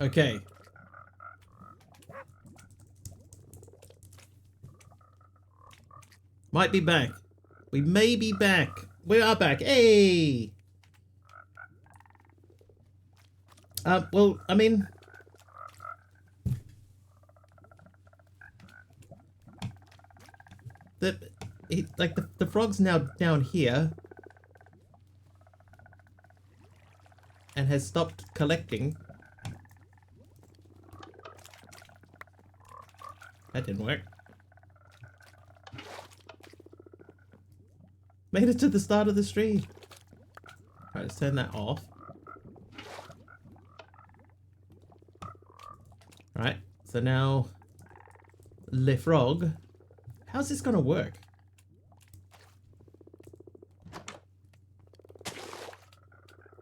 Okay. Might be back. We may be back. We are back. Hey! Well, I mean... The frog's now down here. And has stopped collecting. That didn't work. Made it to the start of the stream. Alright, let's turn that off. Alright, so now... Le Frog. How's this gonna work?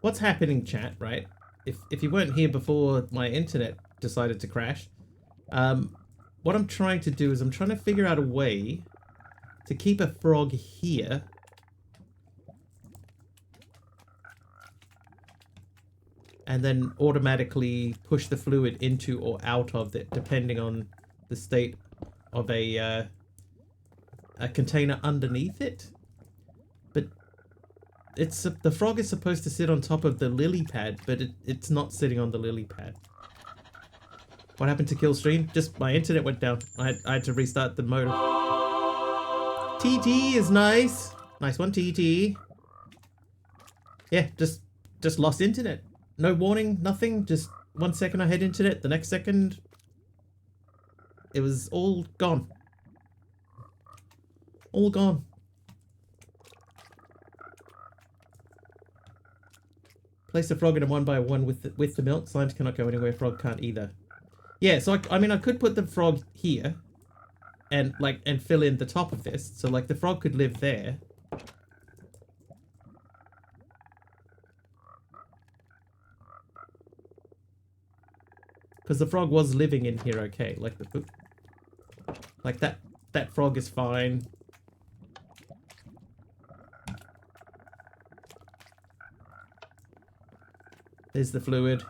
What's happening, chat, right? If you weren't here before my internet decided to crash, what I'm trying to do is I'm trying to figure out a way to keep a frog here. And then automatically push the fluid into or out of it, depending on the state of a container underneath it. But it's the frog is supposed to sit on top of the lily pad, but it's not sitting on the lily pad. What happened to kill stream? Just my internet went down. I had to restart the motor. TT is nice. Nice one, TT. Yeah, just lost internet. No warning, nothing. Just 1 second I had internet. The next second, it was all gone. All gone. Place the frog in a 1x1 with the milk. Slimes cannot go anywhere. Frog can't either. Yeah, so I mean I could put the frog here, and fill in the top of this. So like the frog could live there. Because the frog was living in here, okay. Like that frog is fine. There's the fluid.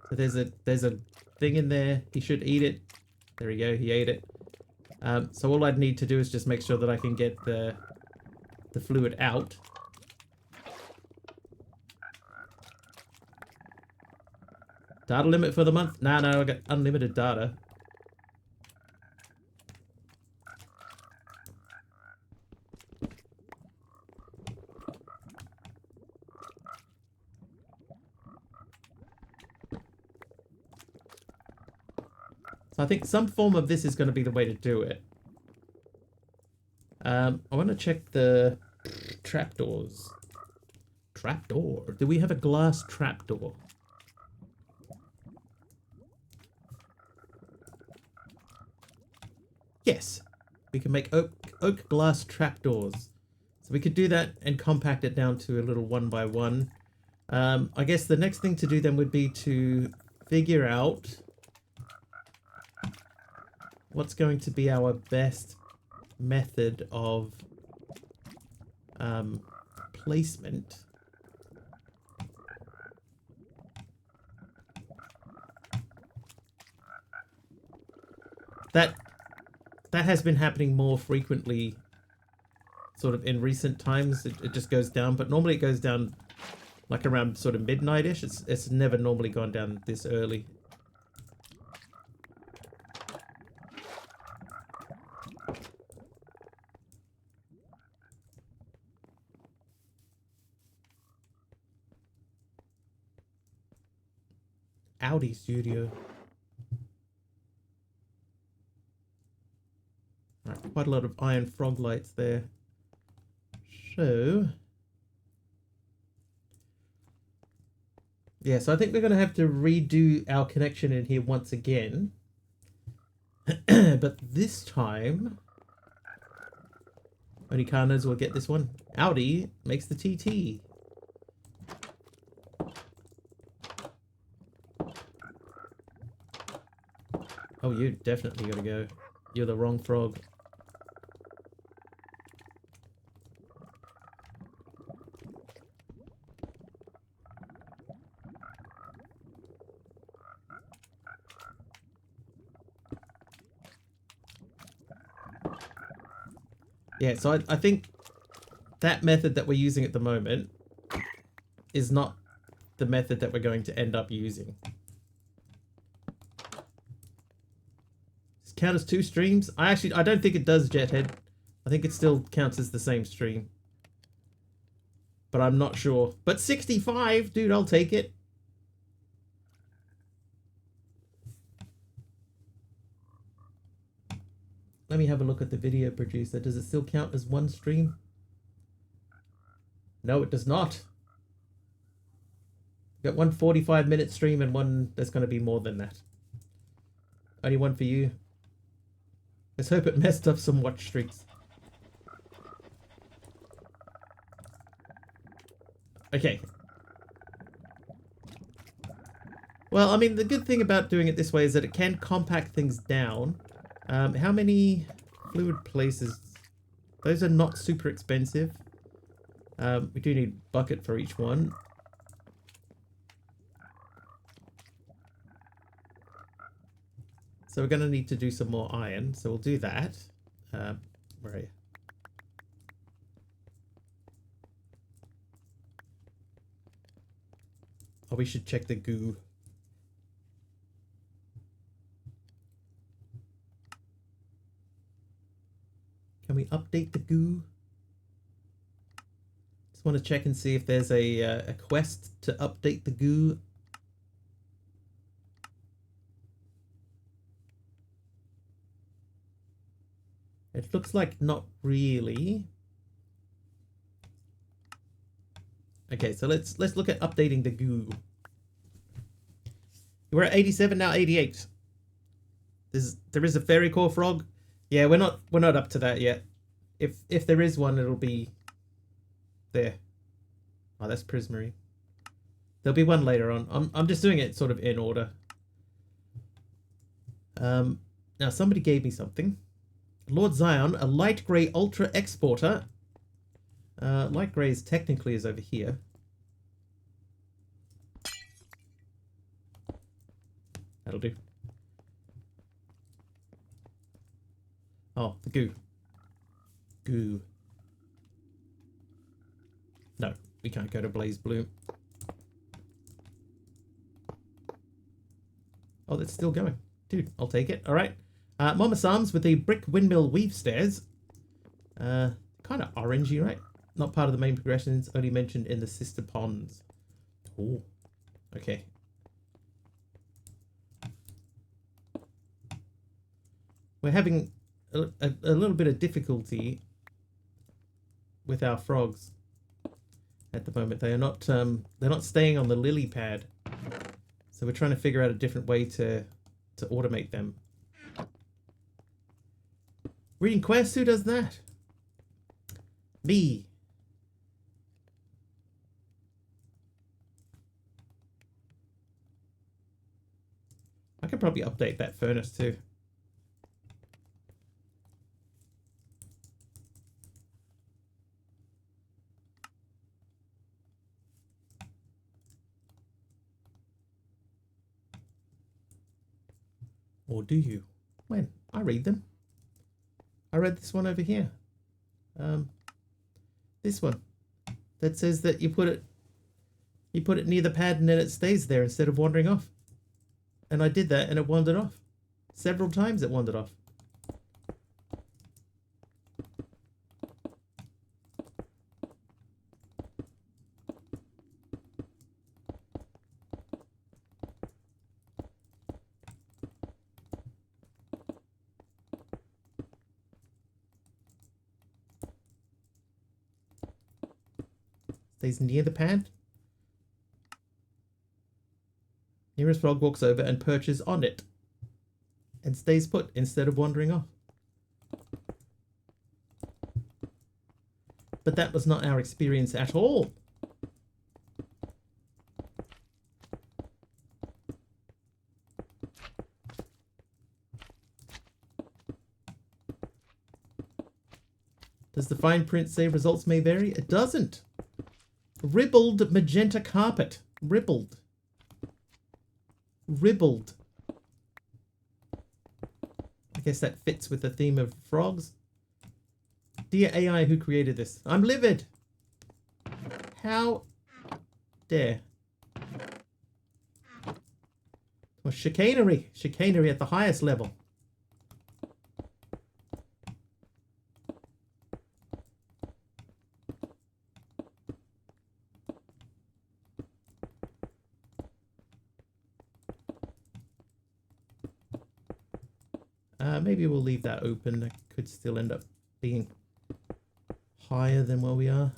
So there's a thing in there. He should eat it. There we go. He ate it. So all I'd need to do is just make sure that I can get the fluid out. Data limit for the month? No, I got unlimited data. So I think some form of this is going to be the way to do it. I want to check the trapdoors. Trapdoor? Do we have a glass trapdoor? Yes, we can make oak glass trapdoors. So we could do that and compact it down to a little 1x1. I guess the next thing to do then would be to figure out what's going to be our best method of placement. That has been happening more frequently sort of in recent times. It just goes down, but normally it goes down like around sort of midnight-ish. It's never normally gone down this early. Audi Studio. Right, quite a lot of iron frog lights there. So yeah, so I think we're going to have to redo our connection in here once again. But this time, only Carnos will get this one. Audi makes the TT. Oh, you definitely got to go. You're the wrong frog. Yeah, so I think that method that we're using at the moment is not the method that we're going to end up using. Does it count as 2 streams? I don't think it does, Jethead. I think it still counts as the same stream. But I'm not sure. But 65, dude, I'll take it. Let me have a look at the video producer. Does it still count as 1 stream? No, it does not. Got one 45-minute stream and one that's going to be more than that. Only one for you. Let's hope it messed up some watch streaks. Okay. Well, I mean, the good thing about doing it this way is that it can compact things down. How many fluid places? Those are not super expensive. We do need a bucket for each one. So we're going to need to do some more iron. So we'll do that. Where are you? Oh, we should check the goo. Can we update the goo? Just want to check and see if there's a quest to update the goo. It looks like not really. Okay, so let's look at updating the goo. We're at 87 now, 88. There is a fairy core frog. Yeah, we're not up to that yet. If there is one, it'll be there. Oh, that's Prismarine. There'll be one later on. I'm just doing it sort of in order. Now somebody gave me something. Lord Zion, a light grey ultra exporter. Light grey is technically is over here. That'll do. Oh, the goo. Goo. No, we can't go to Blaze Bloom. Oh, that's still going. Dude, I'll take it. All right. Mama Sams with the brick windmill weave stairs. Kind of orangey, right? Not part of the main progressions, only mentioned in the sister ponds. Oh, okay. We're having a little bit of difficulty with our frogs at the moment. They are not they're not staying on the lily pad, so we're trying to figure out a different way to automate them. Reading quests, who does that? Me. I could probably update that furnace too. Or do you? When? I read them. I read this one over here. This one. That says that you put it near the pad and then it stays there instead of wandering off. And I did that and it wandered off. Several times it wandered off. Stays near the pad. Nearest frog walks over and perches on it. And stays put instead of wandering off. But that was not our experience at all. Does the fine print say results may vary? It doesn't. Ribbled magenta carpet. Ribbled. Ribbled. I guess that fits with the theme of frogs. dear AI who created this. I'm livid. How dare. Well, chicanery. Chicanery at the highest level. Maybe we'll leave that open. That could still end up being higher than where we are.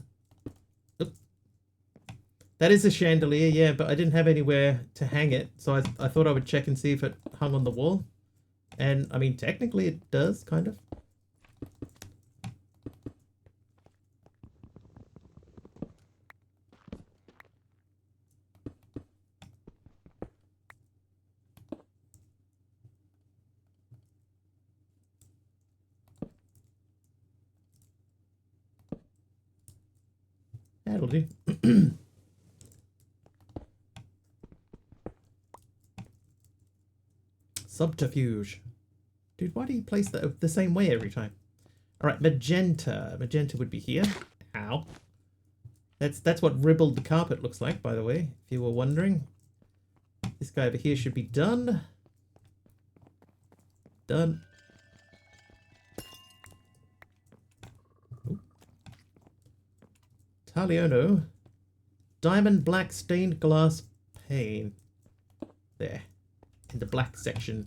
Oop. That is a chandelier, yeah, but I didn't have anywhere to hang it, so I thought I would check and see if it hung on the wall. And, I mean, technically it does, kind of. That'll do. Subterfuge. Dude, why do you place that the same way every time? Alright, magenta. Magenta would be here. Ow. That's what ribbled the carpet looks like, by the way, if you were wondering. This guy over here should be done. Done. Ooh. Taliono. Diamond black stained glass pane. There. In the black section.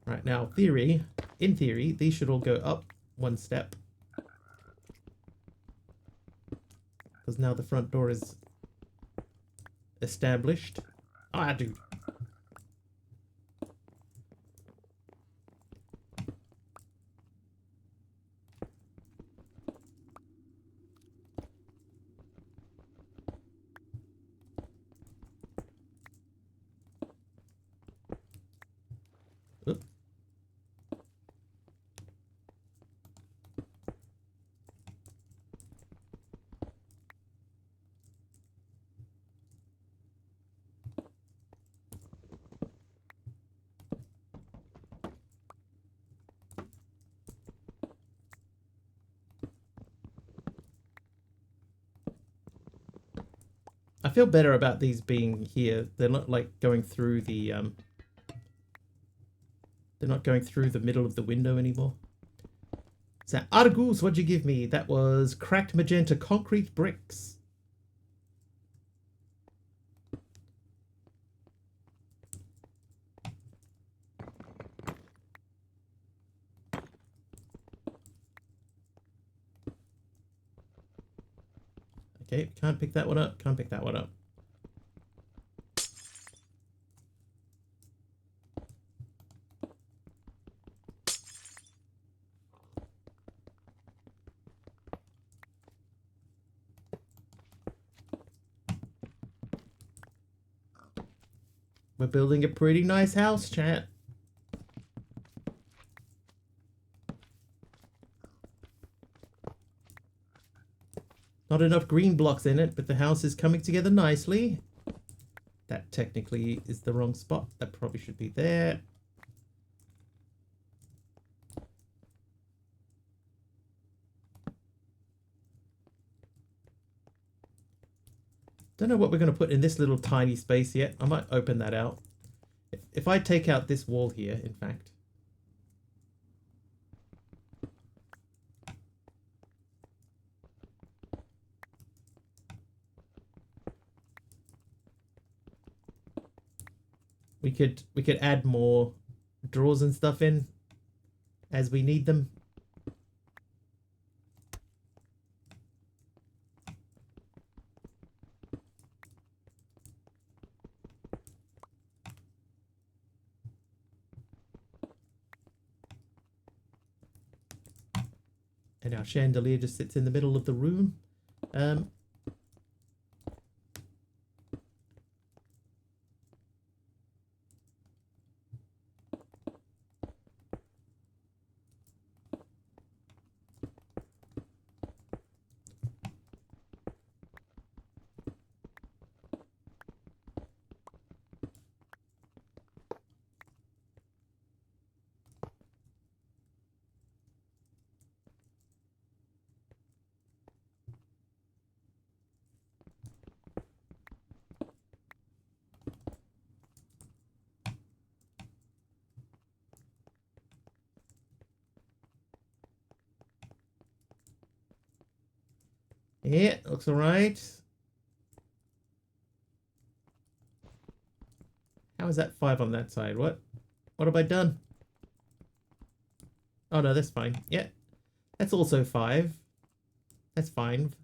Right, now, in theory, these should all go up one step. Because now the front door is established. Ah, dude. Oop. I feel better about these being here. They're not like going through the they're not going through the middle of the window anymore. So Argus, what'd you give me? That was cracked magenta concrete bricks. Okay, can't pick that one up. Can't pick that one up. We're building a pretty nice house, chat. Not enough green blocks in it, but the house is coming together nicely. That technically is the wrong spot. That probably should be there. Don't know what we're going to put in this little tiny space yet. I might open that out. If I take out this wall here, in fact. We could add more drawers and stuff in as we need them. And our chandelier just sits in the middle of the room. Yeah, looks alright. How is that 5 on that side? What have I done? Oh no, that's fine. Yeah, that's also 5. That's fine.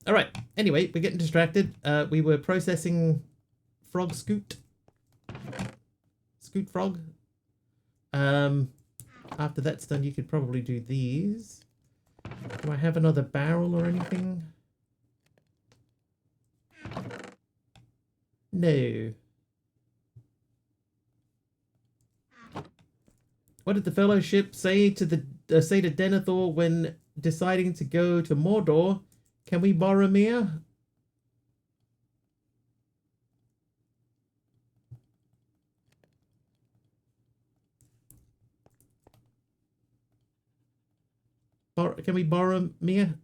Alright, anyway, we're getting distracted. We were processing frog scoot. Scoot frog. After that's done, you could probably do these. Do I have another barrel or anything? No. What did the Fellowship say to Denethor when deciding to go to Mordor? Can we borrow Mia? Can we borrow Mia?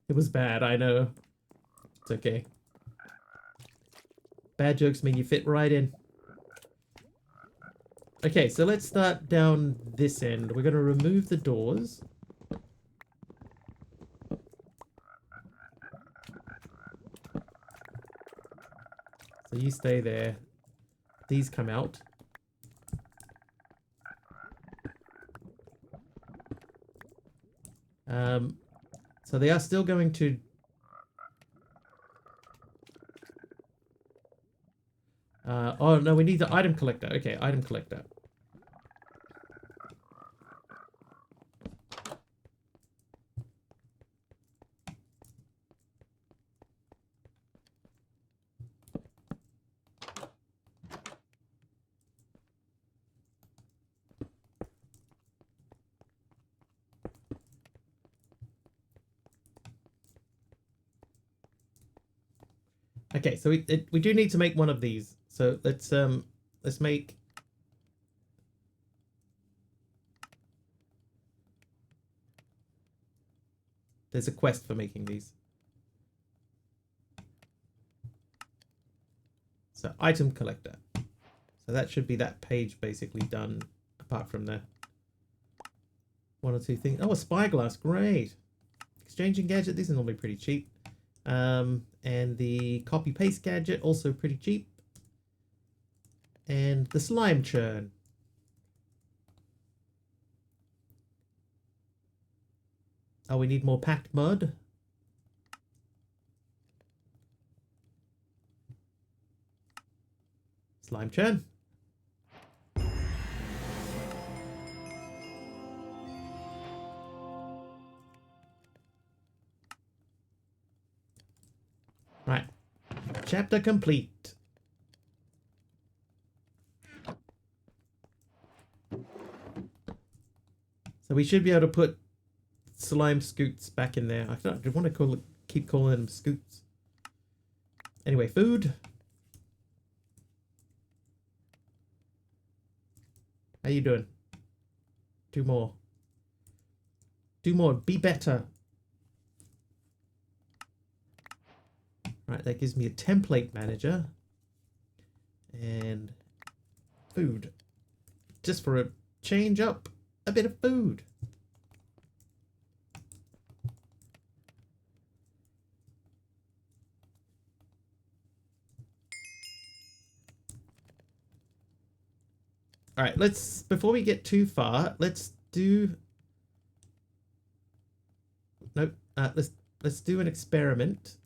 It was bad, I know. It's okay. Bad jokes mean you fit right in. Okay, so let's start down this end. We're going to remove the doors. So you stay there. These come out. So they are still going to... oh, no, we need the item collector. Okay, item collector. Okay, so we do need to make one of these. So let's make... There's a quest for making these. So item collector. So that should be that page basically done, apart from the 1 or 2 things. Oh, a spyglass, great. Exchanging gadget, these are normally pretty cheap. And the copy paste gadget, also pretty cheap. And the slime churn. Oh, we need more packed mud. Slime churn. Right. Chapter complete. So we should be able to put slime scoots back in there. I don't want to keep calling them scoots. Anyway, food. How you doing? 2 more. 2 more. Be better. Right, that gives me a template manager. And food. Just for a change up, a bit of food. All right, before we get too far, let's do... Nope, let's do an experiment.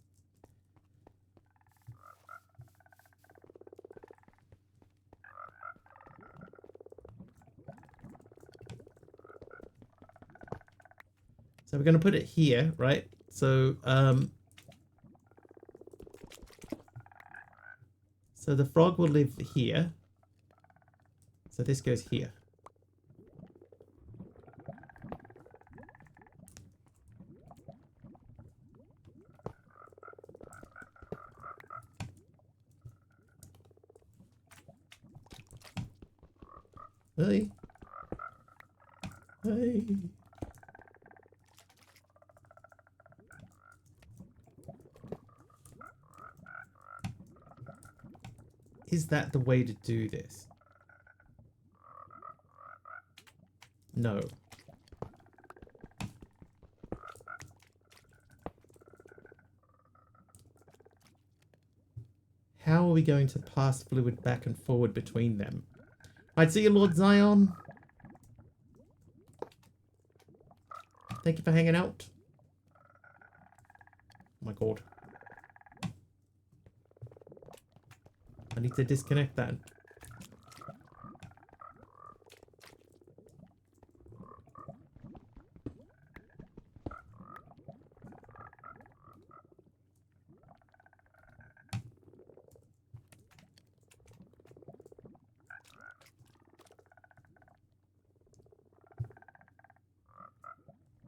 So we're going to put it here, right? So, so the frog will live here. So this goes here. Hey. Hey. Is that the way to do this? No. How are we going to pass fluid back and forward between them? I'd see you, Lord Zion. Thank you for hanging out. Oh my god. I need to disconnect that.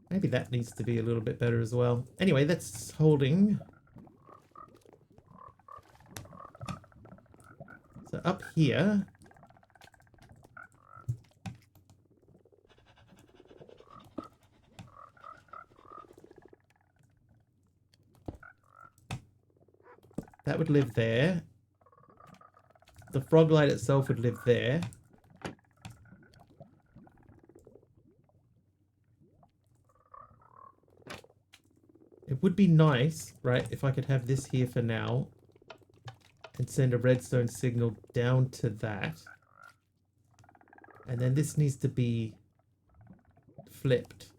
Maybe that needs to be a little bit better as well. Anyway, that's holding. So up here. That would live there. The frog light itself would live there. It would be nice, right, if I could have this here for now and send a redstone signal down to that. And then this needs to be flipped.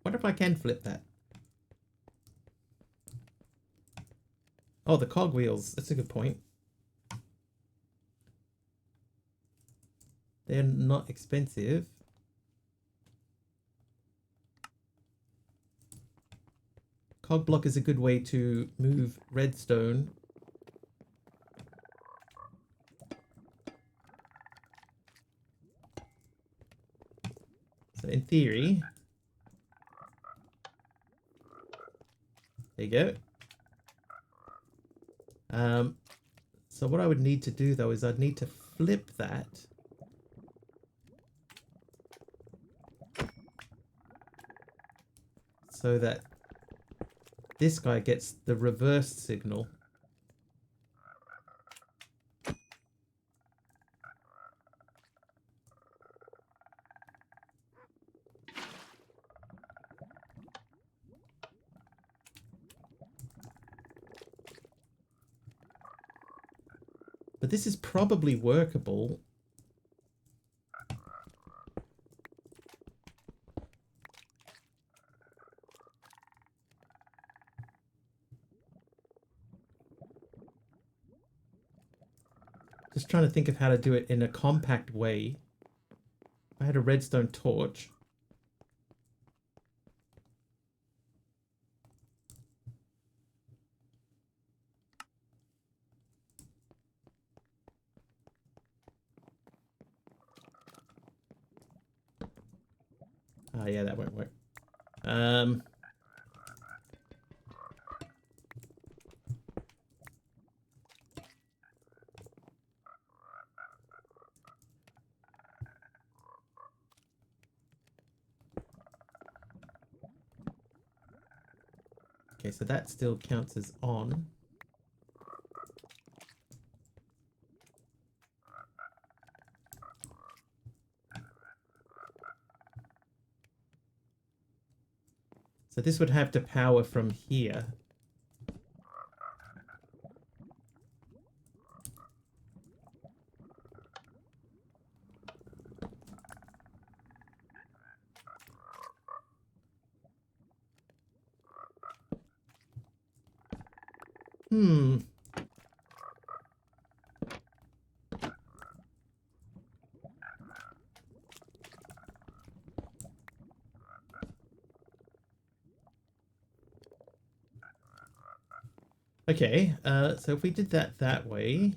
Wonder if I can flip that. Oh, the cogwheels. That's a good point. They're not expensive. Cog block is a good way to move redstone. So in theory, there you go. So what I would need to do though is I'd need to flip that. So that this guy gets the reverse signal. But this is probably workable. Just trying to think of how to do it in a compact way. I had a redstone torch. Ah, yeah, that won't work. Okay, so that still counts as on. So this would have to power from here. Okay, so if we did that way...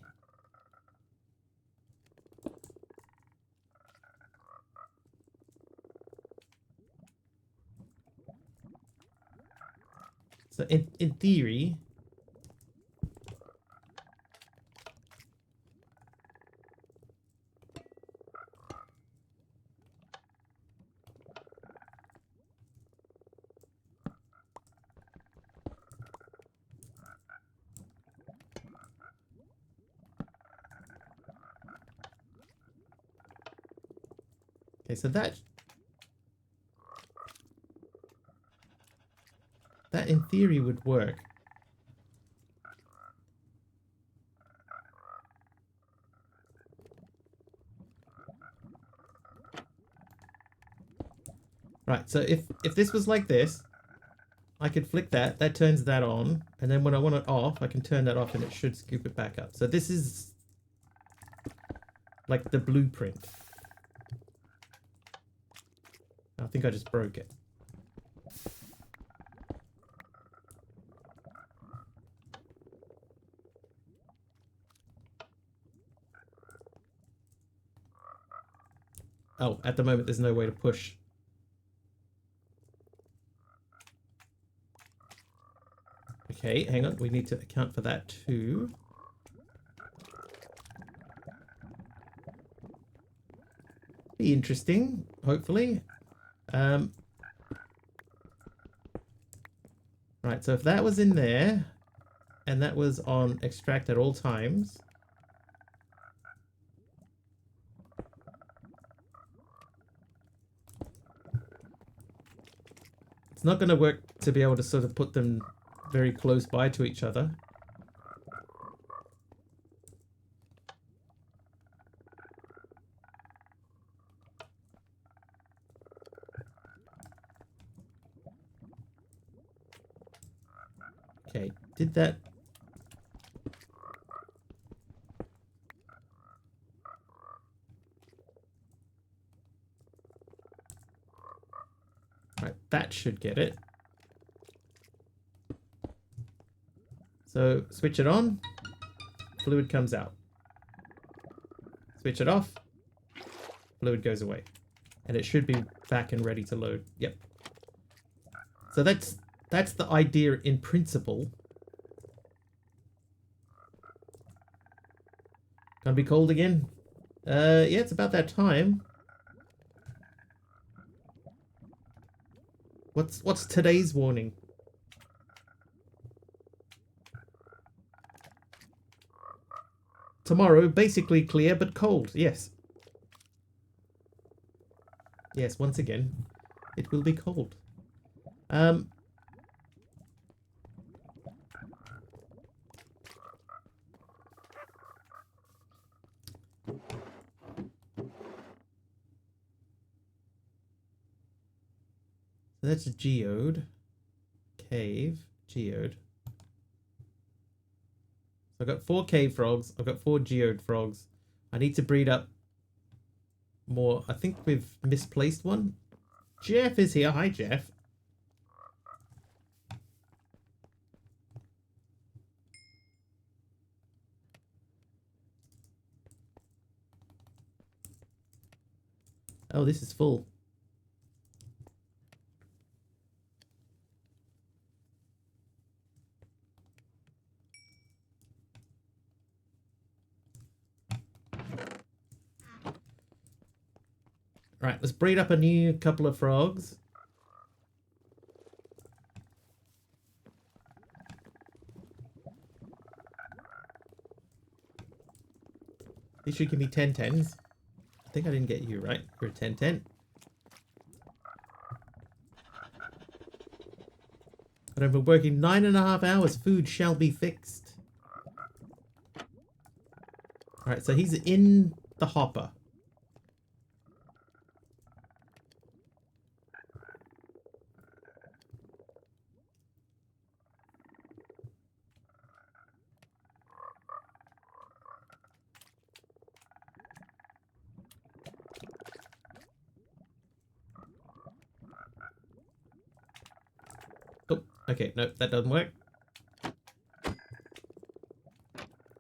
So in theory... Okay, so that in theory would work. Right, so if this was like this, I could flick that, that turns that on, and then when I want it off, I can turn that off and it should scoop it back up. So this is like the blueprint. I think I just broke it. Oh, at the moment there's no way to push. Okay, hang on, we need to account for that too. Be interesting, hopefully. Right, so if that was in there, and that was on extract at all times. It's not going to work to be able to sort of put them very close by to each other. Okay, did that... Right, that should get it. So, switch it on, fluid comes out. Switch it off, fluid goes away. And it should be back and ready to load. Yep. So that's the idea in principle. Gonna be cold again? Yeah, it's about that time. What's today's warning? Tomorrow, basically clear but cold. Yes. Yes, once again, it will be cold. So that's a geode. Cave. Geode. So I've got 4 cave frogs. I've got 4 geode frogs. I need to breed up more. I think we've misplaced one. Jeff is here. Hi, Jeff. Oh, this is full. Right, let's breed up a new couple of frogs. These should give me 10/10s. I think I didn't get you right. You're a 10/10. But I've been working 9.5 hours. Food shall be fixed. Alright, so he's in the hopper. Oh, okay, no, that doesn't work.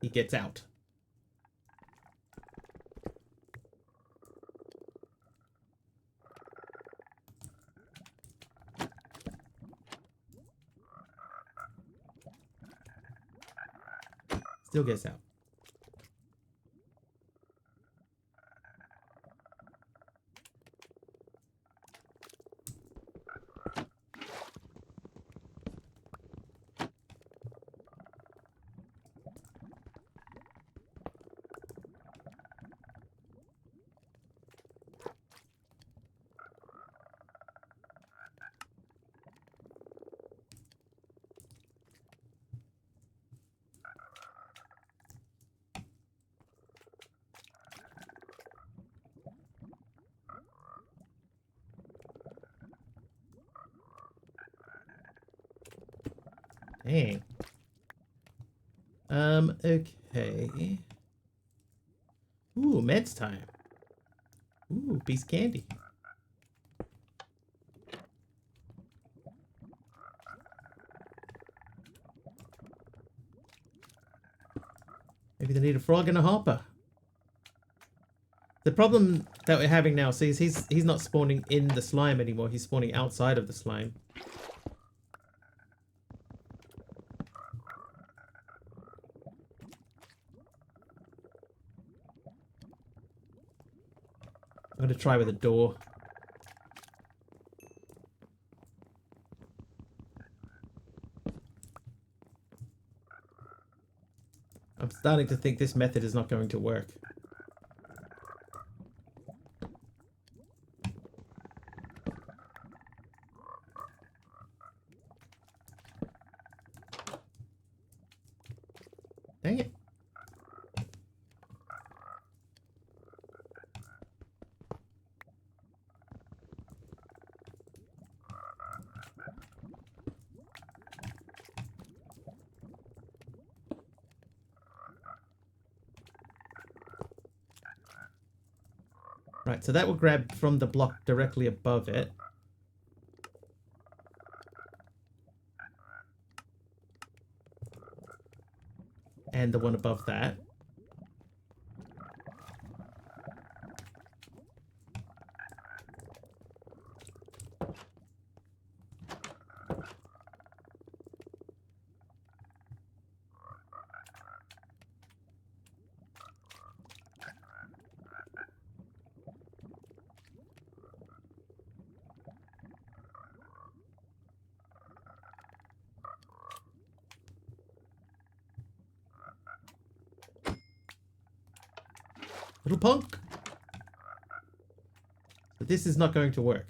He gets out. Still gets out. Dang. Okay. Ooh, meds time. Ooh, piece of candy. Maybe they need a frog and a hopper. The problem that we're having now, see, is he's not spawning in the slime anymore. He's spawning outside of the slime. I'm gonna try with a door. I'm starting to think this method is not going to work. Dang it. Right, so that will grab from the block directly above it. And the one above that. Little punk! But this is not going to work.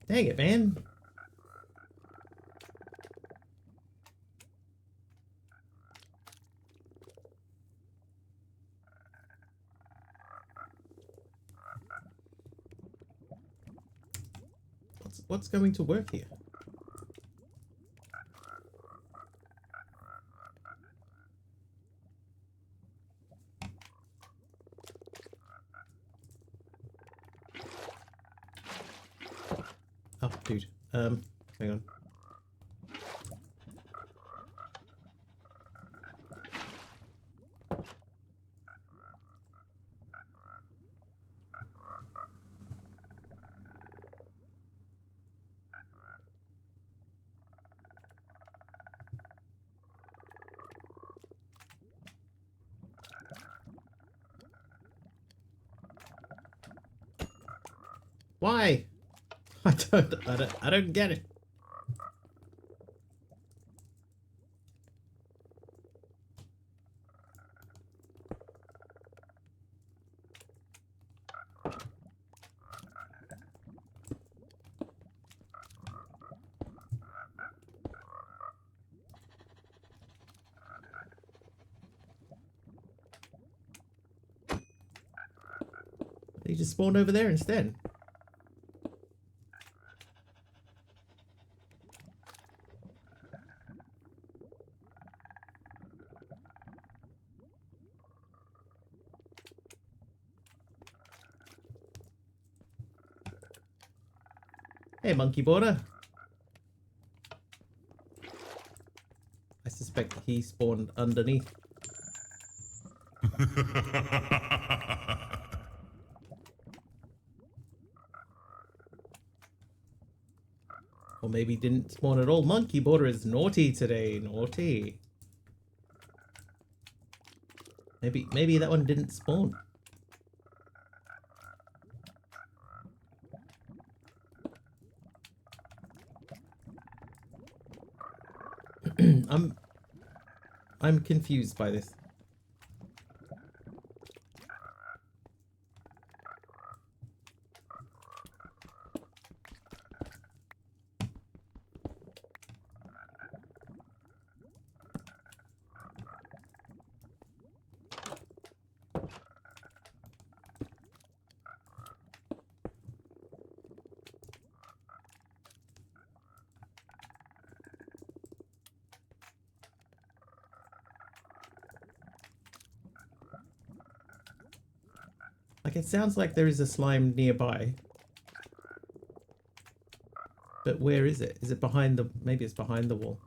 Dang it, man. What's going to work here? Oh, dude. Hang on. Why? I don't get it. They just spawned over there instead. Hey, monkey border. I suspect he spawned underneath. Or maybe didn't spawn at all. Monkey border is naughty today. Naughty. Maybe that one didn't spawn. I'm confused by this. Like, it sounds like there is a slime nearby. But where is it? Is it behind the... Maybe it's behind the wall.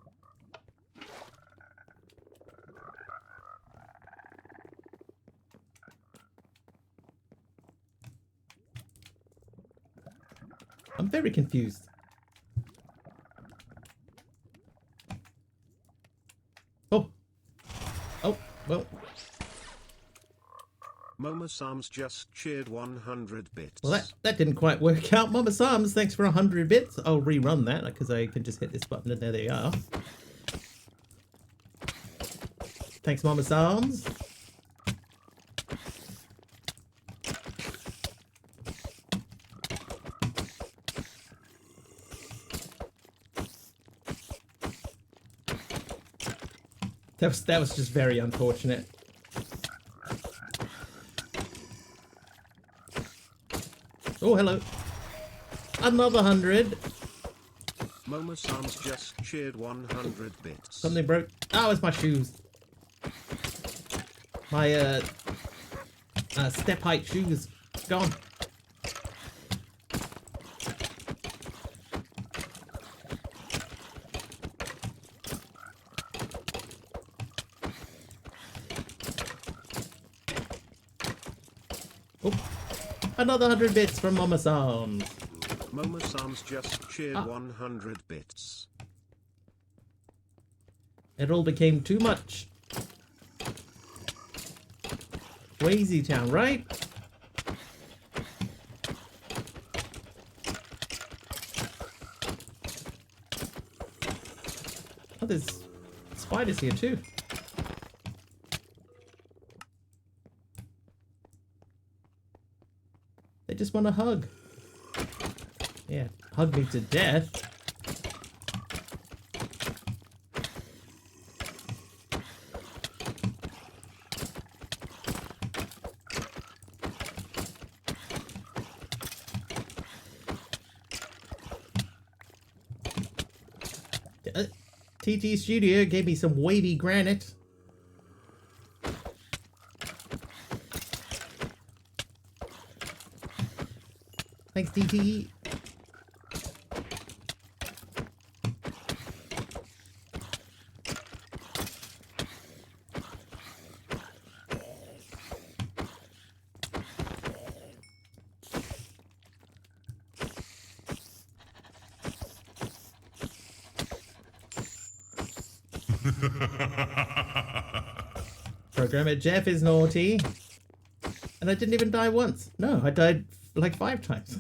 I'm very confused. Oh. Oh, well. Mama Sam's just cheered 100 bits. Well, that didn't quite work out. Mama Sams, thanks for 100 bits. I'll rerun that because I can just hit this button and there they are. Thanks, Mama Sams. That was just very unfortunate. Oh, hello. Another 100. Mama Sam's just cheered 100 bits. Something broke. Oh, it's my shoes. My step height shoes gone. Oh, another 100 bits from Mama Sam's. Mama Sam's just cheered 100 bits. It all became too much. Crazy town, right? Oh, there's spiders here too. They just want a hug. Yeah, hug me to death. TT Studio gave me some wavy granite. Thanks, TT. Programmer Jeff is naughty. And I didn't even die once. No, I died like 5 times.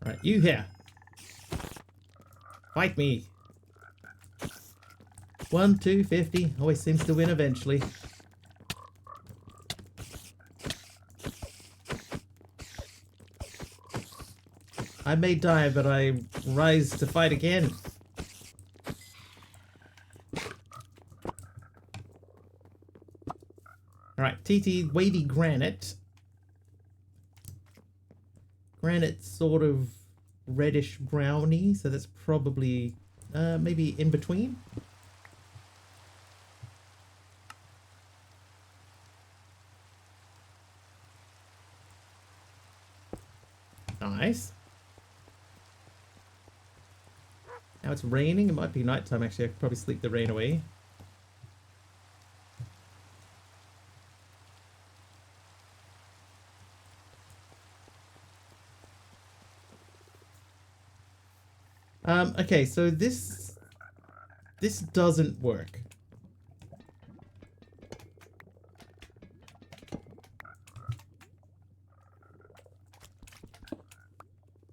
Alright, you here. Fight me. 1, 2, 50. Always seems to win eventually. I may die, but I rise to fight again. Alright, TT wavy granite. Granite's sort of reddish browny, so that's probably maybe in between. Nice. Now it's raining. It might be nighttime actually. I could probably sleep the rain away. Okay, so this doesn't work.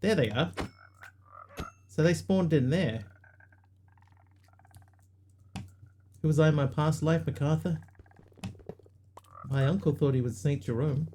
There they are. So they spawned in there. Who was I in my past life, MacArthur? My uncle thought he was Saint Jerome.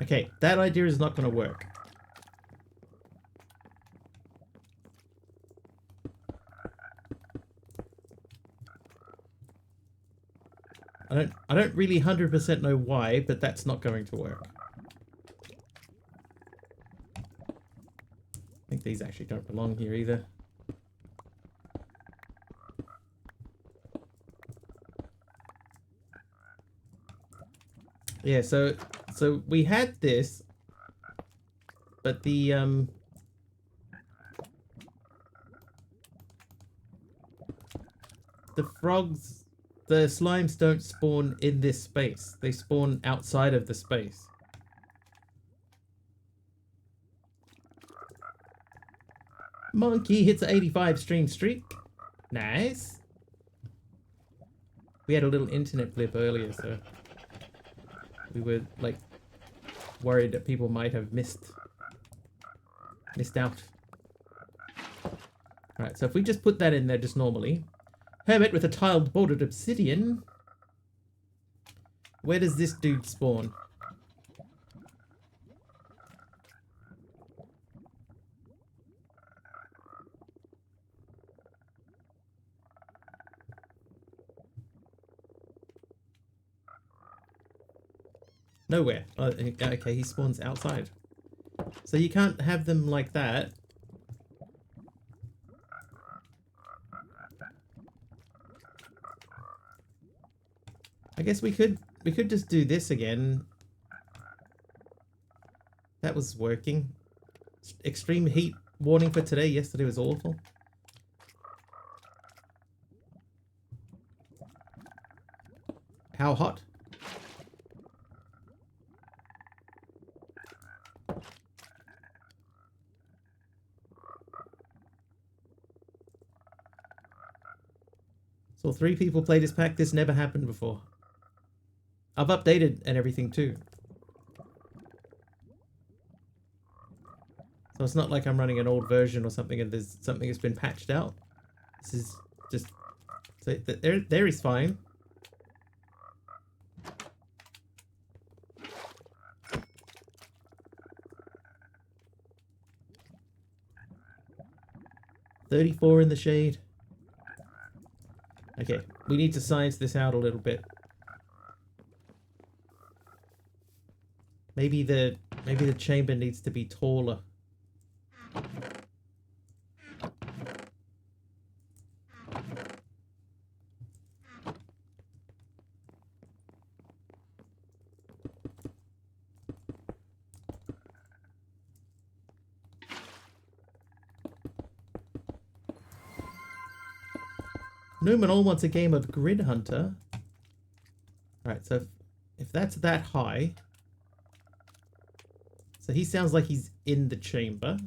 Okay, that idea is not going to work. I don't really 100% know why, but that's not going to work. I think these actually don't belong here either. Yeah, so we had this, but the frogs, the slimes don't spawn in this space. They spawn outside of the space. Monkey hits an 85 stream streak. Nice. We had a little internet blip earlier, so we were like worried that people might have missed out. Alright, so if we just put that in there just normally. Hermit with a tiled bordered obsidian. Where does this dude spawn? Nowhere. Oh, okay, he spawns outside. So you can't have them like that. I guess we could just do this again. That was working. Extreme heat warning for today. Yesterday was awful. How hot? So 3 people play this pack. This never happened before. I've updated and everything too. So it's not like I'm running an old version or something and there's something that's been patched out. This is just... So there is fine. $34 in the shade. Okay, we need to science this out a little bit. Maybe the chamber needs to be taller. Numenor wants a game of Grid Hunter. Alright, so if that's that high... So he sounds like he's in the chamber.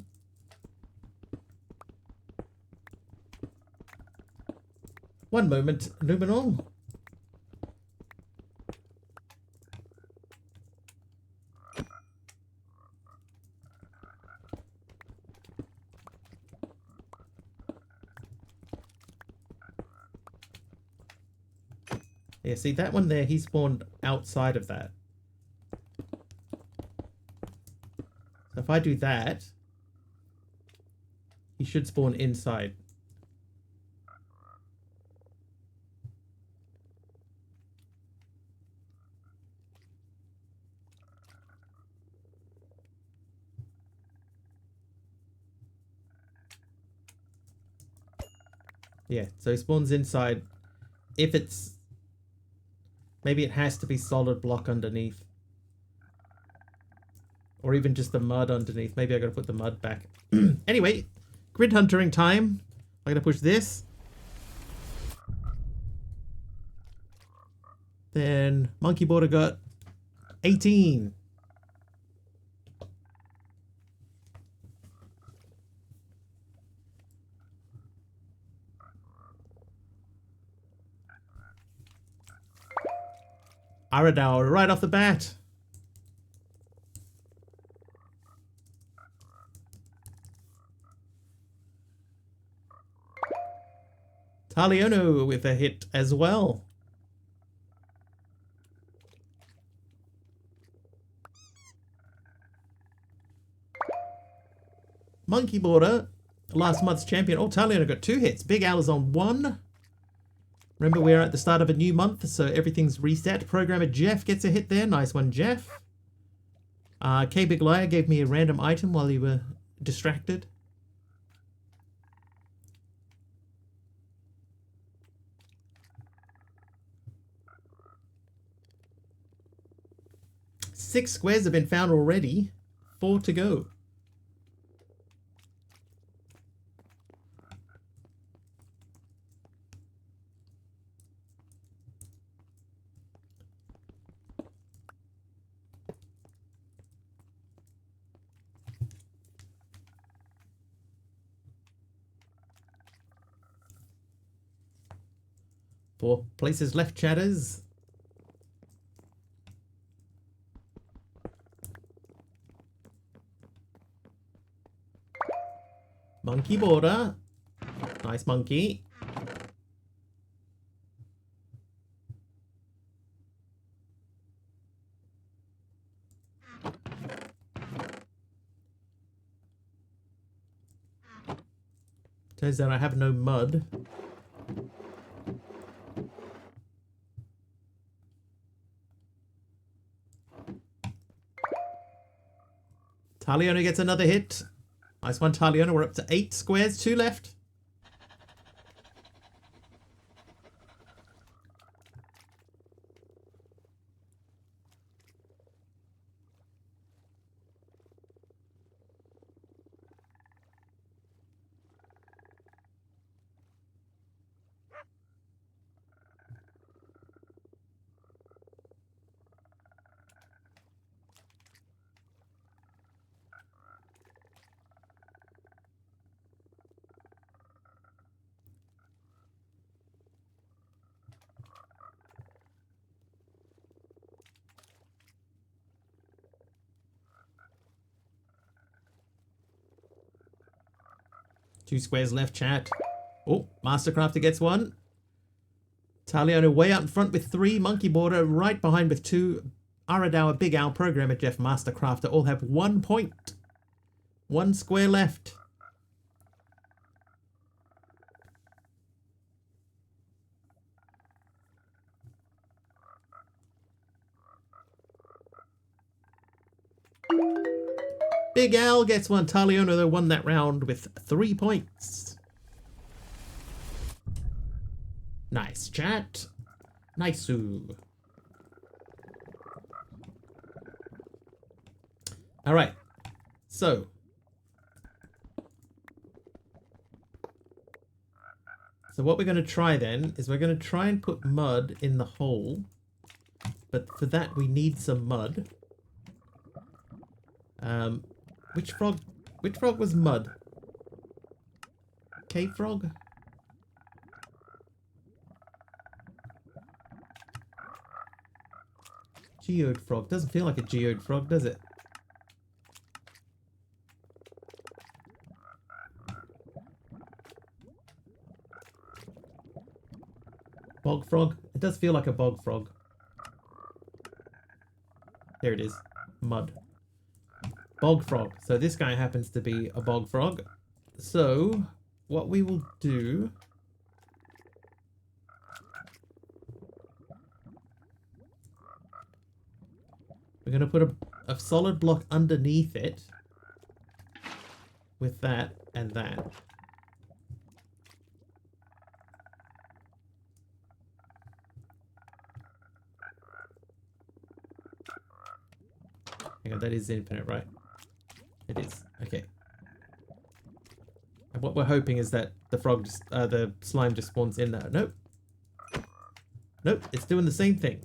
One moment, Numenor. Yeah, see that one there, he spawned outside of that. So if I do that, he should spawn inside. Yeah, so he spawns inside. If it's... Maybe it has to be solid block underneath. Or even just the mud underneath. Maybe I gotta put the mud back. Anyway, grid huntering time. I'm gonna push this. Then Monkey Border got 18. Aradao right off the bat. Taliono with a hit as well. Monkey Border, last month's champion. Oh, Taliona got 2 hits. Big Al is on 1. Remember, we're at the start of a new month, so everything's reset. Programmer Jeff gets a hit there. Nice one, Jeff. K Big Liar gave me a random item while you were distracted. Six squares have been found already. 4 to go. Four places left, chatters. Monkey Border. Nice monkey. Turns out I have no mud. Taliona gets another hit. Nice one, Taliona. We're up to 8 squares, 2 left. Two squares left, chat. Oh, Mastercrafter gets one. Taliona way out in front with 3. Monkey Border right behind with 2. Aradawa, Big Al, Programmer Jeff, Mastercrafter all have 1 point. 1 square left. Big Al gets one. Taliona, though, won that round with 3 points. Nice, chat. Nice-oo. Alright. So. So what we're going to try then is we're going to try and put mud in the hole. But for that we need some mud. Which frog was mud? Cave frog? Geode frog. Doesn't feel like a geode frog, does it? Bog frog? It does feel like a bog frog. There it is. Mud. Bog frog. So this guy happens to be a bog frog. So what we will do... We're going to put a solid block underneath it. With that and that. Hang on, that is infinite, right? It is. Okay. And what we're hoping is that the frog, the slime just spawns in there. Nope. Nope, it's doing the same thing.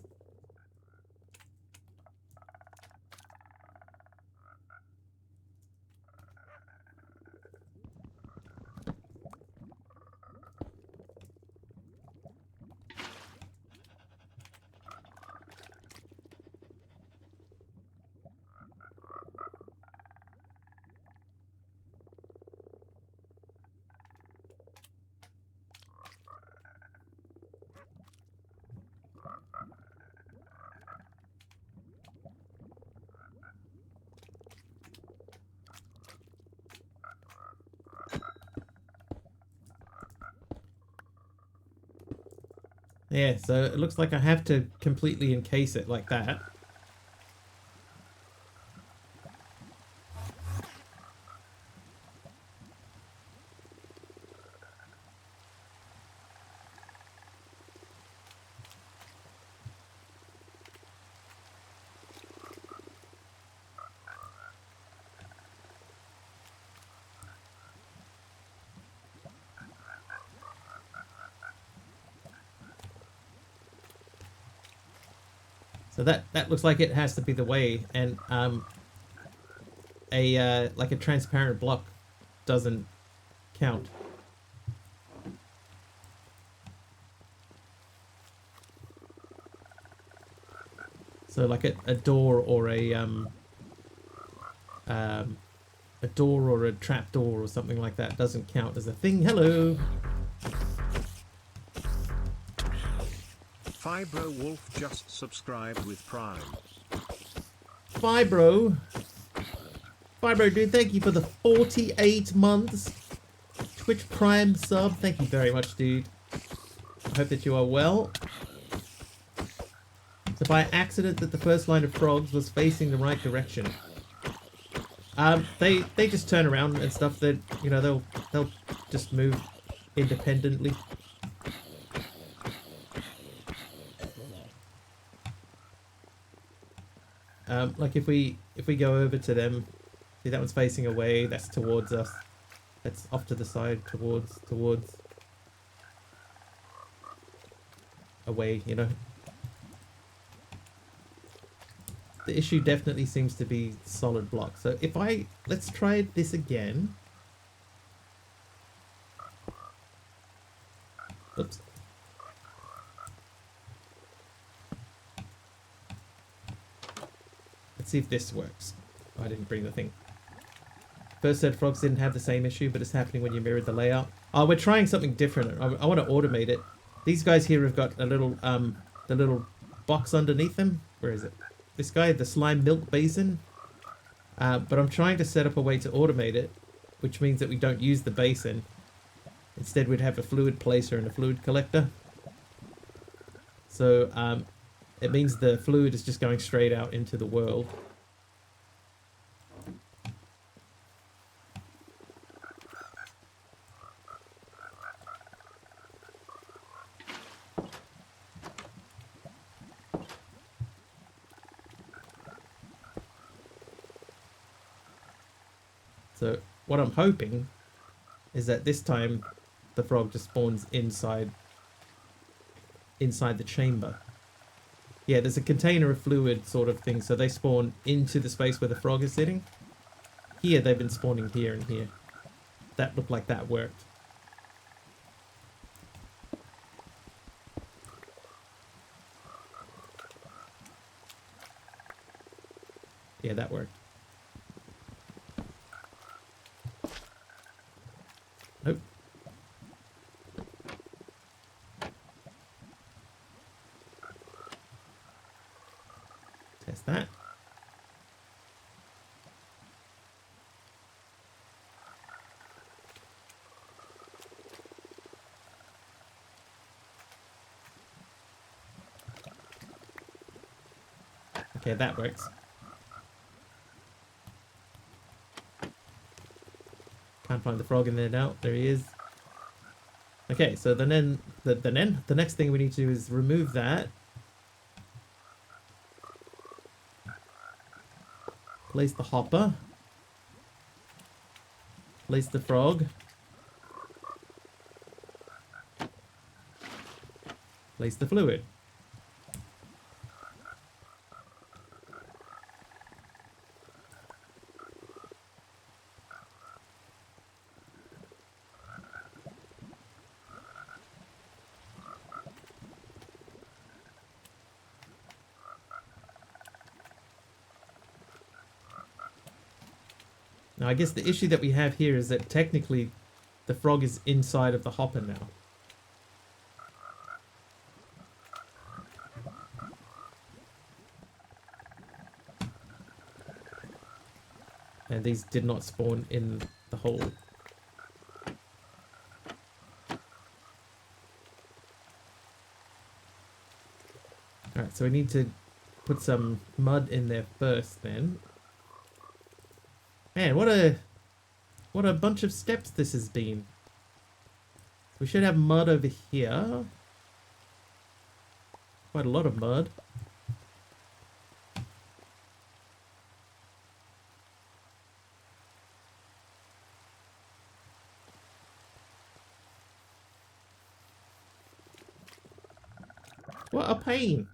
Yeah, so it looks like I have to completely encase it like that. So that looks like it has to be the way, and a like a transparent block doesn't count. So like a door or um a door or a trap door or something like that doesn't count as a thing. Hello. Fibro Wolf just subscribed with Prime. Fibro. Fibro, dude, thank you for the 48 months Twitch Prime sub. Thank you very much, dude. I hope that you are well. So by accident that the first line of frogs was facing the right direction. They just turn around and stuff. That they'll just move independently. Like if we go over to them, see that one's facing away. That's towards us. That's off to the side towards away. You know. The issue definitely seems to be solid block. So if let's try this again. Oops. Let's see if this works. Oh, I didn't bring the thing. First said frogs didn't have the same issue, but it's happening when you mirrored the layout. Oh, we're trying something different. I want to automate it. These guys here have got a little the little box underneath them. Where is it? This guy, the slime milk basin. But I'm trying to set up a way to automate it, which means that we don't use the basin. Instead, we'd have a fluid placer and a fluid collector. So it means the fluid is just going straight out into the world. So what I'm hoping is that this time the frog just spawns inside the chamber. Yeah, there's a container of fluid sort of thing, so they spawn into the space where the frog is sitting. Here they've been spawning here and here. That looked like that worked. Yeah, that worked. Nope. Test that. Okay, that works. Can't find the frog in there now. There he is. Okay, so the next thing we need to do is remove that. Place the hopper. Place the frog. Place the fluid. Now, I guess the issue that we have here is that technically the frog is inside of the hopper now. And these did not spawn in the hole. so we need to put some mud in there first then. Man, what a bunch of steps this has been. We should have mud over here. Quite a lot of mud. What a pain.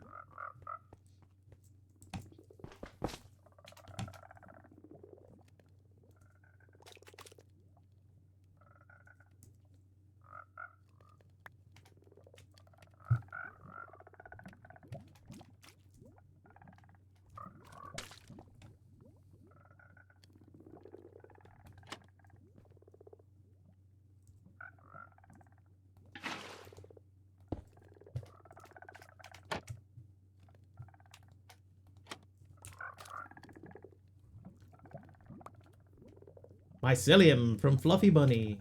Mycelium from Fluffy Bunny.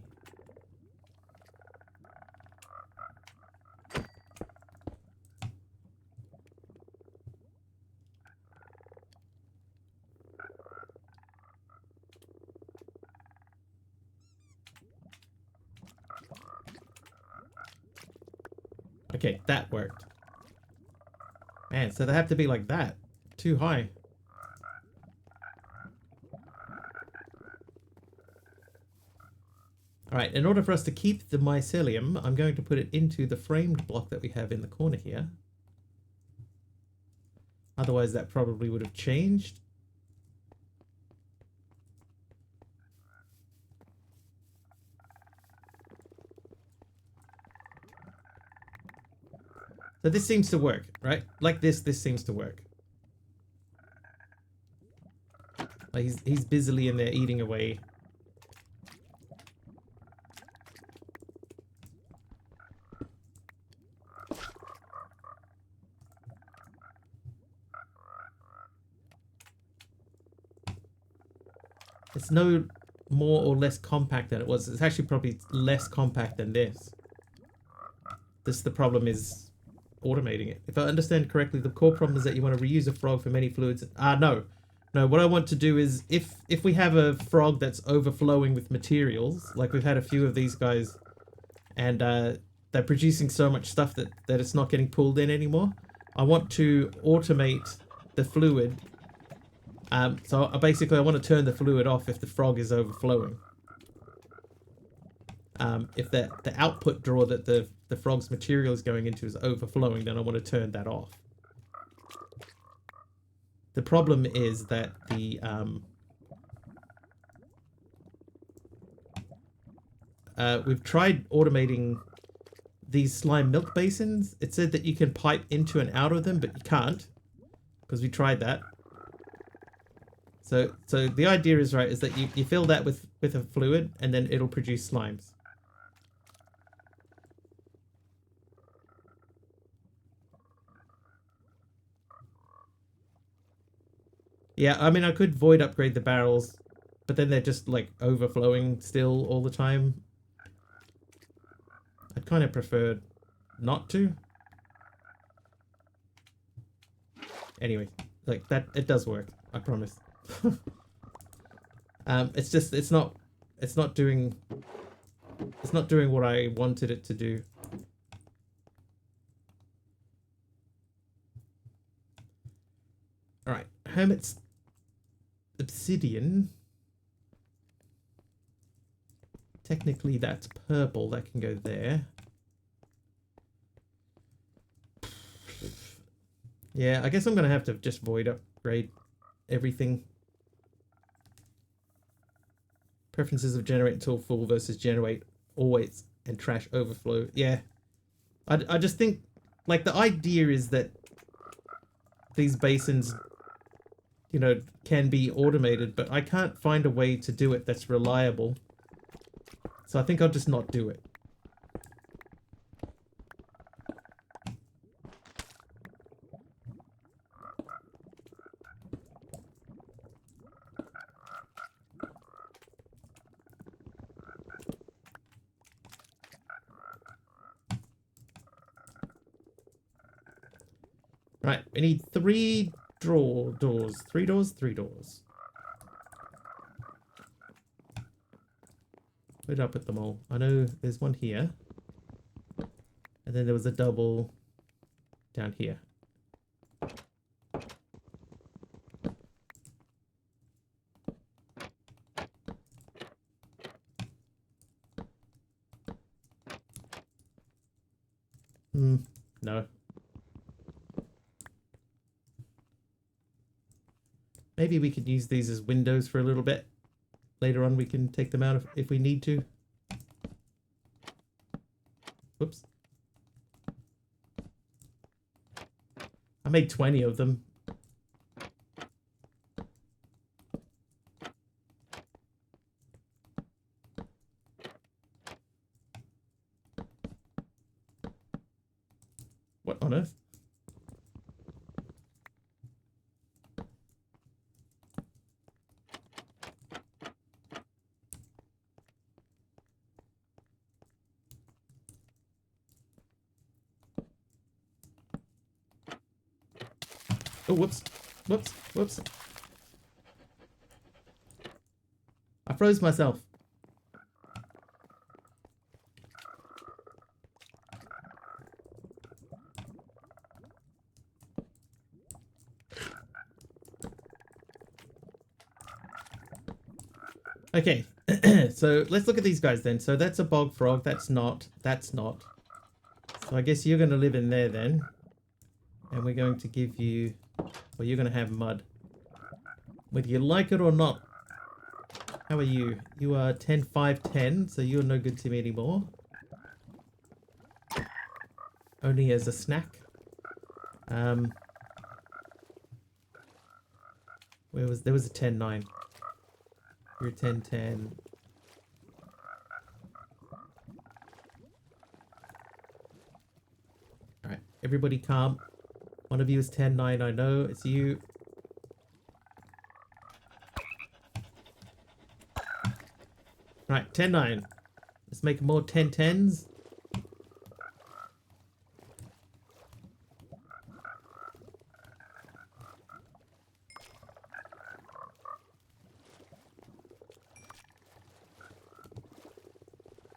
Okay, that worked. Man, so they have to be like that. Too high. Alright, in order for us to keep the mycelium, I'm going to put it into the framed block that we have in the corner here. Otherwise that probably would have changed. So this seems to work, right? Like this seems to work. Like he's busily in there eating away. It's no more or less compact than it was. It's actually probably less compact than this. The problem is automating it. If I understand correctly, the core problem is that you want to reuse a frog for many fluids. No. What I want to do is if we have a frog that's overflowing with materials, like we've had a few of these guys, and they're producing so much stuff that it's not getting pulled in anymore, I want to automate the fluid. So basically I want to turn the fluid off if the frog is overflowing. If the output drawer that the frog's material is going into is overflowing, then I want to turn that off. The problem is that we've tried automating these slime milk basins. It said that you can pipe into and out of them, but you can't, because we tried that. So the idea is, right, is that you fill that with a fluid and then it'll produce slimes. Yeah, I mean, I could void upgrade the barrels, but then they're just like overflowing still all the time. I'd kind of prefer not to. Anyway, like that, it does work, I promise. It's just it's not doing what I wanted it to do. All right, Hermit's obsidian. Technically that's purple, that can go there. Yeah, I guess I'm gonna have to just void upgrade everything. Preferences of generate until full versus generate always and trash overflow. Yeah, I just think, like, the idea is that these basins, you know, can be automated, but I can't find a way to do it that's reliable. So I think I'll just not do it. Right, we need 3 doors. 3 doors, 3 doors. Where did I put them all? I know there's one here. And then there was a double down here. No. Maybe we could use these as windows for a little bit. Later on we can take them out if we need to. Whoops. I made 20 of them. What on earth? Oh, whoops. Whoops. Whoops. I froze myself. Okay, so let's look at these guys then. So that's a bog frog. That's not. That's not. So I guess you're going to live in there then. And we're going to give you... Well, you're going to have mud. Whether you like it or not. How are you? You are 10, 5, 10, so you're no good to me anymore. Only as a snack. There was a 10, 9. You're 10, 10. Alright, everybody calm. One of you is 10, 9, I know. It's you. Right, 10, 9. Let's make more 10, 10s.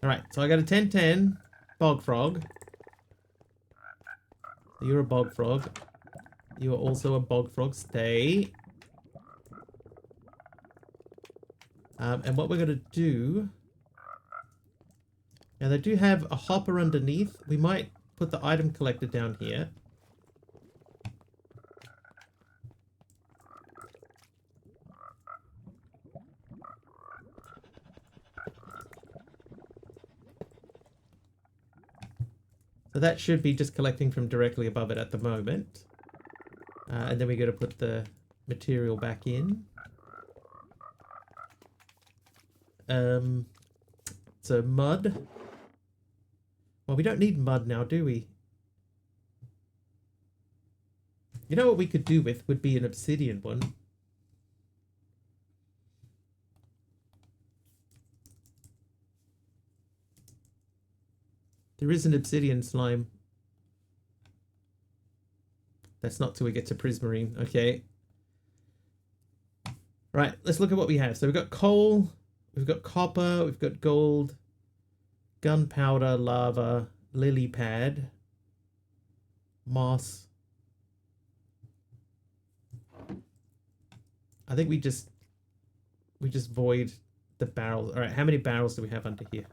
Alright, so I got a 10, 10 bog frog. You're a bog frog. You are also a bog frog. Stay. And what we're going to do... Now, they do have a hopper underneath. We might put the item collector down here. So that should be just collecting from directly above it at the moment. And then we're going to put the material back in. So mud. Well, we don't need mud now, do we? You know what we could do with would be an obsidian one. There is an obsidian slime. That's not till we get to prismarine. Okay. Right, let's look at what we have. So we've got coal, we've got copper, we've got gold, gunpowder, lava, lily pad, moss. I think we just void the barrels. All right, how many barrels do we have under here?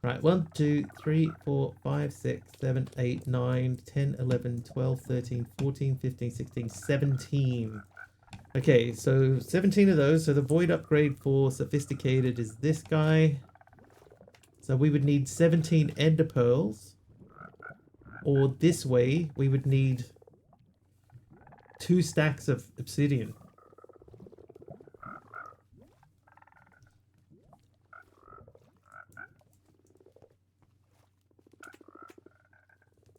Right, 1, 2, 3, 4, 5, 6, 7, 8, 9, 10, 11, 12, 13, 14, 15, 16, 17. Okay, so 17 of those. So the void upgrade for sophisticated is this guy. So we would need 17 ender pearls. Or this way, we would need 2 stacks of obsidian.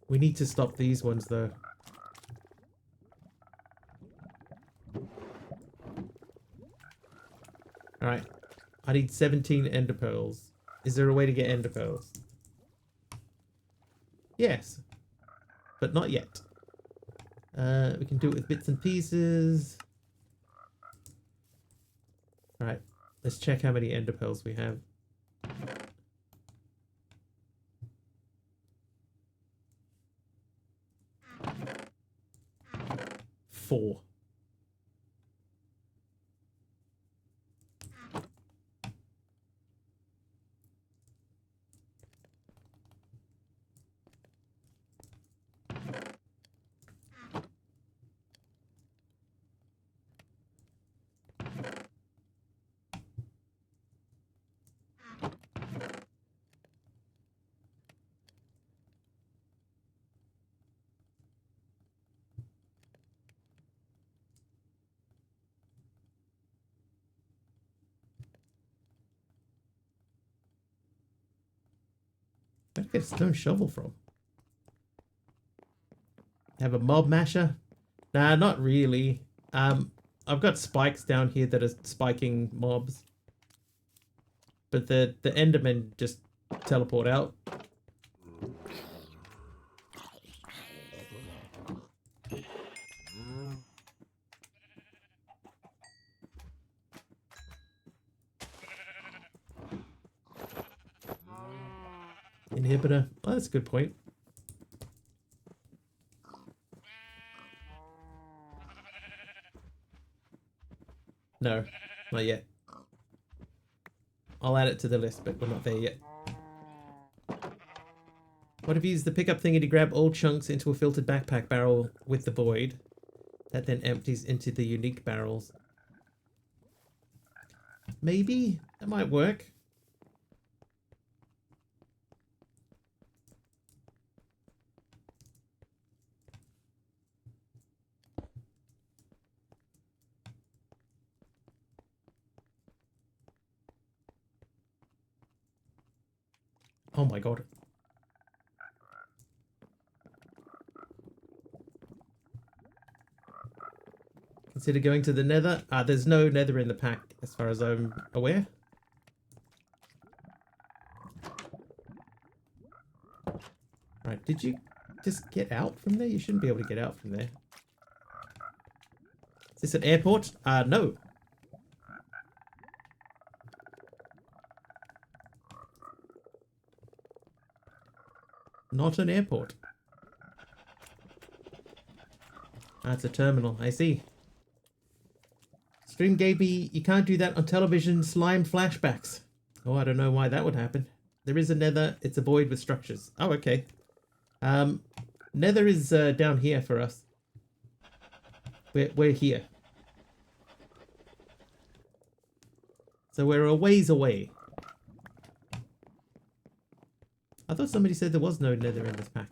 We need to stop these ones though. Alright. I need 17 ender pearls. Is there a way to get ender pearls? Yes. But not yet. We can do it with bits and pieces. Alright, let's check how many ender pearls we have. Four. Where'd I get a stone shovel from? Have a mob masher? Nah, not really. I've got spikes down here that are spiking mobs. But the endermen just teleport out. Inhibitor. Oh, that's a good point. No, not yet. I'll add it to the list, but we're not there yet. What if you use the pickup thingy to grab all chunks into a filtered backpack barrel with the void? That then empties into the unique barrels. Maybe? That might work. Oh my god. Consider going to the nether. There's no nether in the pack as far as I'm aware. Right, did you just get out from there? You shouldn't be able to get out from there. Is this an airport? No. Not an airport. That's a terminal, I see. Stream Gaby, you can't do that on television. Slime flashbacks. Oh, I don't know why that would happen. There is a nether. It's a void with structures. Oh, okay. Nether is down here for us. We're here. So we're a ways away. I thought somebody said there was no nether in this pack.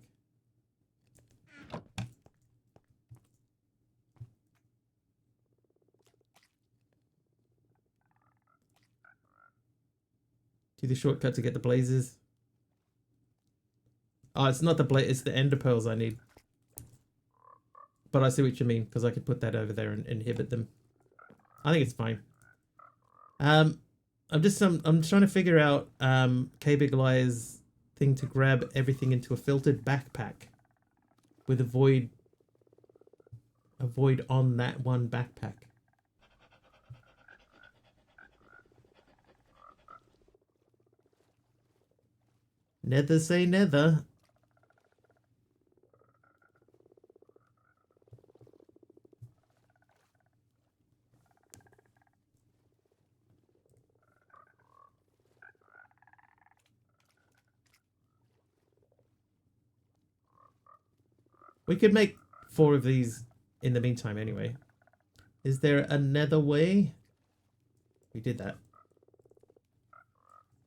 Do the shortcut to get the blazes. Oh, it's not the blaze, it's the ender pearls I need. But I see what you mean, because I could put that over there and inhibit them. I think it's fine. I'm trying to figure out K-Big-Lie's thing to grab everything into a filtered backpack with a void on that one backpack. Nether say nether. We could make 4 of these in the meantime anyway. Is there another way? We did that.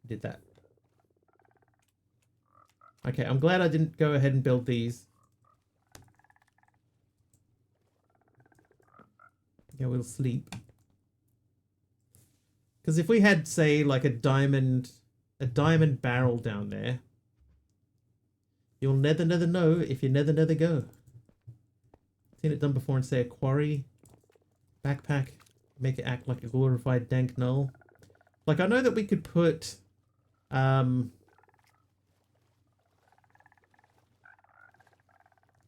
We did that. Okay, I'm glad I didn't go ahead and build these. Yeah, we'll sleep. Because if we had, say, like a diamond barrel down there, you'll never know if you never go. Seen it done before and say a quarry, backpack, make it act like a glorified dank null. Like, I know that we could put,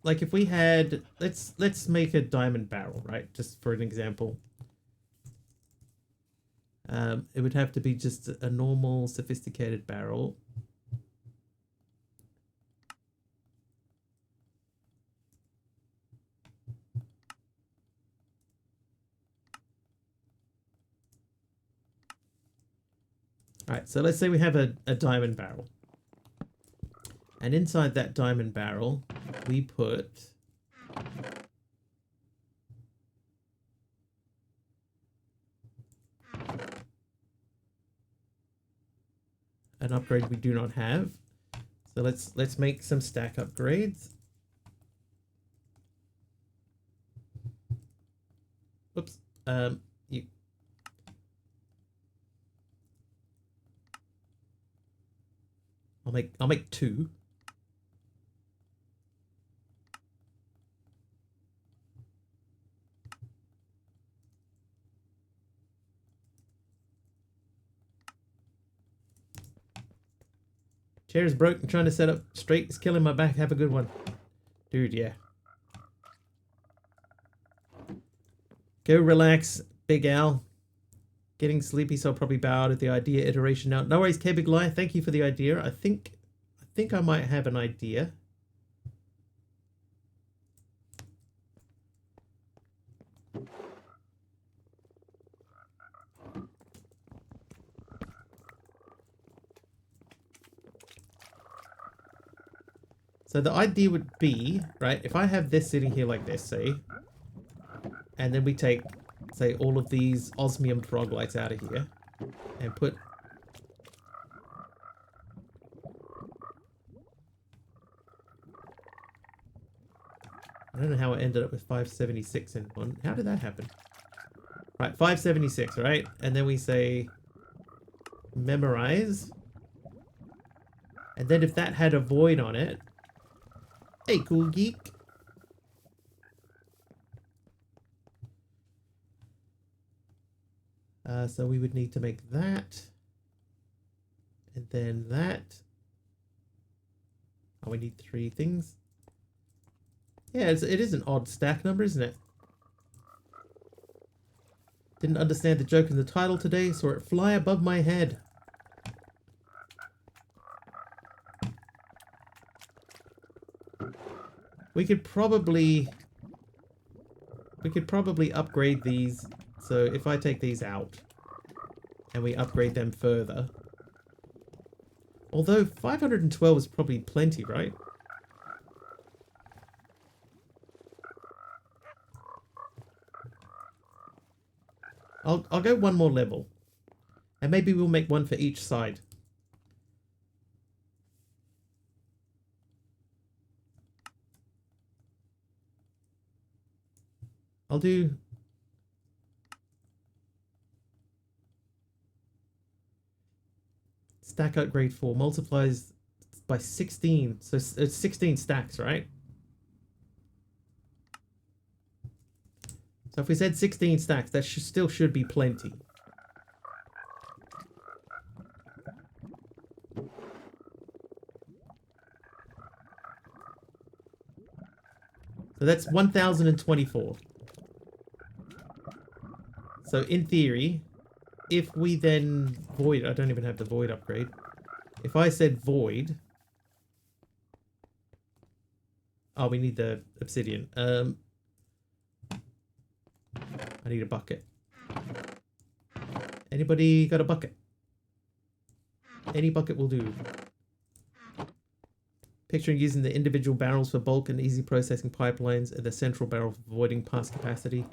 like if we had, let's make a diamond barrel, right? Just for an example. It would have to be just a normal sophisticated barrel. All right, so let's say we have a diamond barrel. And inside that diamond barrel, we put an upgrade we do not have. So let's make some stack upgrades. Oops. I'll make 2. Chair's broke. Trying to set up straight. It's killing my back. Have a good one. Dude, yeah. Go relax, Big Al. Getting sleepy, so I'll probably bow out of the idea iteration now. No worries, K-Big Lie. Thank you for the idea. I think I might have an idea. So the idea would be, right, if I have this sitting here like this, say, and then we take, say, all of these osmium frog lights out of here and put I don't know how I ended up with 576 in one. How did that happen? Right, 576, right? And then we say memorize. And then if that had a void on it, hey, cool geek. So we would need to make that. And then that. Oh, we need 3 things. Yeah, it is an odd stack number, isn't it? Didn't understand the joke in the title today, saw it fly above my head. We could probably upgrade these. So if I take these out and we upgrade them further. Although 512 is probably plenty, right? I'll go one more level. And maybe we'll make one for each side. I'll do... Stack upgrade 4 multiplies by 16. So it's 16 stacks, right? So if we said 16 stacks, that still should be plenty. So that's 1024. So in theory, if we then void, I don't even have the void upgrade. If I said void, oh, we need the obsidian. I need a bucket. Anybody got a bucket? Any bucket will do. Picturing using the individual barrels for bulk and easy processing pipelines and the central barrel for voiding past capacity.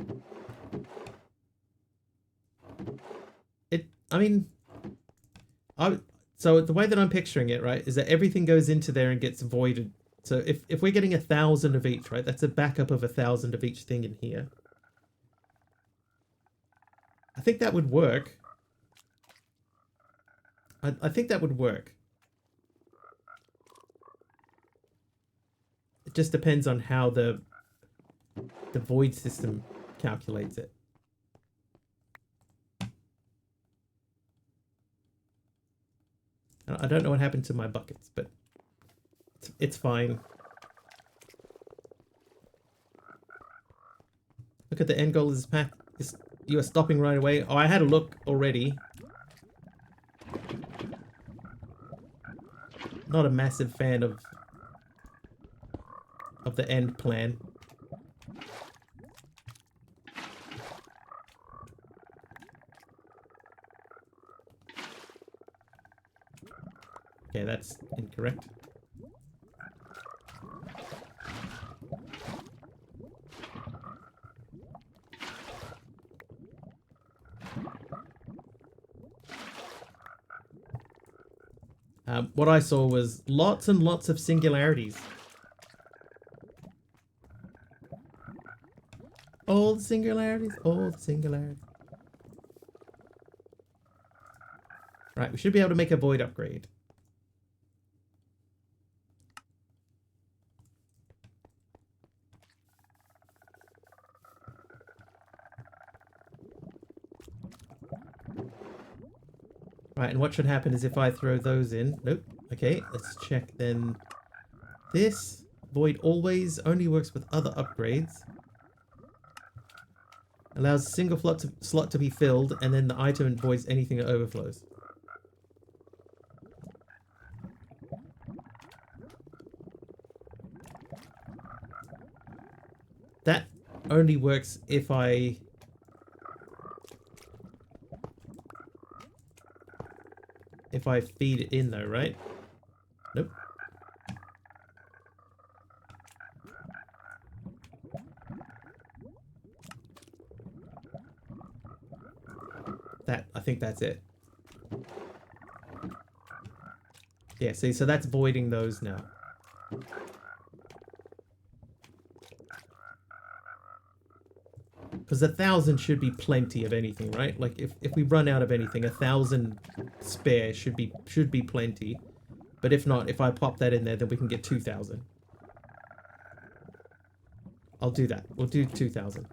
So the way that I'm picturing it, right, is that everything goes into there and gets voided. So if we're getting 1,000 of each, right, that's a backup of 1,000 of each thing in here. I think that would work. I think that would work. It just depends on how the void system calculates it. I don't know what happened to my buckets, but it's fine. Look at the end goal of this path. You are stopping right away. Oh, I had a look already. Not a massive fan of the end plan. Okay, that's incorrect. What I saw was lots and lots of singularities. All the singularities, all the singularities. Right, we should be able to make a void upgrade. Right, and what should happen is if I throw those in... Nope. Okay, let's check then. This void always only works with other upgrades. Allows a single slot to be filled, and then the item voids anything that overflows. That only works if I... feed it in though, right? Nope. I think that's it. Yeah, see, so that's voiding those now. Because 1,000 should be plenty of anything, right? Like if we run out of anything, 1,000 spare should be plenty. But if not, if I pop that in there, then we can get 2,000. I'll do that. We'll do 2,000.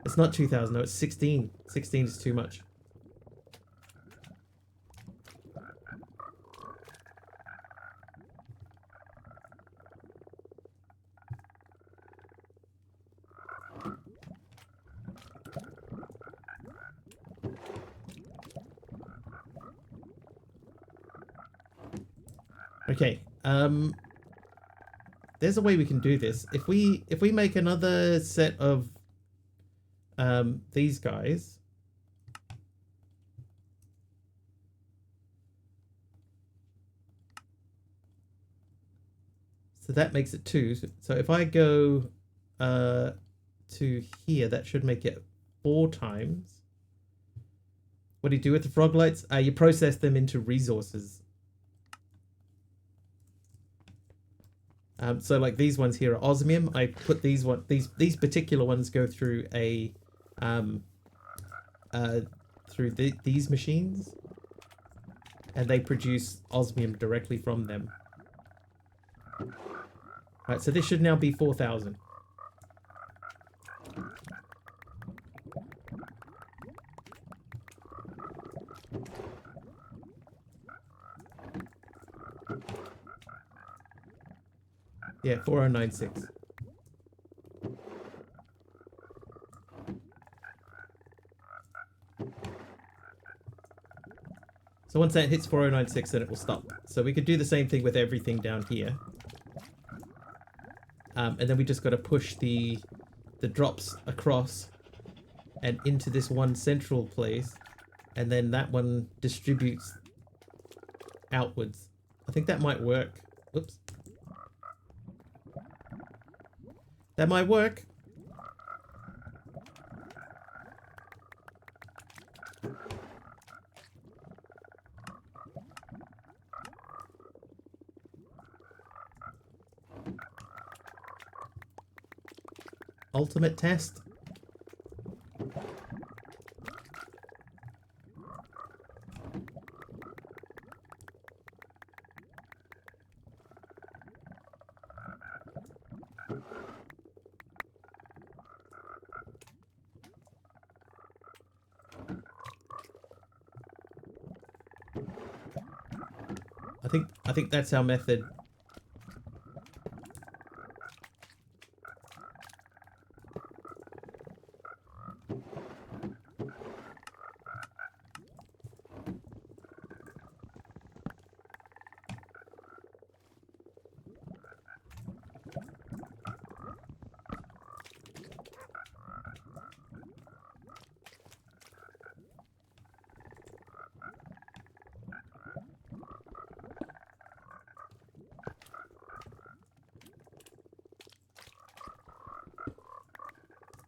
It's not 2,000, no, it's 16. 16 is too much. Okay, there's a way we can do this. If we make another set of these guys, so that makes it 2. So if I go to here, that should make it 4 times. What do you do with the frog lights? You process them into resources. So like these ones here are osmium. I put these particular ones go through a these machines, and they produce osmium directly from them. Right, so this should now be 4,000. Yeah, 4096. So once that hits 4096, then it will stop. So we could do the same thing with everything down here. And then we just got to push the drops across and into this one central place. And then that one distributes outwards. I think that might work. Oops. That might work. Ultimate test. I think that's our method.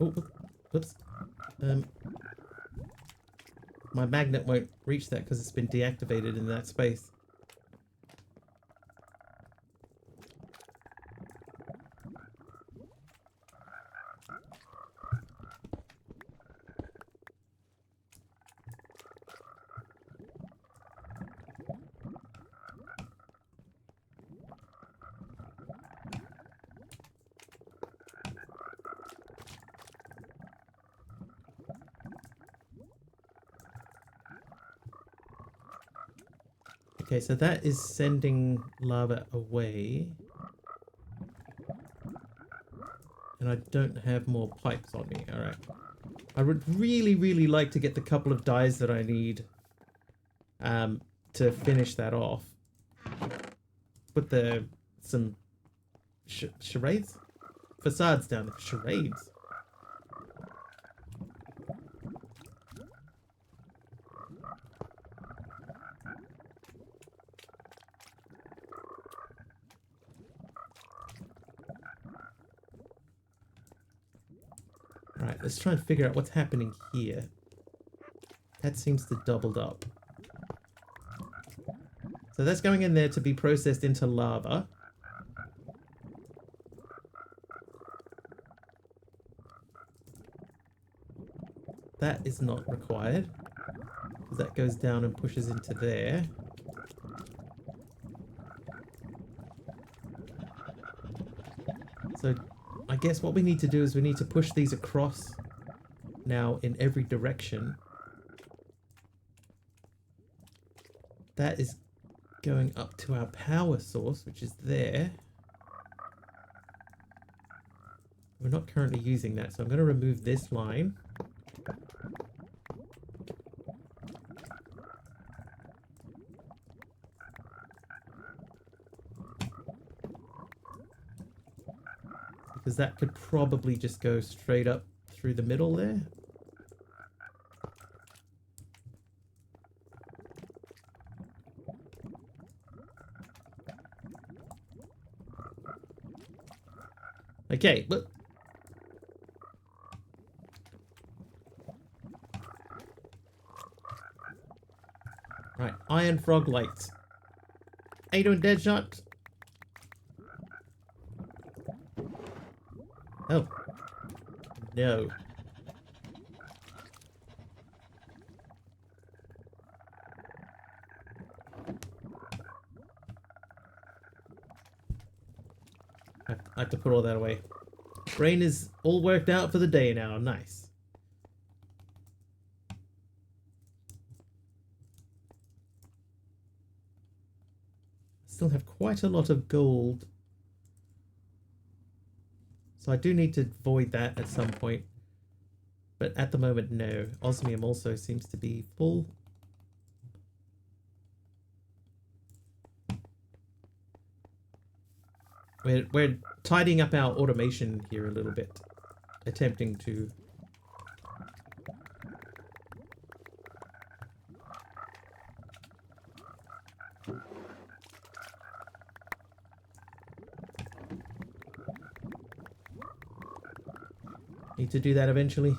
Oh, whoops. My magnet won't reach that because it's been deactivated in that space. Okay, so that is sending lava away. And I don't have more pipes on me. Alright. I would really, really like to get the couple of dyes that I need to finish that off. Put some charades? Facades down there. Charades. Alright, let's try and figure out what's happening here. That seems to doubled up. So that's going in there to be processed into lava. That is not required. That goes down and pushes into there. So I guess what we need to do is we need to push these across now in every direction. That is going up to our power source, which is there. We're not currently using that, so I'm going to remove this line. Because that could probably just go straight up through the middle there. Okay, but right, iron frog lights. How you doing, Deadshot? Oh. No. I have to put all that away. Brain is all worked out for the day now. Nice. Still have quite a lot of gold. So I do need to void that at some point. But at the moment, no. Osmium also seems to be full. We're tidying up our automation here a little bit. Attempting to... Need to do that eventually.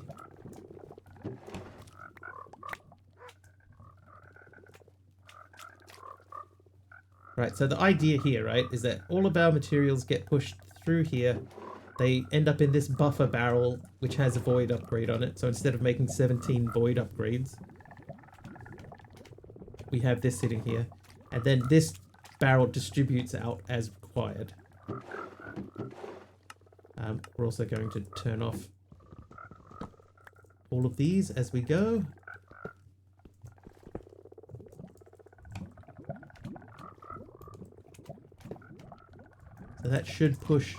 Right, so the idea here, right, is that all of our materials get pushed through here. They end up in this buffer barrel, which has a void upgrade on it. So instead of making 17 void upgrades, we have this sitting here. And then this barrel distributes out as required. We're also going to turn off all of these as we go. That should push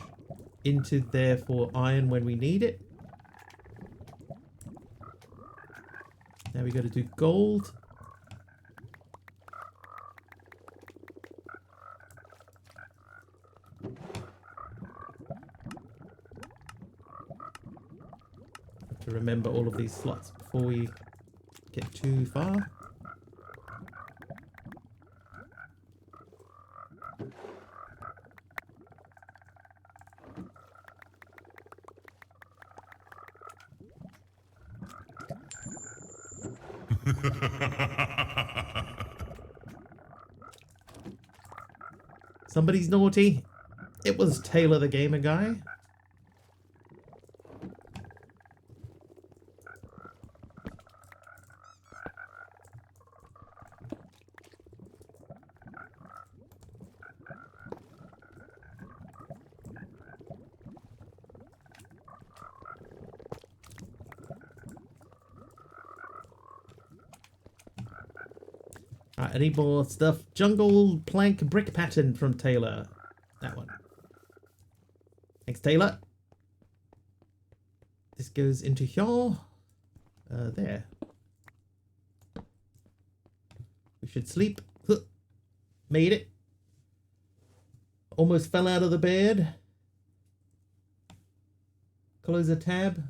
into there for iron when we need it. Now we got to do gold. Have to remember all of these slots before we get too far. Somebody's naughty. It was Taylor the Gamer Guy. Alright, I need more stuff. Jungle plank brick pattern from Taylor. That one. Thanks, Taylor. This goes into here. There. We should sleep. Huh. Made it. Almost fell out of the bed. Close a tab.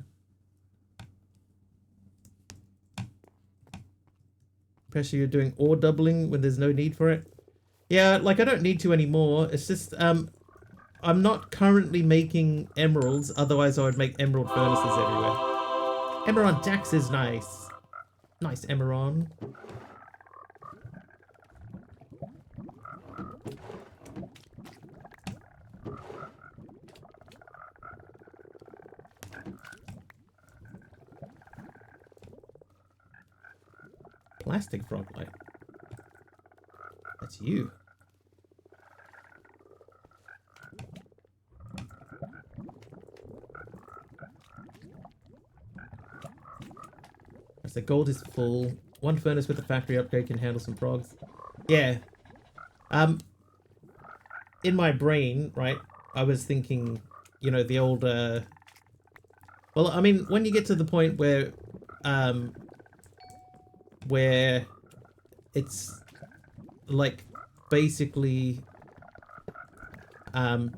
Especially you're doing ore doubling when there's no need for it. Yeah, like I don't need to anymore. It's just I'm not currently making emeralds, otherwise I would make emerald furnaces everywhere. Emerald Jax is nice. Nice Emerald. Plastic frog light. That's you. As the gold is full, one furnace with the factory upgrade can handle some frogs. Yeah. In my brain, right, I was thinking, you know, the old well, I mean, when you get to the point where it's like basically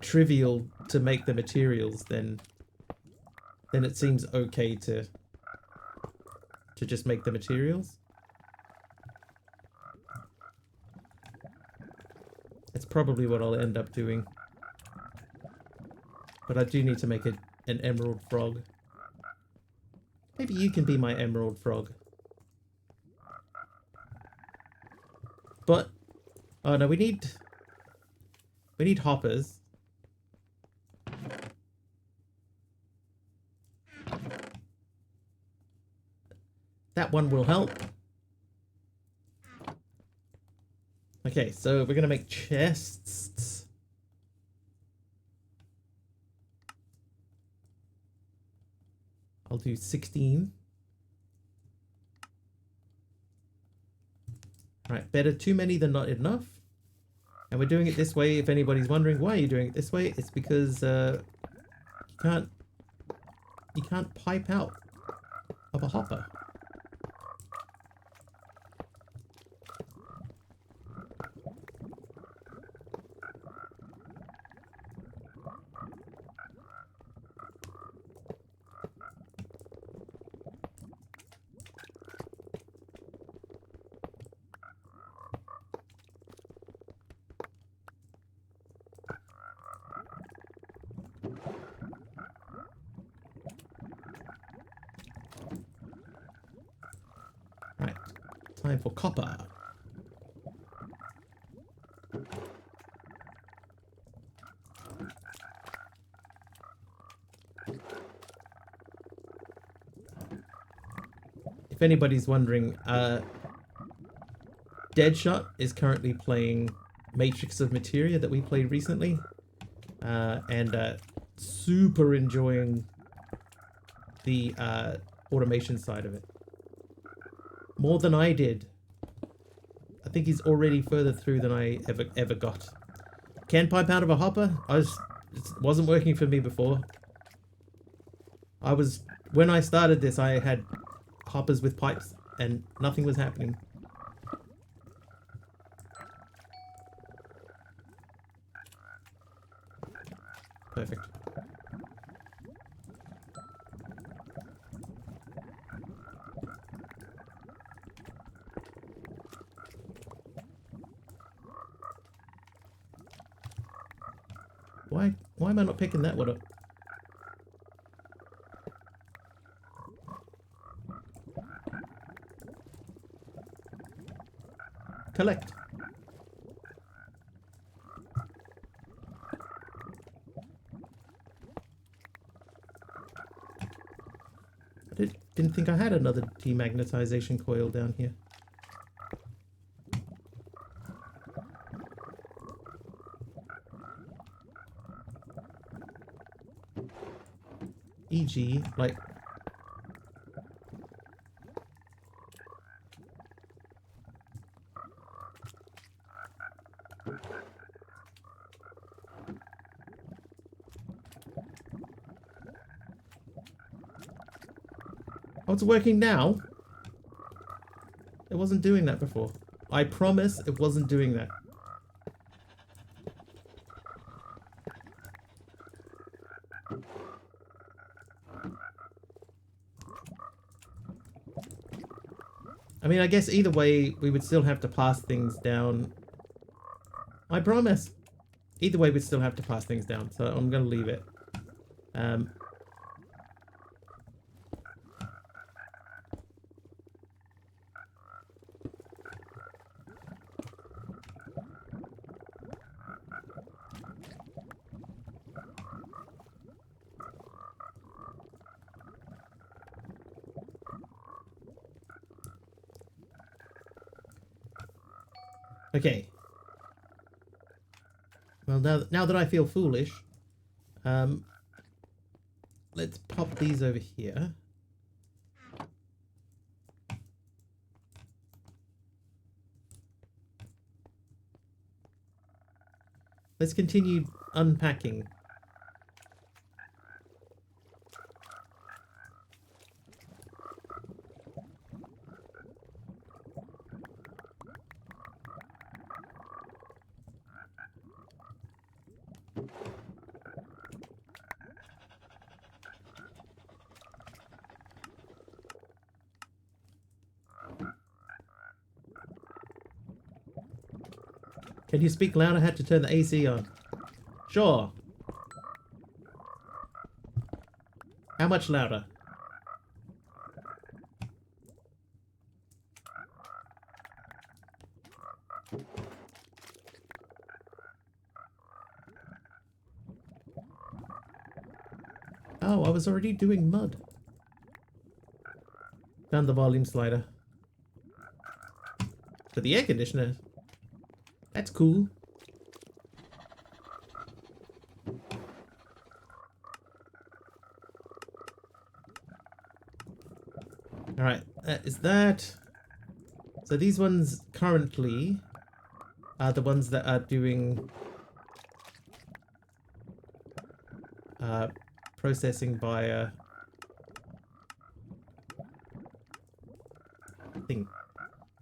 trivial to make the materials, then it seems okay to just make the materials. It's probably what I'll end up doing, but I do need to make an emerald frog. Maybe you can be my emerald frog. But oh no, we need hoppers. That one will help. Okay, so we're gonna make chests. I'll do 16. Right, better too many than not enough. And we're doing it this way. If anybody's wondering why you're doing it this way, it's because you can't pipe out of a hopper. Time for copper. If anybody's wondering, Deadshot is currently playing Matrix of Materia that we played recently, and super enjoying the automation side of it. More than I did. I think he's already further through than I ever got. Can pipe out of a hopper? I was wasn't working for me before. When I started this, I had hoppers with pipes and nothing was happening. Perfect. Why am I not picking that one up? Collect. I didn't think I had another demagnetization coil down here. E.g., like... Oh, it's working now? It wasn't doing that before. I promise it wasn't doing that. I mean, I guess either way, we would still have to pass things down. I promise. Either way, we'd still have to pass things down, so I'm going to leave it. Okay. Well, now that I feel foolish, let's pop these over here. Let's continue unpacking. Can you speak louder? I had to turn the AC on. Sure. How much louder? Oh, I was already doing mud. Found the volume slider. For the air conditioner. That's cool. Alright, is that... So these ones currently are the ones that are doing processing via thing.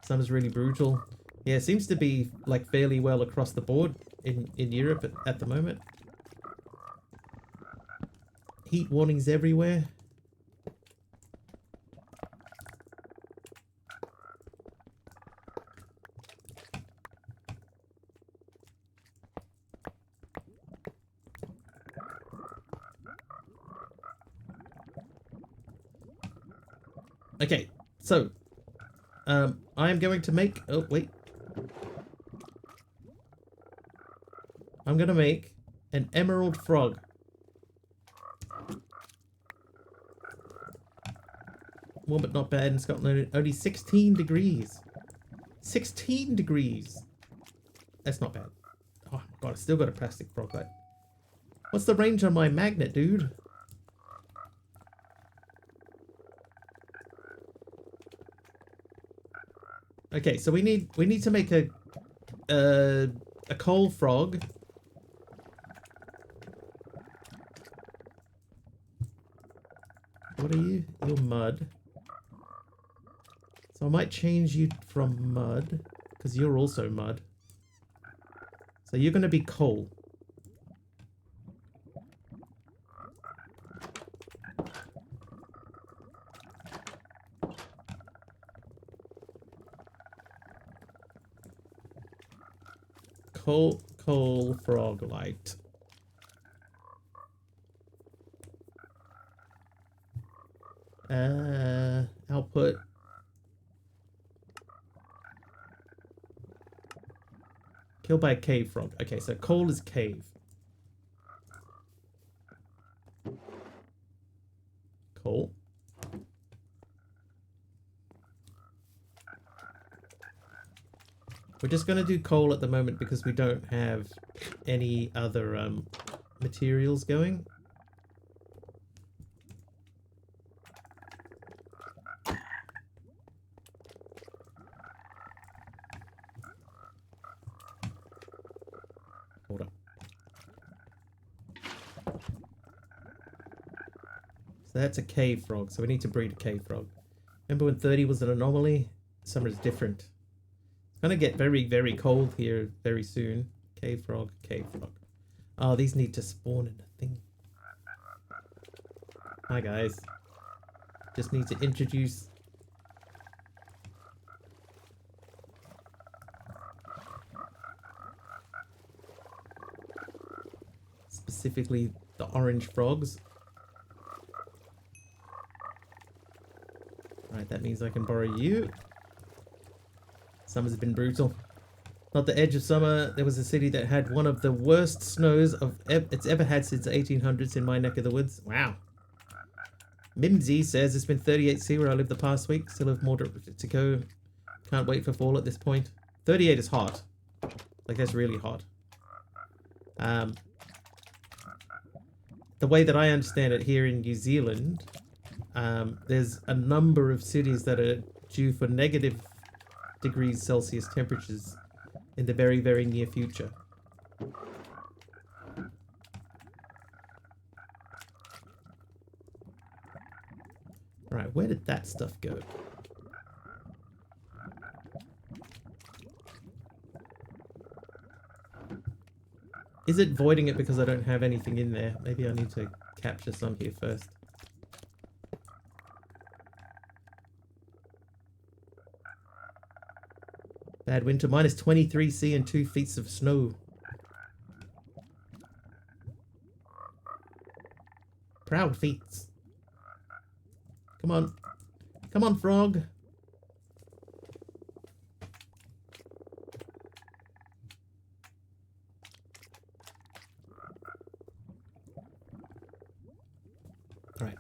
Some's really brutal. Yeah, it seems to be like fairly well across the board in Europe at the moment. Heat warnings everywhere. Okay, so I am going to make... Oh, wait. I'm going to make an emerald frog. Warm but not bad in Scotland. Only 16 degrees. 16 degrees. That's not bad. Oh my god, I still got a plastic frog light. What's the range on my magnet, dude? Okay, so we need to make a coal frog What are you? You're mud. So I might change you from mud, because you're also mud. So you're going to be coal. Coal, frog, light. Output. Killed by a cave frog. Okay, so coal is cave. Coal. We're just going to do coal at the moment because we don't have any other materials going. Hold up. So that's a cave frog, so we need to breed a cave frog. Remember when 30 was an anomaly? Summer is different. Gonna get very, very cold here very soon. Cave frog, cave frog. Oh, these need to spawn in a thing. Hi guys. Just need to introduce. Specifically the orange frogs. Right, that means I can borrow you. Summer's been brutal. Not the edge of summer, there was a city that had one of the worst snows it's ever had since the 1800s in my neck of the woods. Wow. Mimsy says it's been 38C where I lived the past week. Still have more to go. Can't wait for fall at this point. 38 is hot. Like, that's really hot. The way that I understand it here in New Zealand, there's a number of cities that are due for negative degrees Celsius temperatures in the very, very near future. Right, where did that stuff go? Is it voiding it because I don't have anything in there? Maybe I need to capture some here first. Bad winter, minus 23C and 2 feet of snow. Proud feats. Come on. Come on, frog. All right.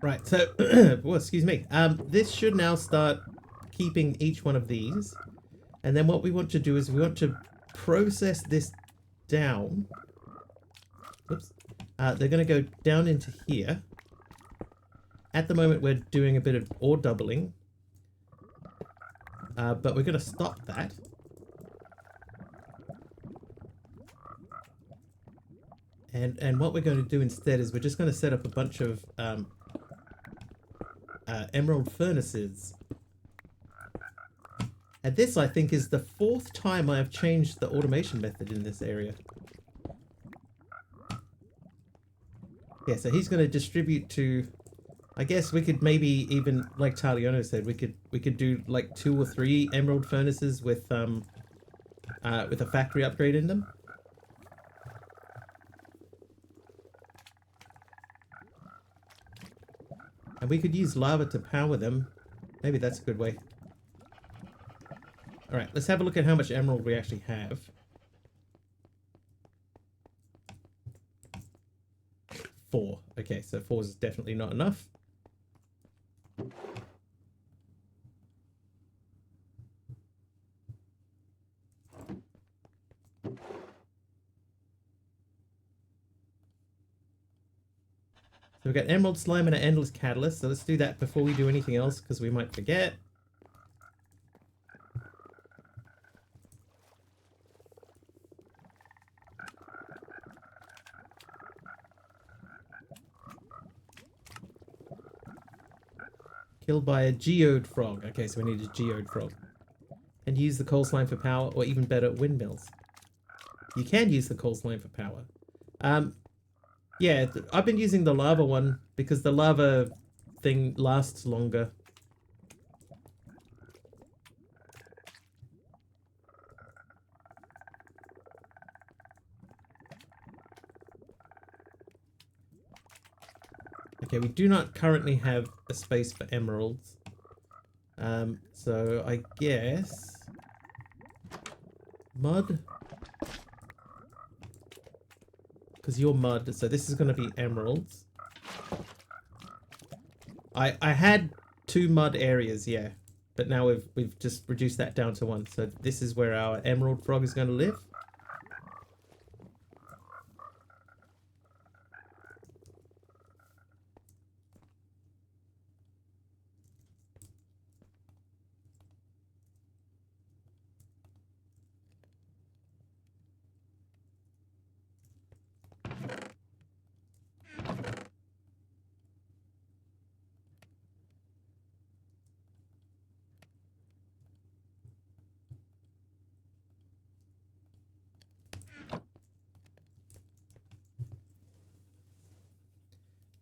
Right, so, well, excuse me. This should now start keeping each one of these. And then what we want to do is we want to process this down. Oops. They're going to go down into here. At the moment, we're doing a bit of ore doubling. But we're going to stop that. And what we're going to do instead is we're just going to set up a bunch of emerald furnaces. And this, I think, is the 4th time I have changed the automation method in this area. Yeah, so he's going to distribute to... I guess we could maybe even, like Taliano said, we could do like 2 or 3 emerald furnaces with a factory upgrade in them. And we could use lava to power them. Maybe that's a good way. Alright, let's have a look at how much emerald we actually have. 4. Okay, so 4 is definitely not enough. we've got Emerald Slime and an Endless Catalyst, so let's do that before we do anything else, because we might forget. Killed by a geode frog. Okay, so we need a geode frog. And use the coal slime for power, or even better, windmills. You can use the coal slime for power. Yeah, I've been using the lava one because the lava thing lasts longer. Okay, we do not currently have a space for emeralds. So I guess mud, because you're mud, so this is going to be emeralds. I had 2 mud areas, yeah, but now we've just reduced that down to 1. So this is where our emerald frog is going to live.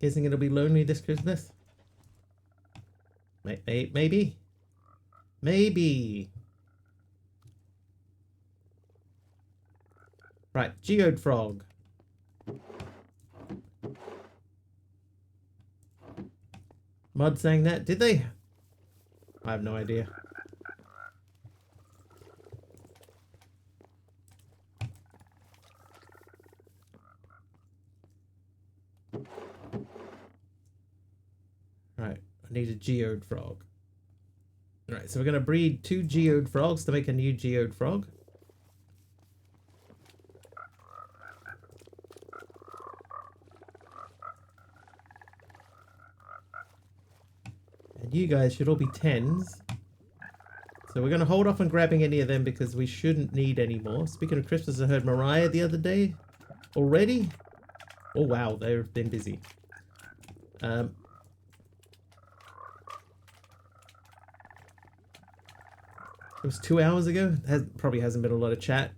Guessing it'll be lonely this Christmas? Maybe. Maybe. Right, geode frog. Mud saying that, did they? I have no idea. Right, I need a geode frog. Right, so we're going to breed 2 geode frogs to make a new geode frog. And you guys should all be 10s. So we're going to hold off on grabbing any of them because we shouldn't need any more. Speaking of Christmas, I heard Mariah the other day already. Oh wow, they've been busy. It was 2 hours ago. Probably hasn't been a lot of chat.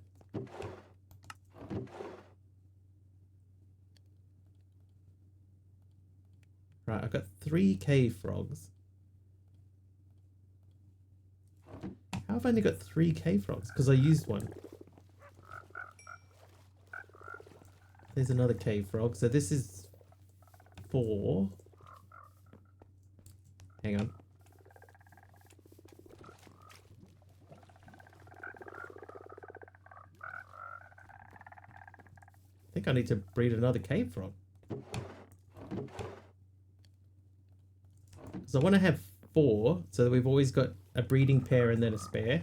Right, I've got 3 cave frogs. How have I only got 3 cave frogs? Because I used one. There's another cave frog. So this is 4. Hang on. I think I need to breed another cave frog. Because I want to have 4, so that we've always got a breeding pair and then a spare.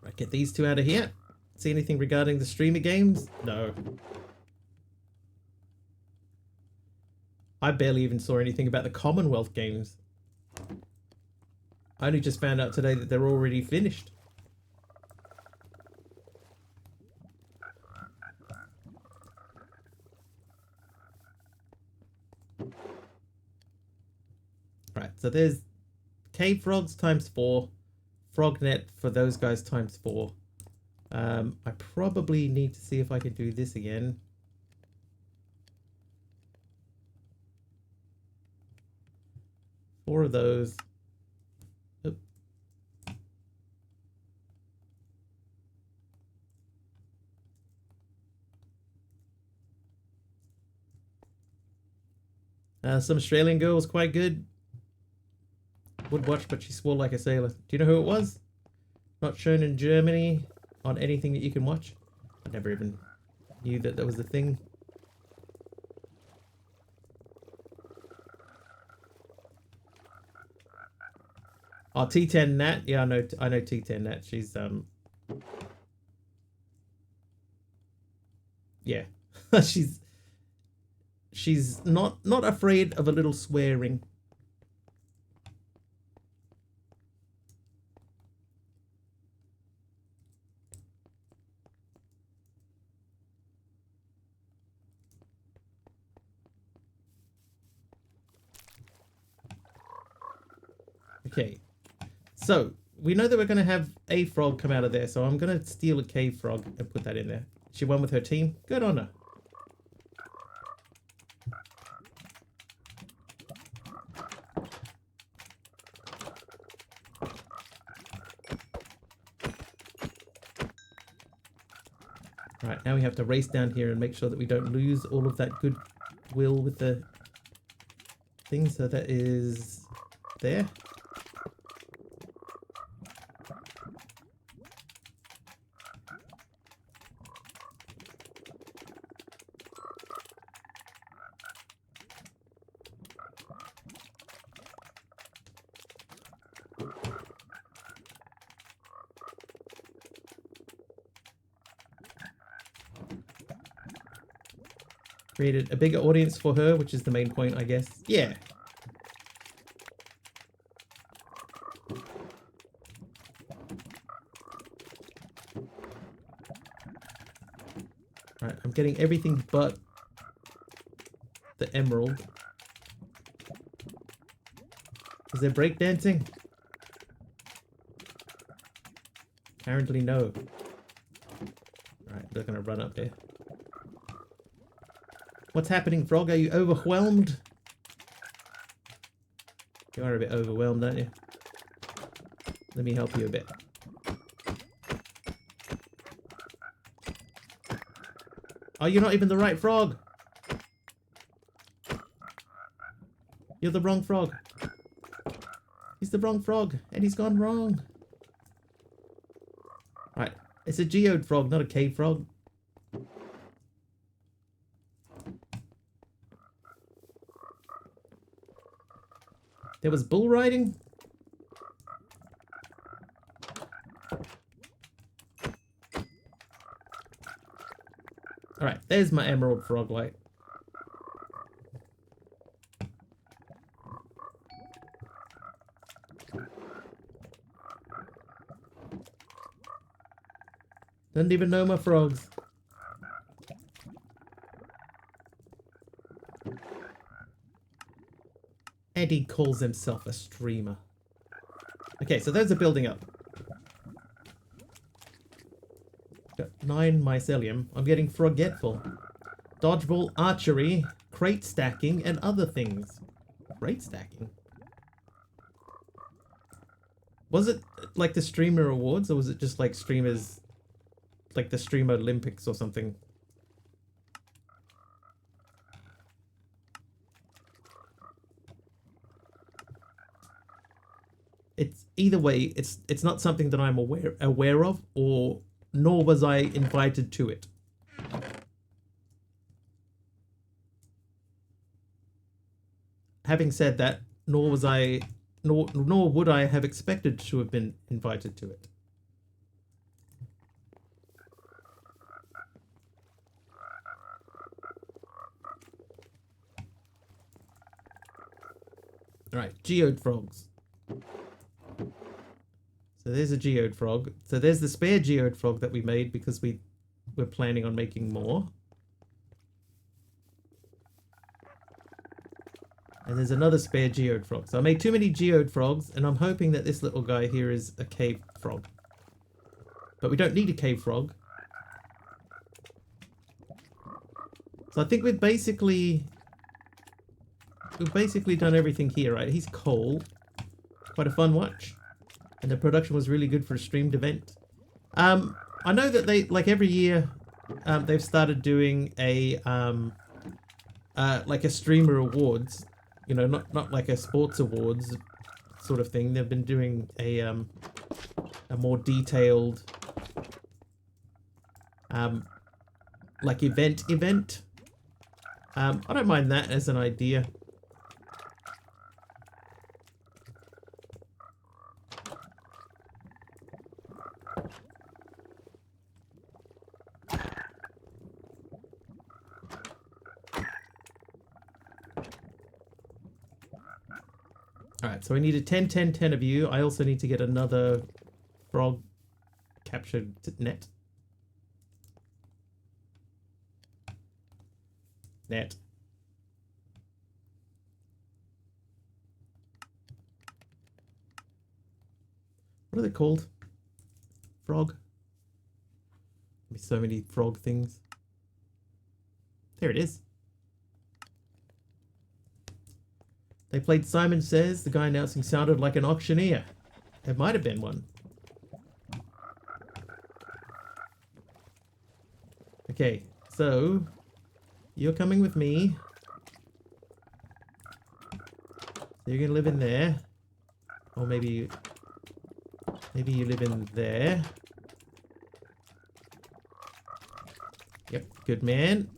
Right, get these 2 out of here. See anything regarding the streamer games? No. I barely even saw anything about the Commonwealth games. I only just found out today that they're already finished. Right, so there's cave frogs times 4. Frog net for those guys times 4. I probably need to see if I can do this again. Four of those. Oop. Some Australian girl was quite good. Would watch, but she swore like a sailor. Do you know who it was? Not shown in Germany on anything that you can watch. I never even knew that that was a thing. Oh, T10 Nat. Yeah, I know T10 Nat. She's yeah. she's not afraid of a little swearing. Okay. So, we know that we're going to have a frog come out of there, so I'm going to steal a cave frog and put that in there. She won with her team. Good on her. Right, now we have to race down here and make sure that we don't lose all of that goodwill with the thing. So that is there. Created a bigger audience for her, which is the main point, I guess. Yeah. Right, I'm getting everything but the emerald. Is there breakdancing? Apparently no. Right, they're gonna run up there. What's happening, frog? Are you overwhelmed? You are a bit overwhelmed, aren't you? Let me help you a bit. Oh, you're not even the right frog. You're the wrong frog. He's the wrong frog, and he's gone wrong. Right, it's a geode frog, not a cave frog. There was bull riding? Alright, there's my emerald frog light. Doesn't even know my frogs. Eddie calls himself a streamer. Okay, so those are building up. Got 9 mycelium. I'm getting forgetful. Dodgeball, archery, crate stacking, and other things. Crate stacking? Was it like the streamer awards, or was it just like streamers, like the streamer Olympics or something? It's either way, it's not something that I'm aware of, or nor was I invited to it. Having said that, nor was I, nor would I have expected to have been invited to it. All right, geode frogs. So there's a geode frog. So there's the spare geode frog that we made because we're planning on making more. And there's another spare geode frog. So I made too many geode frogs, and I'm hoping that this little guy here is a cave frog. But we don't need a cave frog. So I think we've basically done everything here, right? He's coal. Quite a fun watch. And the production was really good for a streamed event. I know that they, like every year, they've started doing a like a streamer awards. You know, not like a sports awards sort of thing. They've been doing a more detailed like event. I don't mind that as an idea. Alright, so we need a 10, 10, 10 of you. I also need to get another frog captured net. Net. What are they called? Frog? There's so many frog things. There it is. They played Simon Says. The guy announcing sounded like an auctioneer. It might have been one. Okay, so you're coming with me. So you're gonna live in there. Or maybe you live in there. Yep, good man.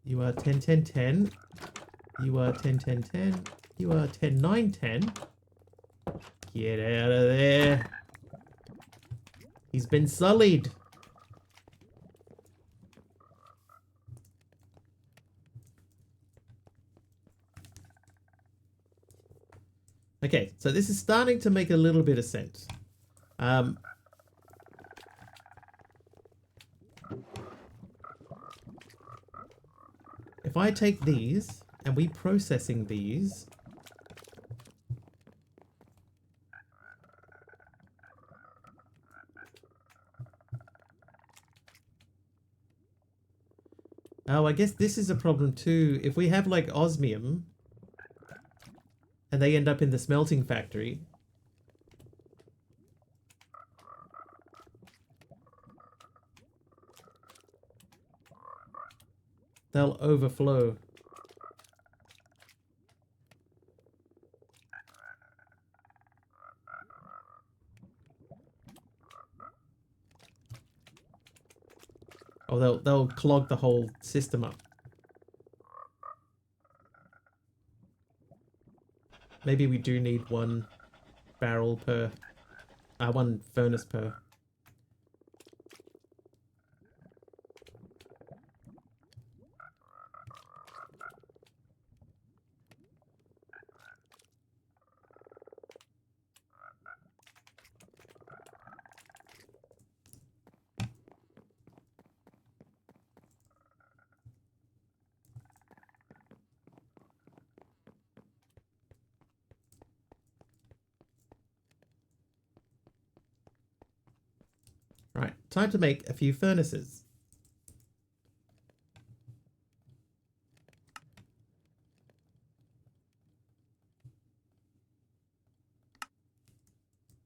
You are 10, 10, 10. You are 10, 10, 10. You are 10, 9, 10. Get out of there. He's been sullied. Okay, so this is starting to make a little bit of sense. If I take these and we processing these, oh, I guess this is a problem too. If we have like osmium and they end up in the smelting factory, they'll overflow. Oh, they'll clog the whole system up. Maybe we do need one barrel per, one furnace per. Right, time to make a few furnaces.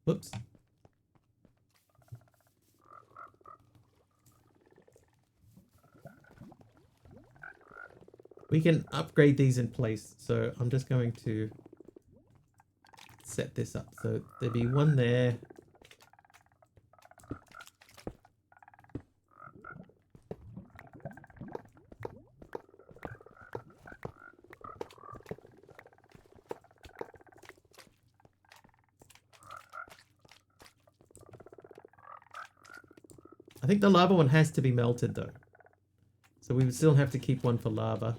Whoops. We can upgrade these in place, so I'm just going to set this up. So there'll be one there. I think the lava one has to be melted though. So we would still have to keep one for lava.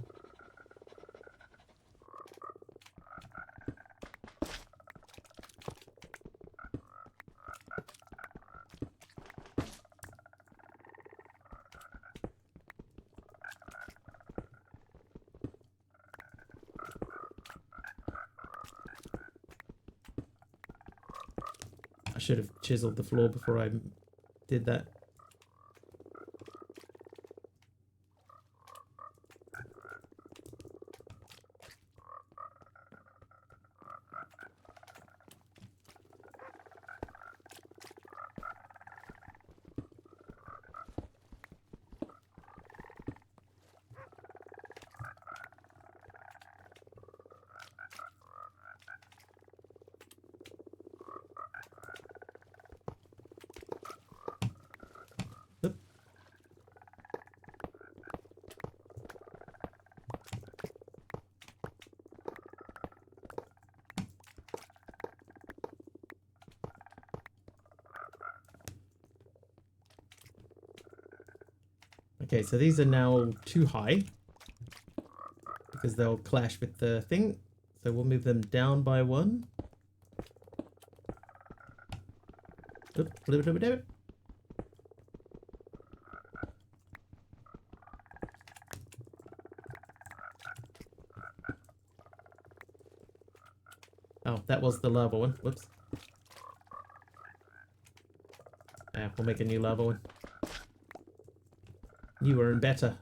I should have chiseled the floor before I did that. Okay, so these are now too high because they'll clash with the thing. So we'll move them down by one. Oop, blip, blip, blip. Oh, that was the lava one. Whoops. Yeah, we'll make a new lava one. Newer and better.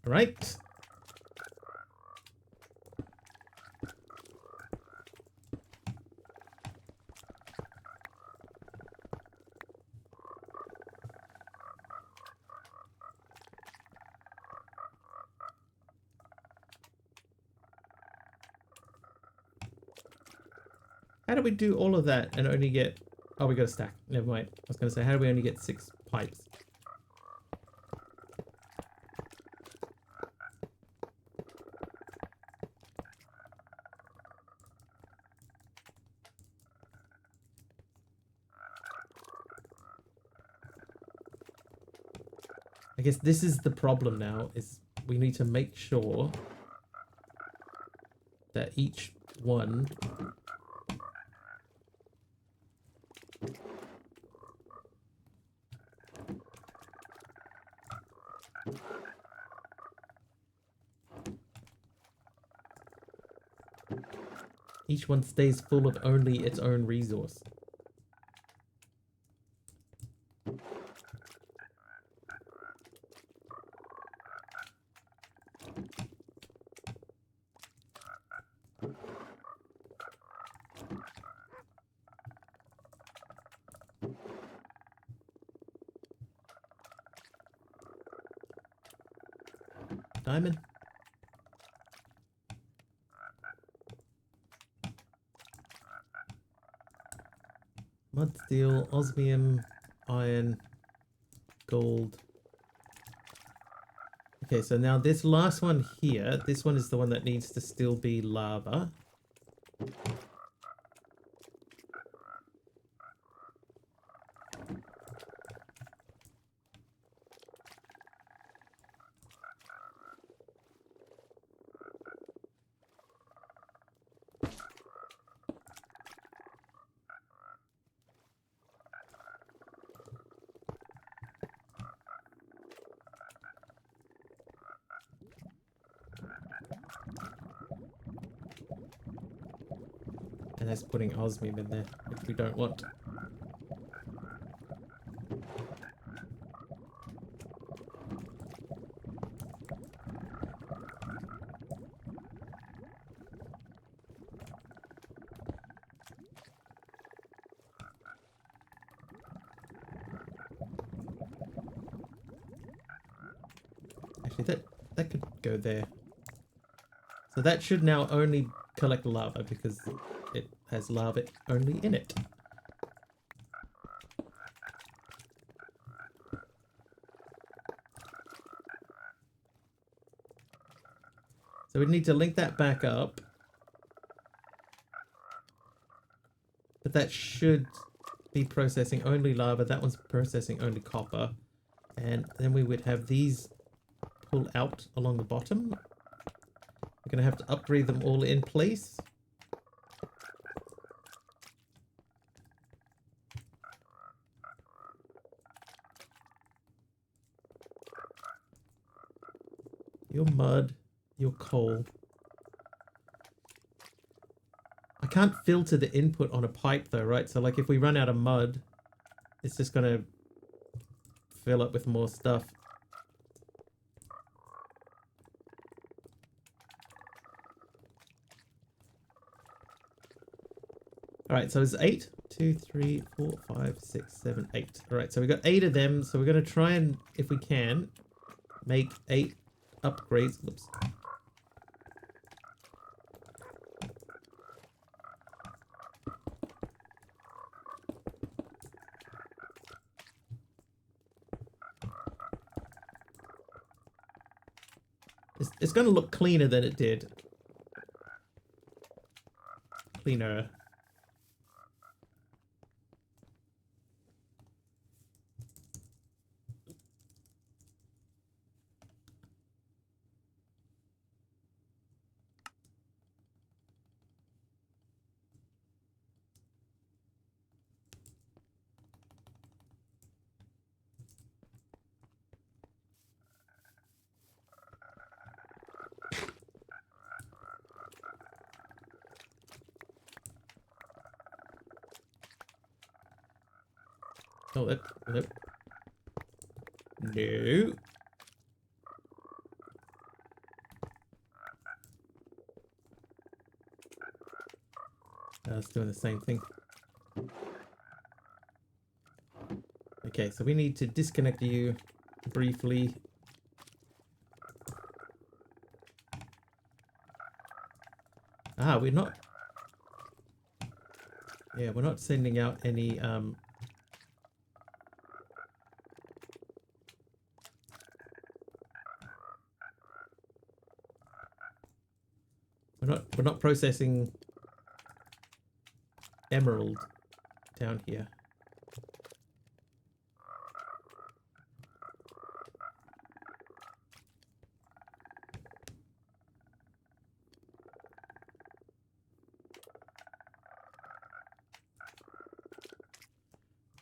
All right. How do we do all of that and only get... Oh, we got a stack. Never mind. I was going to say, how do we only get 6 pipes? I guess this is the problem now, is we need to make sure that each one stays full of only its own resource. Diamond. Mud, steel, osmium, iron, gold. Okay, so now this last one here, this one is the one that needs to still be lava. And that's putting osmium in there, which we don't want. Actually, that could go there. So that should now only collect lava because it has lava only in it. So we need to link that back up. But that should be processing only lava. That one's processing only copper. And then we would have these pull out along the bottom. We're going to have to upgrade them all in place. Your mud, your coal. I can't filter the input on a pipe though, right? So like if we run out of mud, it's just gonna fill up with more stuff. All right, so it's 8. 2, 3, 4, 5, 6, 7, 8. All right, so we got 8 of them. So we're gonna try and, if we can, make 8 upgrades. Whoops. It's gonna look cleaner than it did. Cleaner. Oh, that. Nope. No. It's doing the same thing. Okay, so we need to disconnect you briefly. Ah, we're not. Yeah, we're not sending out any we're not processing emerald down here.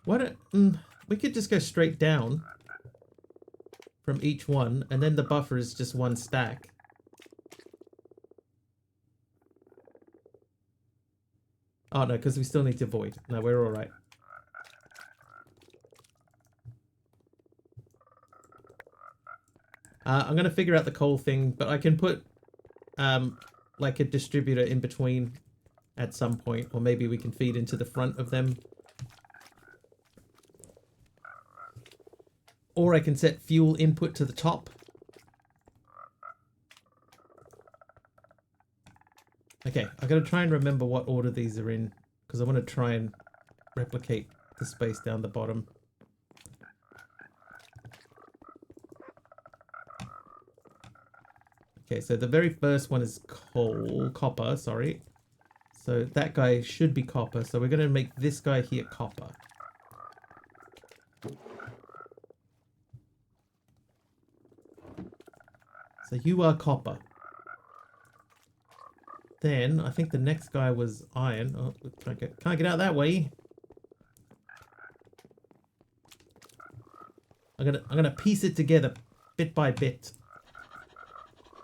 What? We could just go straight down from each one, and then the buffer is just one stack. Oh no, because we still need to void. No, we're all right. I'm gonna figure out the coal thing, but I can put like a distributor in between at some point, or maybe we can feed into the front of them. Or I can set fuel input to the top. Okay, I gotta try and remember what order these are in, because I want to try and replicate the space down the bottom. Okay, so the very first one is copper, sorry. So that guy should be copper, so we're gonna make this guy here copper. So you are copper. Then I think the next guy was iron. Oh, can't get out that way. I'm gonna piece it together bit by bit.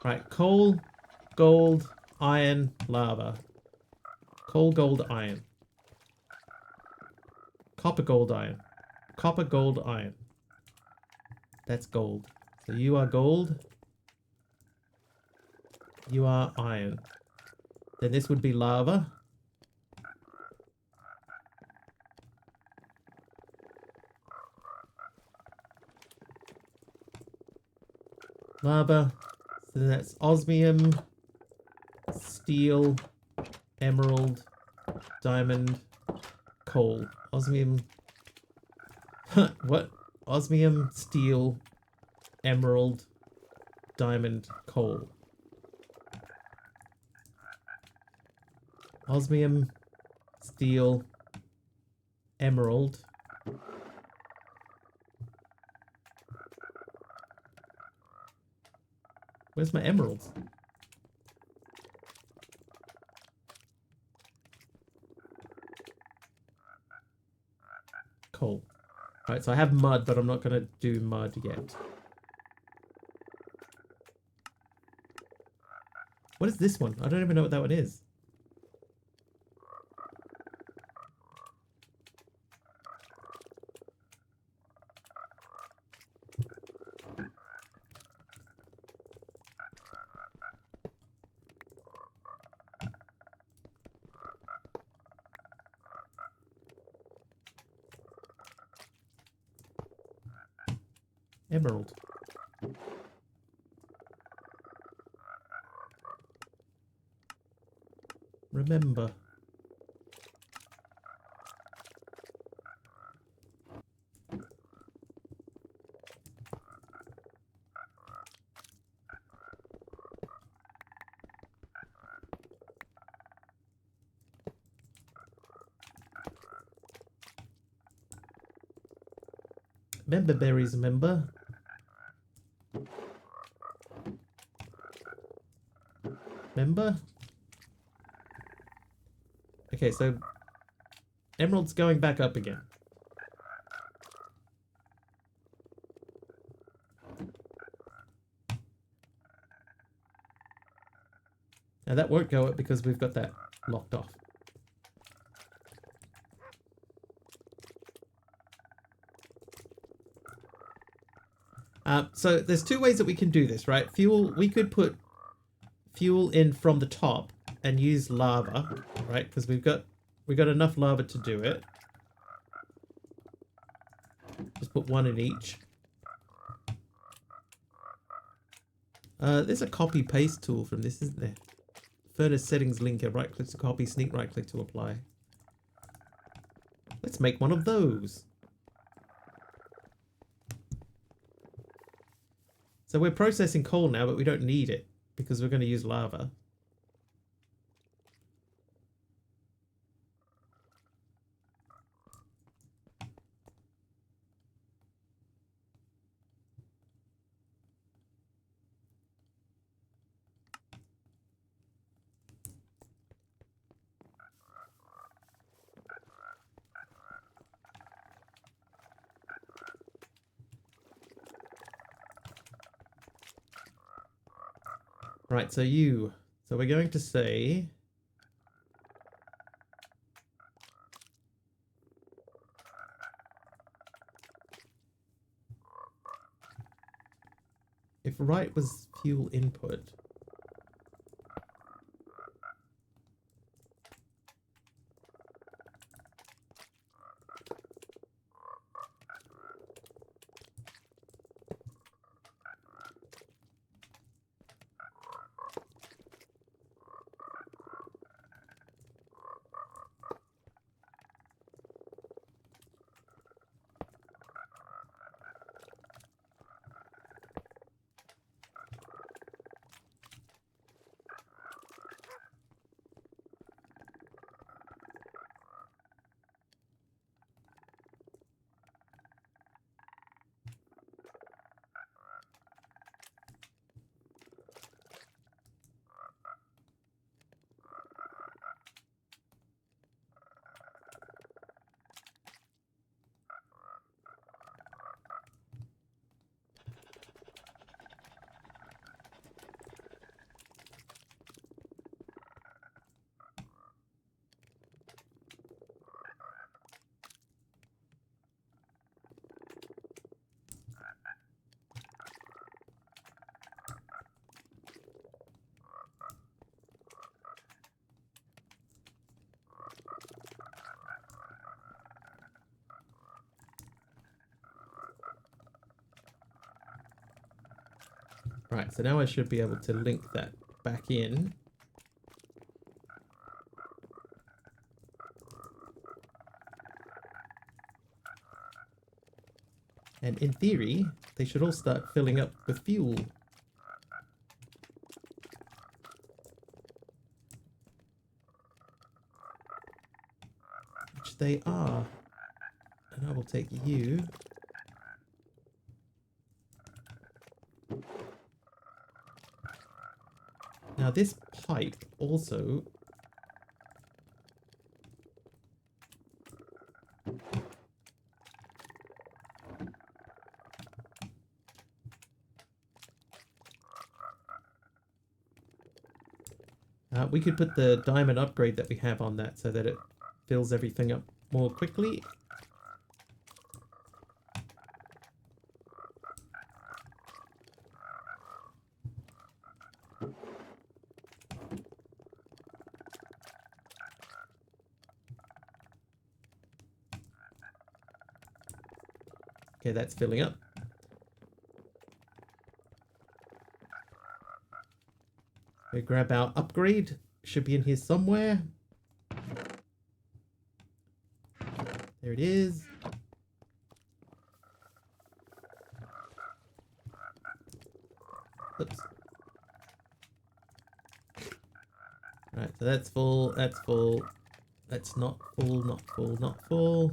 Right, coal, gold, iron, lava. Coal, gold, iron. Copper, gold, iron. Copper, gold, iron. That's gold. So you are gold. You are iron. Then this would be lava. Lava. So that's osmium, steel, emerald, diamond, coal. Osmium. What? Osmium, steel, emerald, diamond, coal. Osmium, steel, emerald. Where's my emeralds? Coal. Alright, so I have mud, but I'm not going to do mud yet. What is this one? I don't even know what that one is. Emerald. Remember. Member berries, remember? Remember? Okay, so Emerald's going back up again. Now that won't go up because we've got that locked off. So there's two ways that we can do this, right? Fuel, we could put fuel in from the top and use lava, right? Because we've got enough lava to do it. Just put one in each. There's a copy paste tool from this, isn't there? Furnace settings linker, right click to copy, sneak right click to apply. Let's make one of those. So we're processing coal now, but we don't need it because we're going to use lava. Right, so we're going to say if right was fuel input, right, so now I should be able to link that back in. And in theory, they should all start filling up with fuel. Which they are. And I will take you. Now this pipe also we could put the diamond upgrade that we have on that so that it fills everything up more quickly. Okay, that's filling up. We grab our upgrade. Should be in here somewhere. There it is. Oops. Right, so that's full, that's full. That's not full, not full, not full.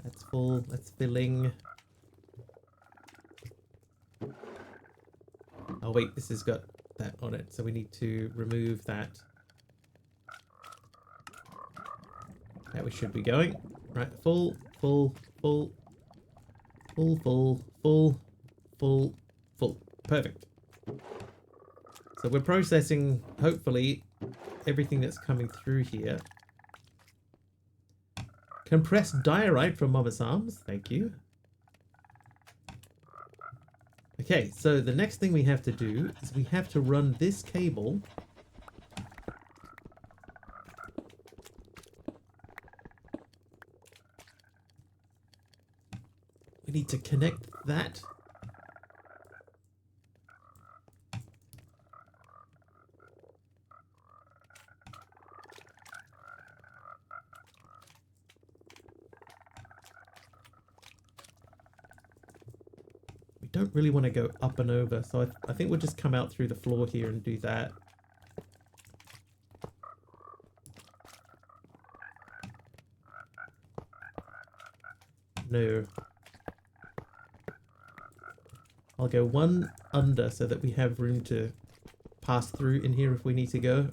That's full, that's filling. Oh wait, this has got that on it, so we need to remove that. That we should be going. Right, full, full, full, full, full, full, full, full. Perfect. So we're processing, hopefully, everything that's coming through here. Compressed diorite from Mama's Arms. Thank you. Okay, so the next thing we have to do is we have to run this cable we need to connect that. Don't really want to go up and over, so I think we'll just come out through the floor here and do that. No. I'll go one under so that we have room to pass through in here if we need to go.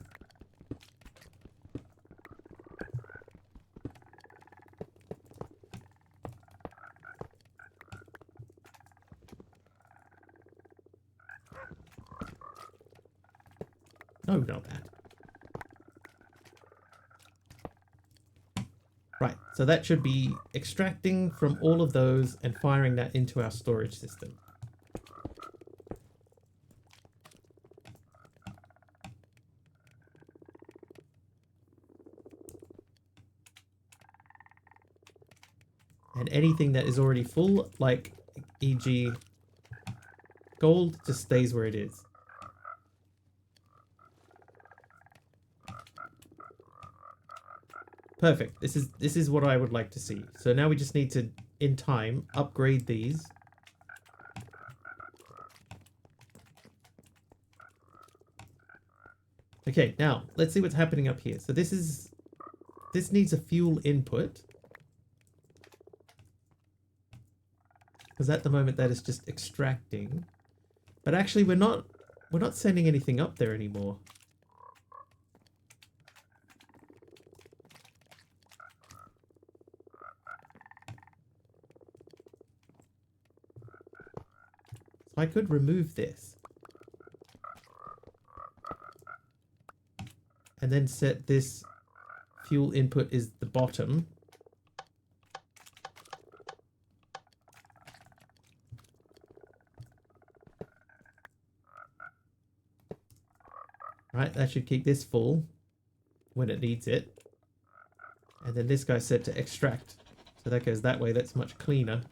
No, not that. Right, so that should be extracting from all of those and firing that into our storage system. And anything that is already full, like e.g. gold, just stays where it is. Perfect. This is what I would like to see. So now we just need to, in time, upgrade these. Okay, now let's see what's happening up here. So this needs a fuel input. Because at the moment that is just extracting. But actually we're not sending anything up there anymore. I could remove this and then set this fuel input is the bottom. Right, that should keep this full when it needs it. And then this guy's set to extract. So that goes that way, that's much cleaner.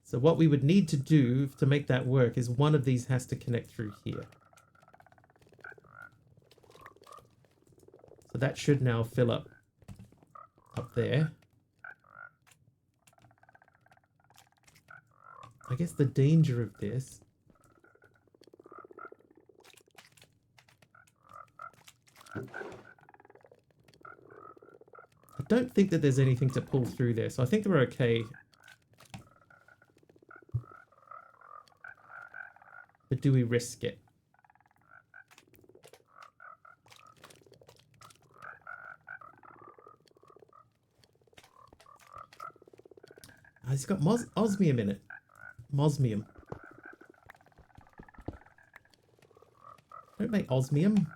So what we would need to do to make that work is one of these has to connect through here. So that should now fill up there. I guess the danger of this I don't think that there's anything to pull through there, so I think we're okay. But do we risk it? It's got osmium in it. Mosmium. Don't make osmium.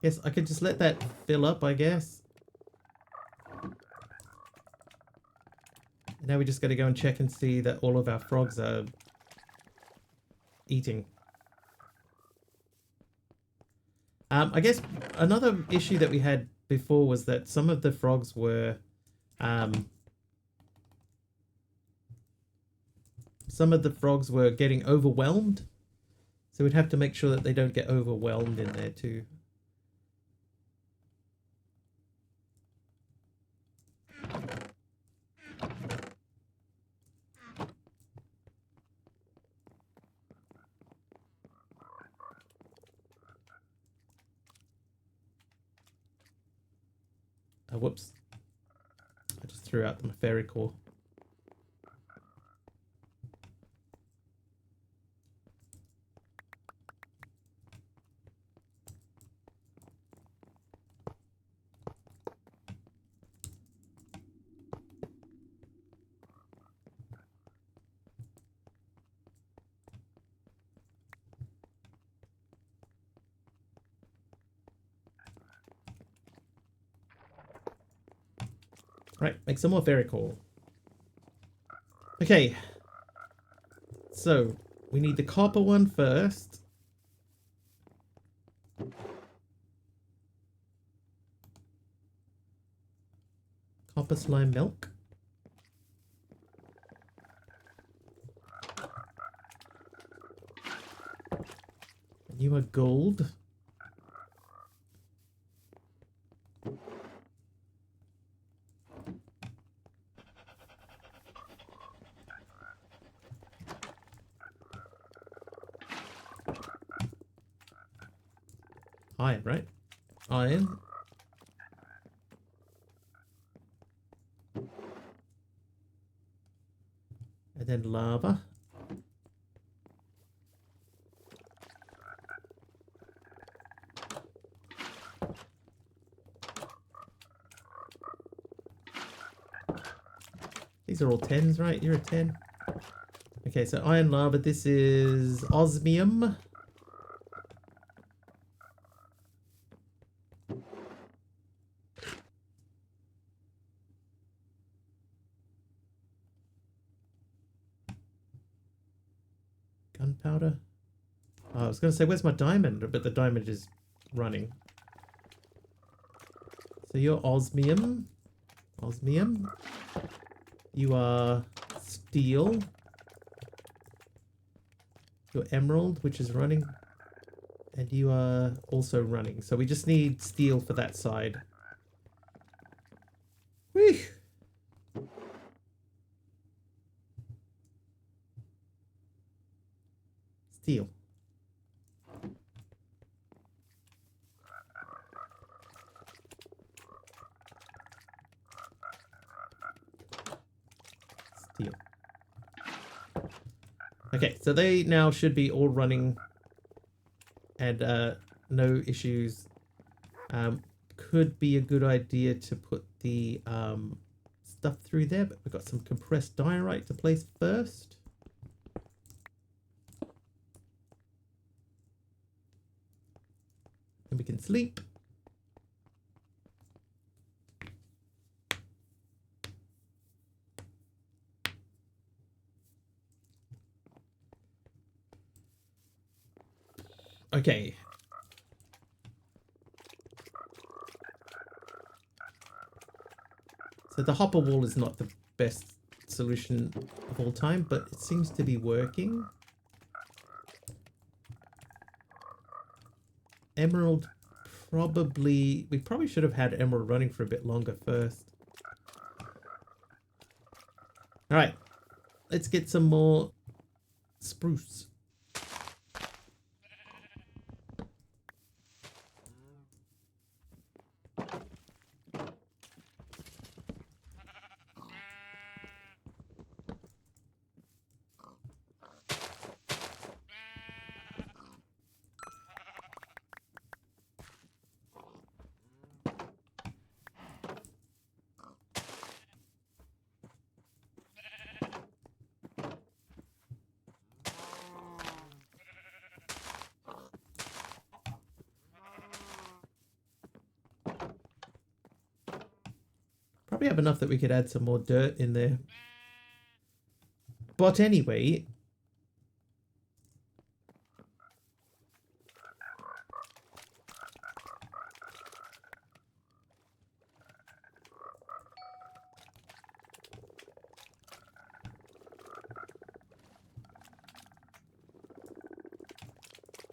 Guess I could just let that fill up, I guess. Now we just got to go and check and see that all of our frogs are eating. I guess another issue that we had before was that some of the frogs were getting overwhelmed. So we'd have to make sure that they don't get overwhelmed in there too. Oh, whoops. I just threw out my fairy core. Right, make some more fairy core. Okay. So, we need the copper one first. Copper slime milk. You are gold. Iron, right? Iron. And then lava. These are all 10s, right? You're a 10. Okay, so iron lava. This is osmium. Gunpowder. Oh, I was going to say, where's my diamond? But the diamond is running. So you're osmium. Osmium. You are steel. You're emerald, which is running. And you are also running. So we just need steel for that side. Whee! Steel. Steel. Okay, so they now should be all running and no issues. Could be a good idea to put the stuff through there, but we've got some compressed diorite to place first. And we can sleep. Okay. So the hopper wall is not the best solution of all time, but it seems to be working. Emerald probably... We probably should have had Emerald running for a bit longer first. Alright. Let's get some more spruce. Probably have enough that we could add some more dirt in there. But anyway...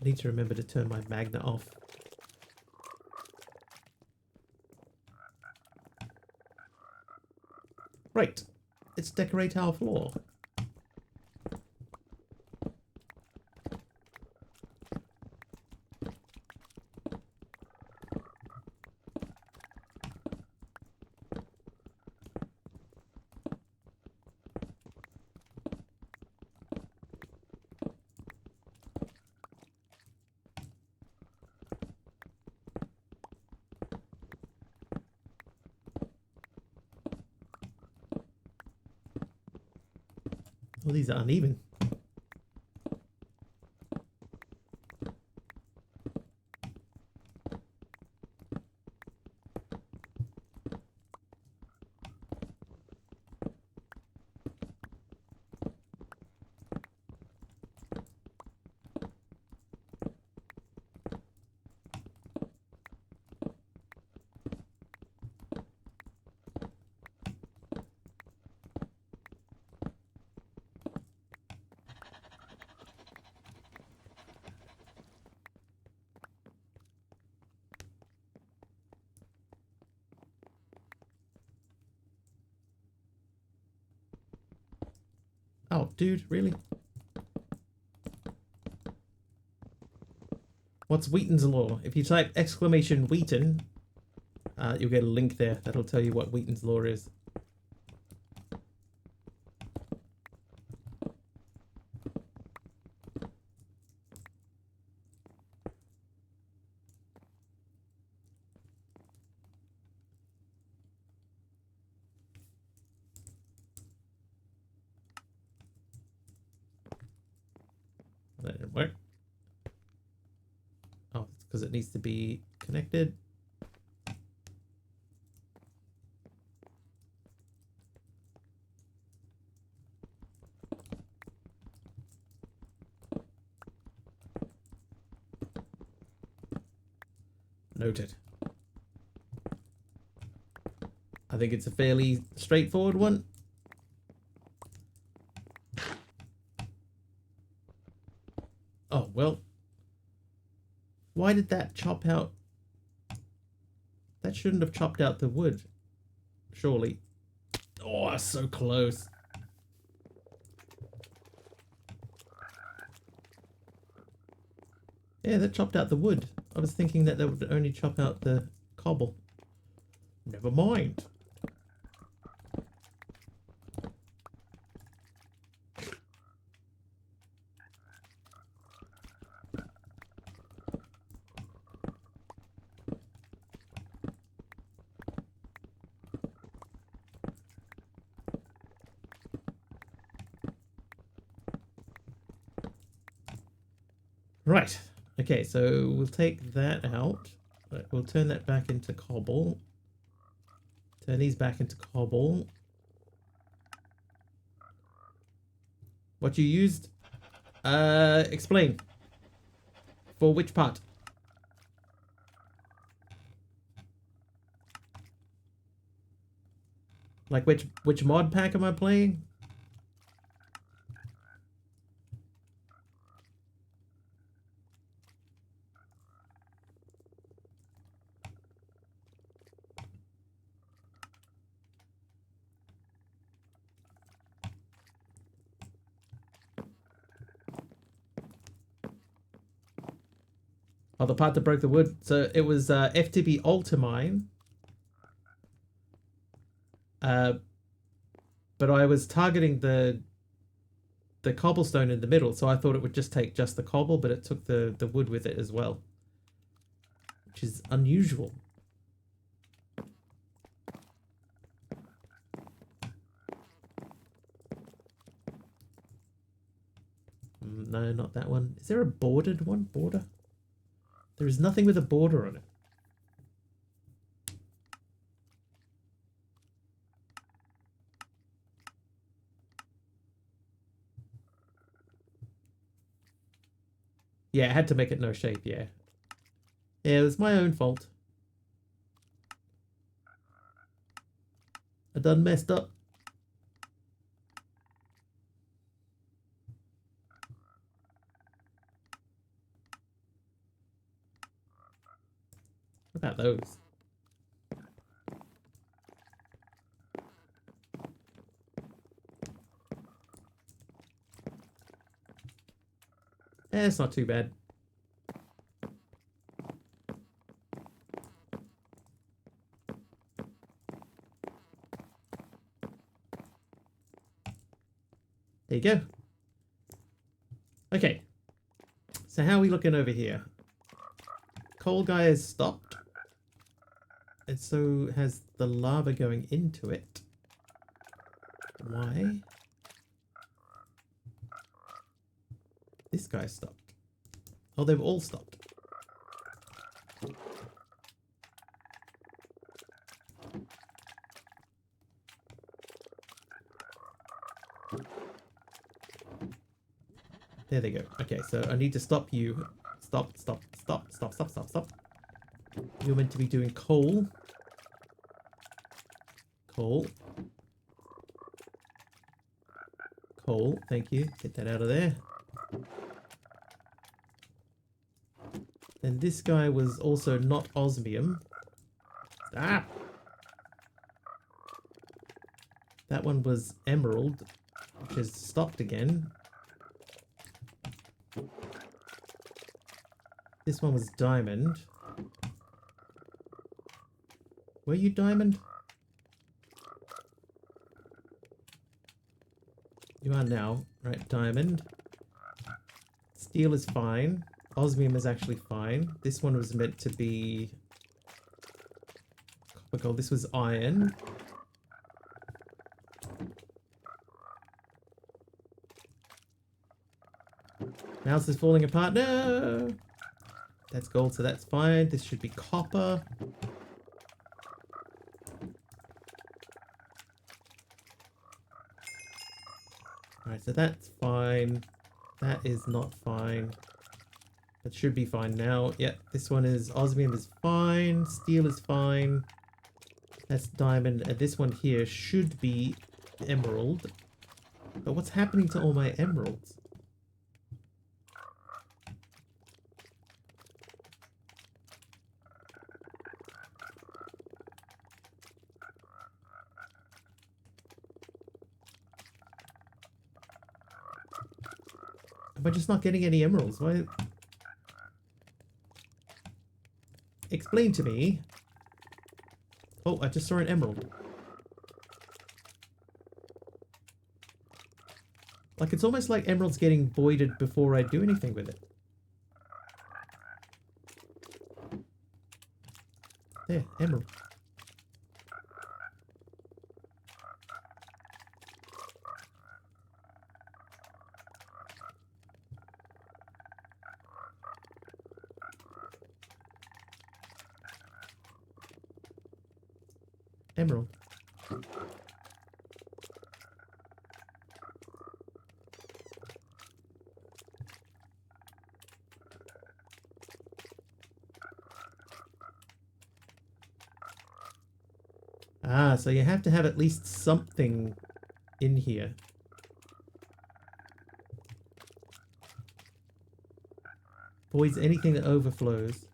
I need to remember to turn my magnet off. Right, let's decorate our floor. Oh, these are uneven. Oh, dude, really? What's Wheaton's Law? If you type exclamation Wheaton, you'll get a link there that'll tell you what Wheaton's Law is. That didn't work. Oh, it's because it needs to be connected. Noted. I think it's a fairly straightforward one. Oh, well. Why did that chop out? That shouldn't have chopped out the wood. Surely. Oh, so close. Yeah, that chopped out the wood. I was thinking that would only chop out the cobble. Never mind. Right. Okay, so we'll take that out. We'll turn that back into cobble. Turn these back into cobble. What you used? Explain. For which part? Like which mod pack am I playing? Oh, the part that broke the wood. So it was FTB Ultimine. But I was targeting the cobblestone in the middle, so I thought it would just take just the cobble, but it took the wood with it as well. Which is unusual. No, not that one. Is there a bordered one? Border? There is nothing with a border on it. Yeah, I had to make it no shape, yeah. Yeah, it was my own fault. I done messed up. What about those? Eh, it's not too bad. There you go. Okay. So how are we looking over here? Coal guy has stopped. And so has the lava going into it. Why? This guy stopped. Oh, they've all stopped. There they go. Okay, so I need to stop you. Stop, stop, stop, stop, stop, stop, stop. You're meant to be doing coal. Coal. Coal, thank you. Get that out of there. And this guy was also not osmium. Ah! That one was emerald, which has stopped again. This one was diamond. Were you diamond? You are now. Right, diamond. Steel is fine. Osmium is actually fine. This one was meant to be copper gold. This was iron. Mouse is falling apart. No! That's gold, so that's fine. This should be copper. Alright, so that's fine. That is not fine. That should be fine now. Yep, this one is osmium is fine. Steel is fine. That's diamond. And this one here should be emerald. But what's happening to all my emeralds? Am I just not getting any emeralds? Why? Explain to me. Oh, I just saw an emerald. Like, it's almost like emerald's getting voided before I do anything with it. There, emerald. Emerald. Ah, so you have to have at least something in here. Voids anything that overflows.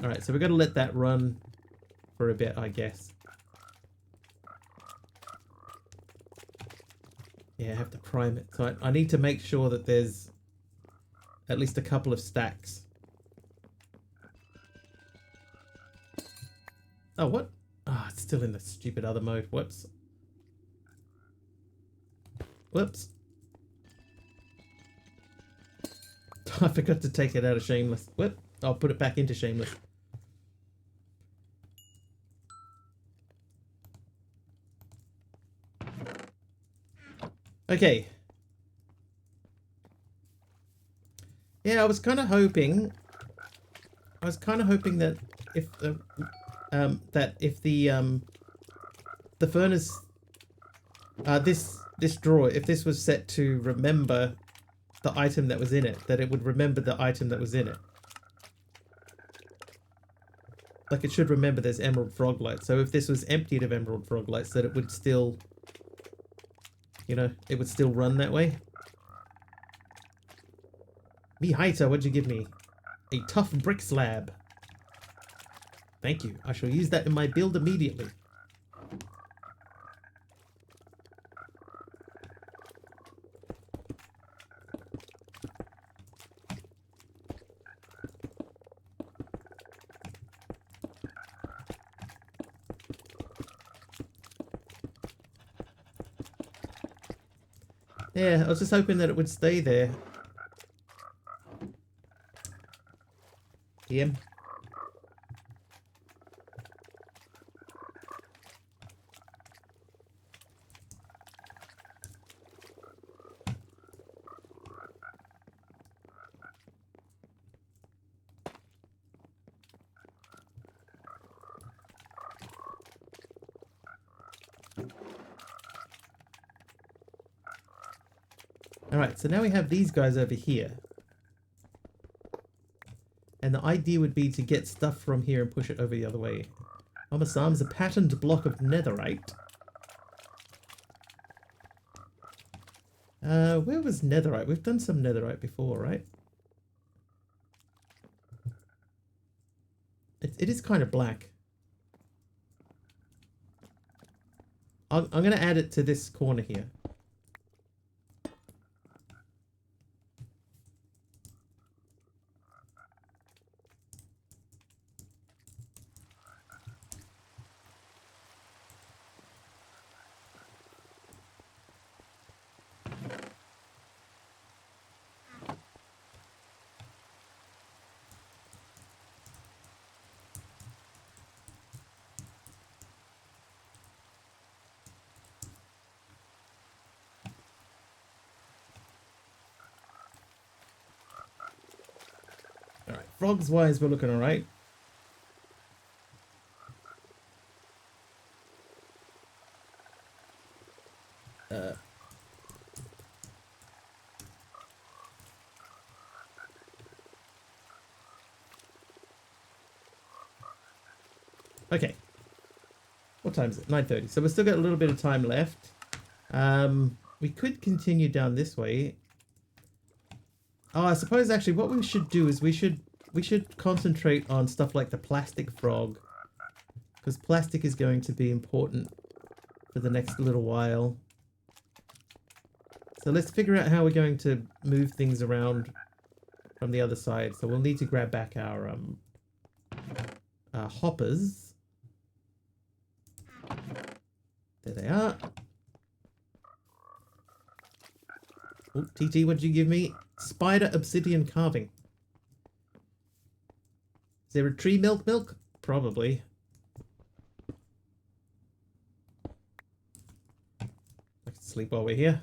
Alright, so we've got to let that run for a bit, I guess. Yeah, I have to prime it. So I need to make sure that there's at least a couple of stacks. Oh, what? Ah, it's still in the stupid other mode. Whoops. Whoops. I forgot to take it out of Shameless. Whoop. I'll put it back into Shameless. Okay. Yeah, I was kind of hoping that if that if the furnace, this drawer, if this was set to remember the item that was in it, that it would remember the item that was in it. Like it should remember there's emerald frog lights. So if this was emptied of emerald frog lights, that it would still, you know, it would still run that way. Mihaita, what'd you give me? A tough brick slab. Thank you. I shall use that in my build immediately. Yeah, I was just hoping that it would stay there. Him. Alright, so now we have these guys over here. And the idea would be to get stuff from here and push it over the other way. Mama Sam's a patterned block of netherite. Where was netherite? We've done some netherite before, right? It is kind of black. I'm going to add it to this corner here. Alright, frogs wise, we're looking alright. Okay. What time is it? 9:30. So we've still got a little bit of time left. We could continue down this way. Oh, I suppose actually what we should do is we should concentrate on stuff like the plastic frog, because plastic is going to be important for the next little while. So let's figure out how we're going to move things around from the other side. So we'll need to grab back our hoppers. There they are. Oh, TT, what did you give me? Spider obsidian carving. Is there a tree milk? Probably. I can sleep while we're here.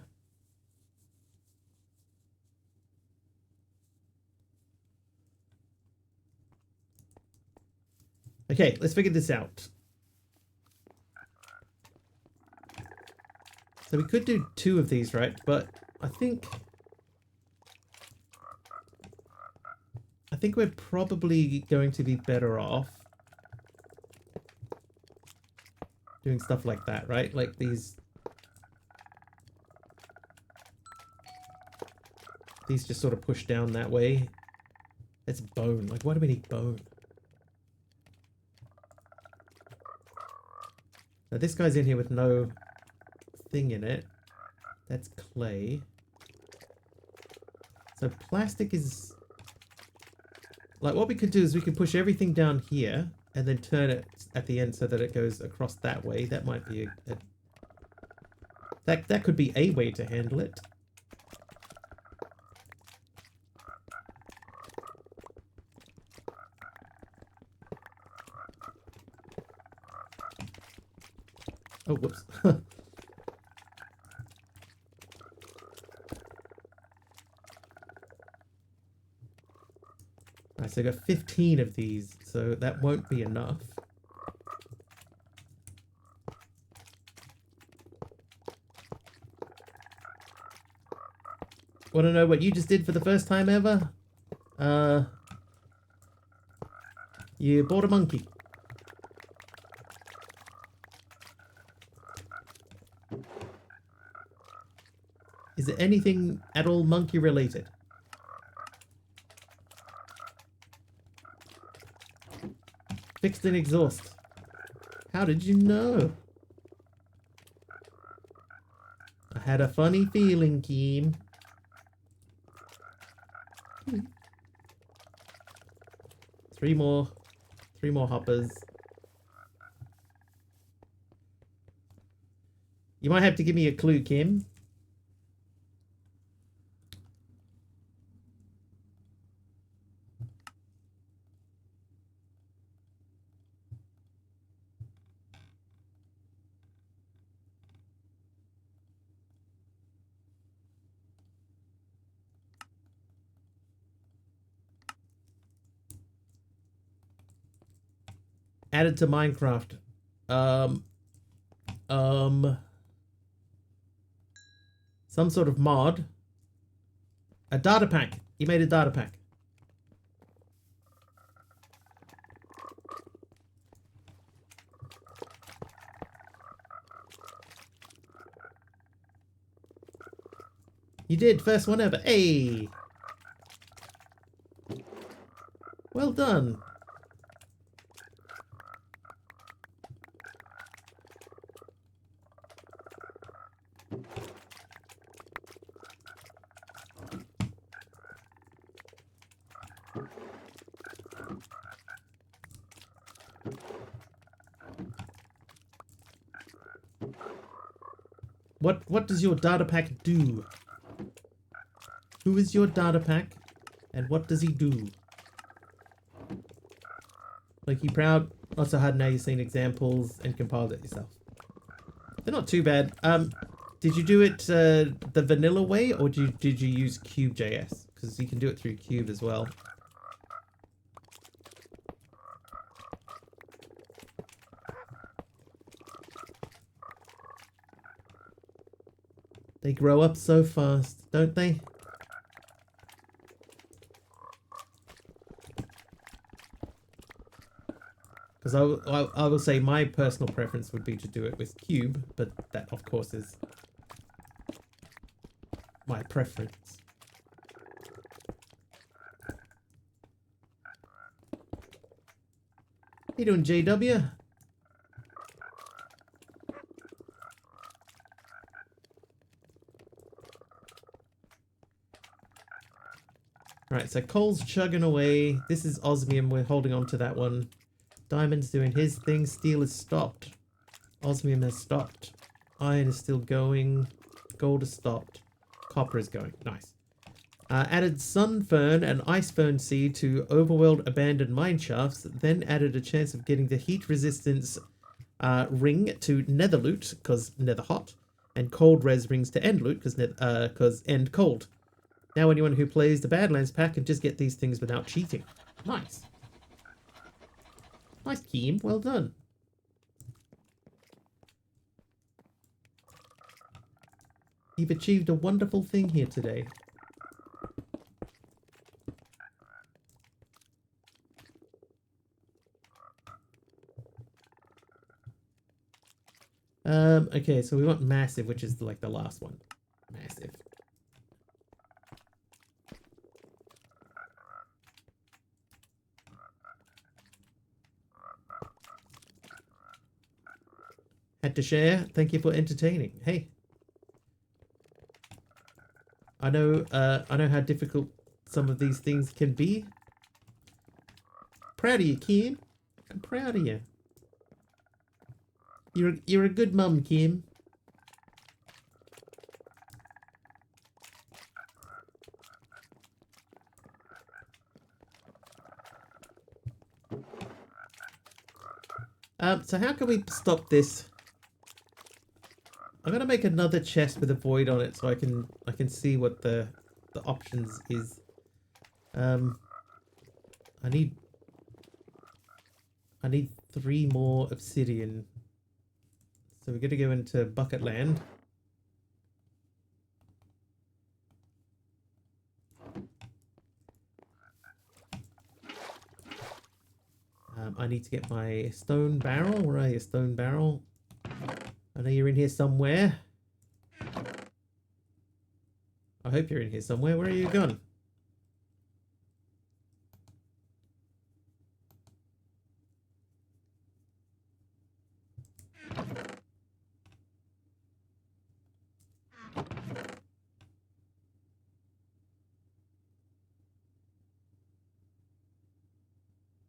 Okay, let's figure this out. So we could do 2 of these, right? But I think we're probably going to be better off doing stuff like that, right? Like these just sort of push down that way. It's bone. Like, why do we need bone? Now this guy's in here with no thing in it. That's clay. So plastic is... Like, what we could do is we could push everything down here and then turn it at the end so that it goes across that way. That might be that could be a way to handle it. Oh, whoops. Alright, so I got 15 of these, so that won't be enough. Want to know what you just did for the first time ever? You bought a monkey. Is it anything at all monkey related? Fixed an exhaust. How did you know? I had a funny feeling, Keem. Three more hoppers. You might have to give me a clue, Kim. Added to Minecraft. Some sort of mod. A data pack. You made a data pack. You did. First one ever. Hey! Well done. What does your data pack do? Who is your data pack, and what does he do? Like, you proud? Also hard now you've seen examples and compiled it yourself. They're not too bad. Did you do it the vanilla way, or did you use Cube.js? Because you can do it through Cube as well. They grow up so fast, don't they? Because I will say my personal preference would be to do it with Cube, but that of course is my preference. How you doing, JW? Right, so coal's chugging away. This is osmium. We're holding on to that one. Diamond's doing his thing. Steel is stopped. Osmium has stopped. Iron is still going. Gold is stopped. Copper is going. Nice. Added sunfern and icefern seed to overworld abandoned mine shafts. Then added a chance of getting the heat resistance ring to nether loot, because nether hot. And cold res rings to end loot, because end cold. Now anyone who plays the Badlands pack can just get these things without cheating. Nice. Nice, Keem. Well done. You've achieved a wonderful thing here today. Okay, so we want massive, which is like the last one. Massive. Had to share. Thank you for entertaining. Hey. I know how difficult some of these things can be. Proud of you, Kim. I'm proud of you. You're a good mum, Kim. So how can we stop this? I'm gonna make another chest with a void on it so I can see what the options is. I need 3 more obsidian. So we're gonna go into Bucket Land. I need to get my stone barrel. Where are you, stone barrel? I know you're in here somewhere. I hope you're in here somewhere. Where are you gone?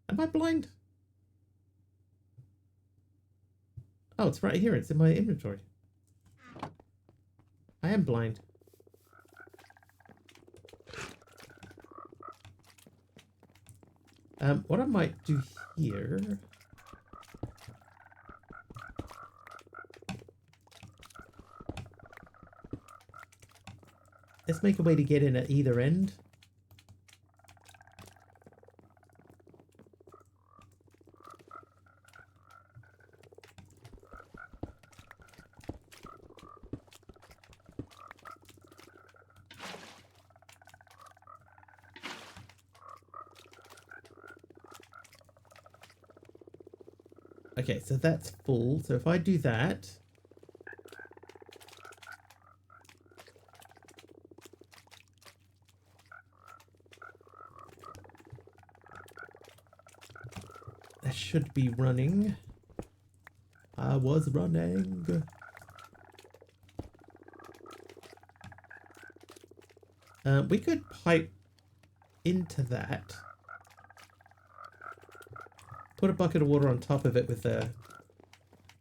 Am I blind? Oh, it's right here. It's in my inventory. I am blind. What I might do here... Let's make a way to get in at either end. Okay, so that's full. So if I do that... That should be running. I was running. We could pipe into that. Put a bucket of water on top of it with a...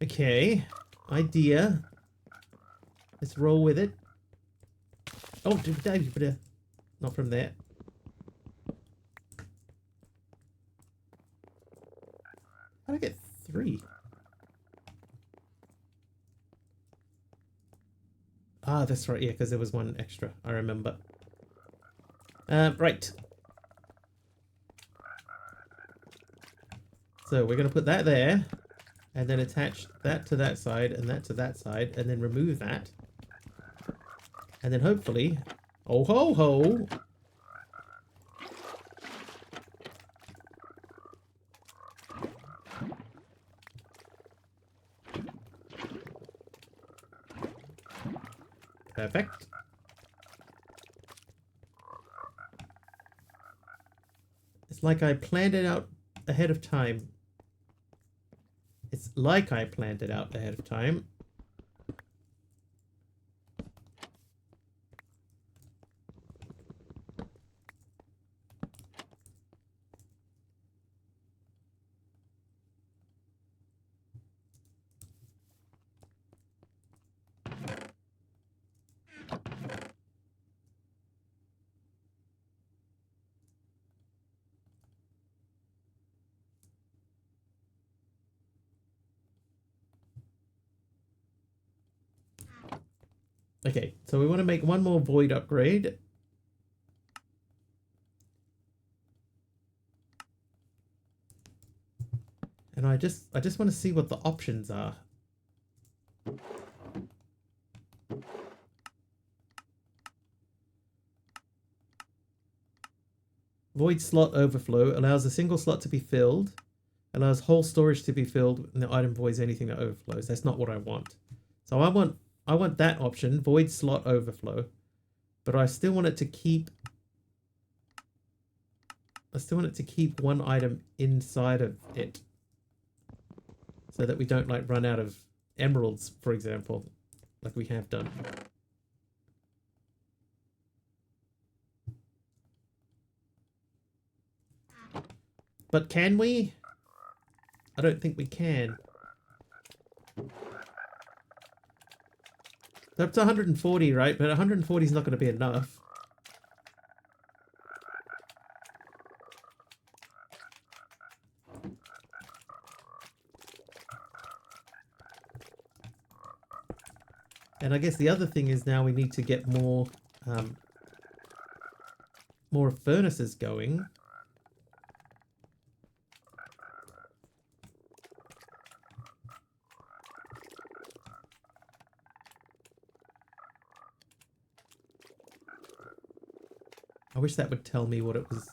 Okay. Idea. Let's roll with it. Oh, not from there. How did I get 3? Ah, that's right. Yeah, because there was 1 extra. I remember. Right. So we're going to put that there, and then attach that to that side, and that to that side, and then remove that. And then hopefully... Oh ho ho! Perfect. It's like I planned it out ahead of time. It's like I planned it out ahead of time. Okay, so we want to make one more void upgrade. And I just want to see what the options are. Void slot overflow allows a single slot to be filled, allows whole storage to be filled, and the item voids anything that overflows. That's not what I want. So I want that option, void slot overflow, but I still want it to keep... I still want it to keep one item inside of it, so that we don't like run out of emeralds, for example, like we have done. But can we? I don't think we can. They're up to 140, right? But 140 is not going to be enough. And I guess the other thing is now we need to get more furnaces going. I wish that would tell me what it was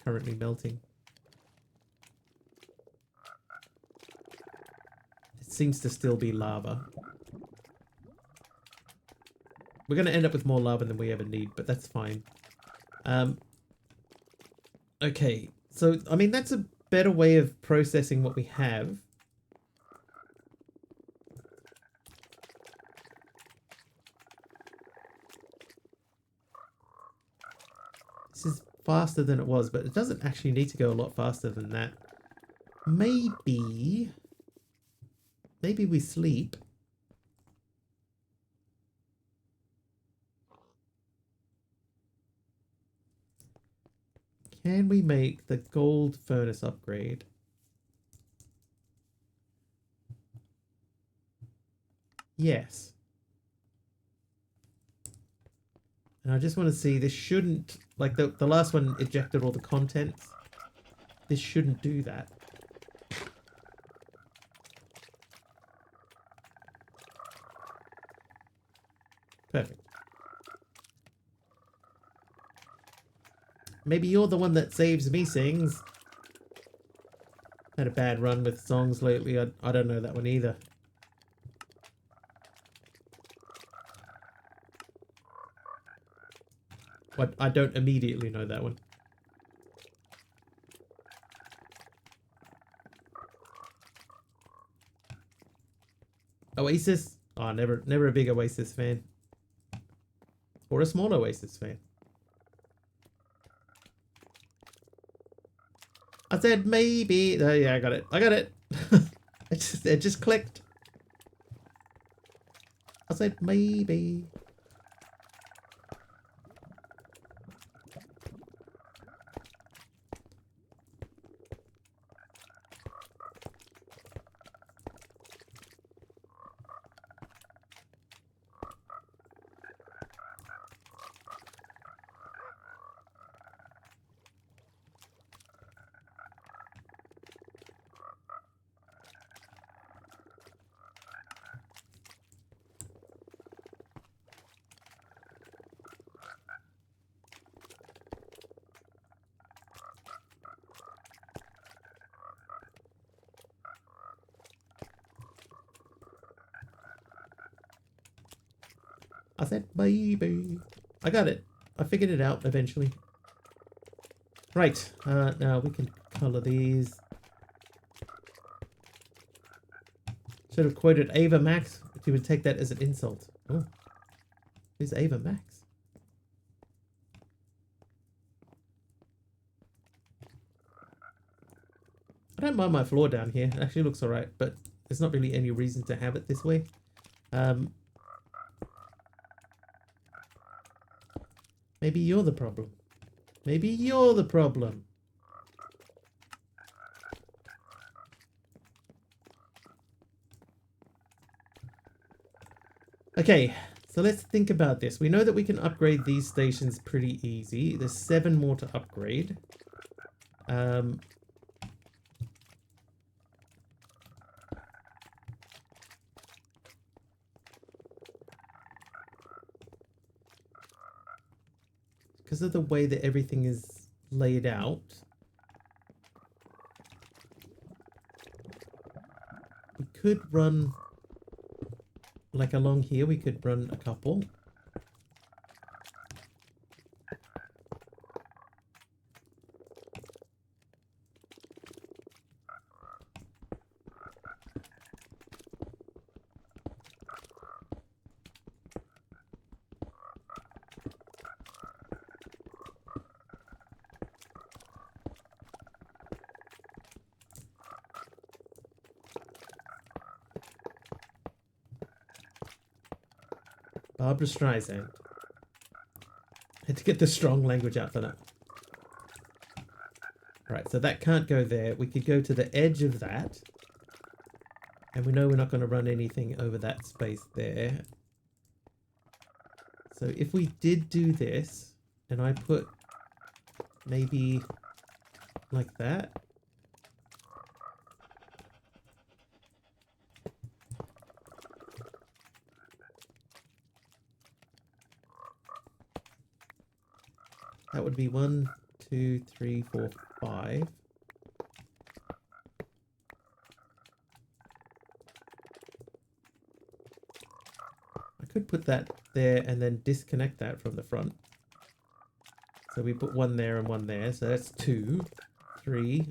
currently melting. seems to still be lava. We're going to end up with more lava than we ever need, but that's fine. Okay, so, I mean, that's a better way of processing what we have. This is faster than it was, but it doesn't actually need to go a lot faster than that. Maybe we sleep. Can we make the gold furnace upgrade? Yes. And I just want to see, this shouldn't, like the last one ejected all the contents. This shouldn't do that. Perfect. Maybe you're the one that saves me sings. Had a bad run with songs lately. I don't know that one either. But I don't immediately know that one. Oasis? Oh, never a big Oasis fan. Or a small Oasis fan. I said maybe. Oh, yeah, I got it. I got it. it just clicked. I said maybe. I said baby. I got it. I figured it out eventually. Right. Now we can color these. Should have quoted Ava Max. If you would take that as an insult. Oh. Who's Ava Max? I don't mind my floor down here. It actually looks alright, but there's not really any reason to have it this way. Maybe you're the problem. Maybe you're the problem. Okay, so let's think about this. We know that we can upgrade these stations pretty easy. There's 7 more to upgrade. Because of the way that everything is laid out, we could run, like along here, we could run a couple. Barbra Streisand. Had to get the strong language out for that. Alright, so that can't go there. We could go to the edge of that. And we know we're not going to run anything over that space there. So if we did do this, and I put maybe like that. That would be 1, 2, 3, 4, 5. could put that there and then disconnect that from the front. So we put one there and one there. So that's 2, 3,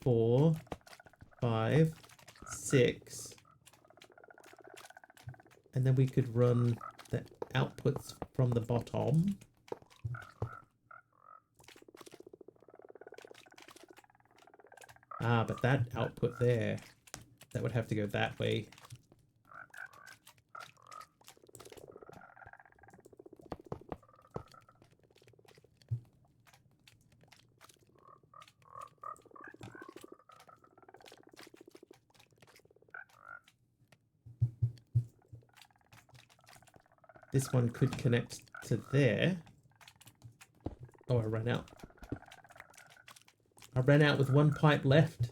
4, 5, 6. And then we could run the outputs from the bottom. Ah, but that output there, that would have to go that way. This one could connect to there. Oh, I ran out. I ran out with one pipe left.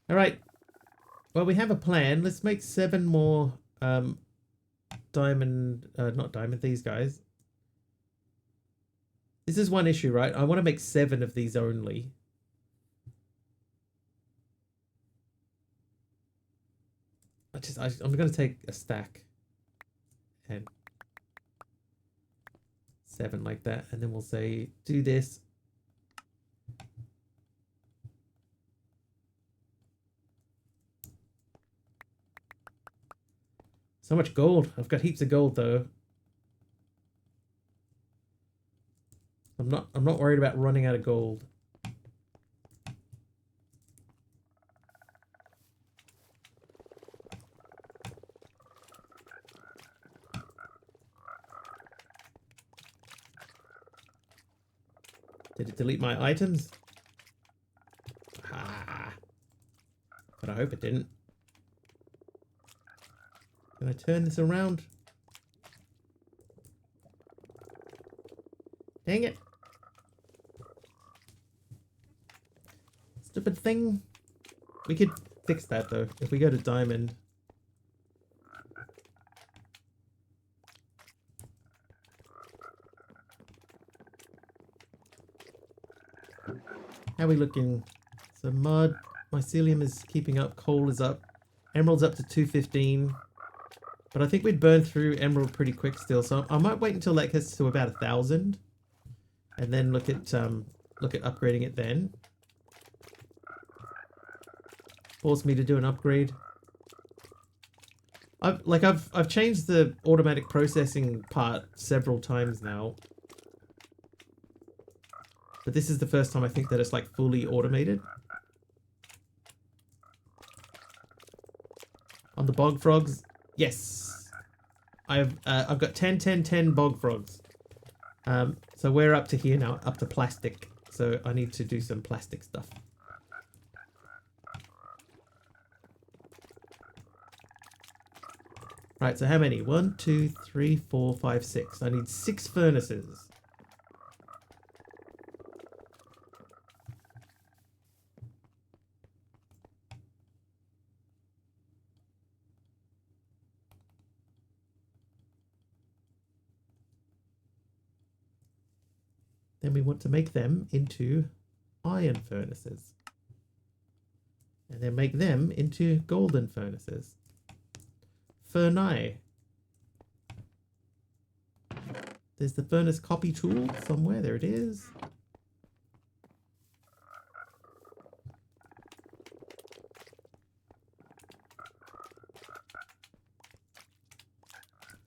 All right. Well, we have a plan. Let's make 7 more diamond, not diamond, these guys. This is one issue, right? I want to make 7 of these only. I'm going to take a stack and 7 like that, and then we'll say do this. So much gold. I've got heaps of gold though. I'm not worried about running out of gold. Did it delete my items? Ah. But I hope it didn't. Can I turn this around? Dang it. Stupid thing. We could fix that though. If we go to diamond. How are we looking? So mud, mycelium is keeping up, coal is up, emerald's up to 215. But I think we'd burn through emerald pretty quick still, so I might wait until that gets to about 1,000, and then look at upgrading it then. Force me to do an upgrade. I've changed the automatic processing part several times now, but this is the first time I think that it's like fully automated. On the bog frogs. Yes, I've got 10, 10, 10 bog frogs. So we're up to here now, up to plastic. So I need to do some plastic stuff. Right, so how many? 1, 2, 3, 4, 5, 6. I need 6 furnaces. Then we want to make them into iron furnaces. And then make them into golden furnaces. Furnace. There's the furnace copy tool somewhere. There it is.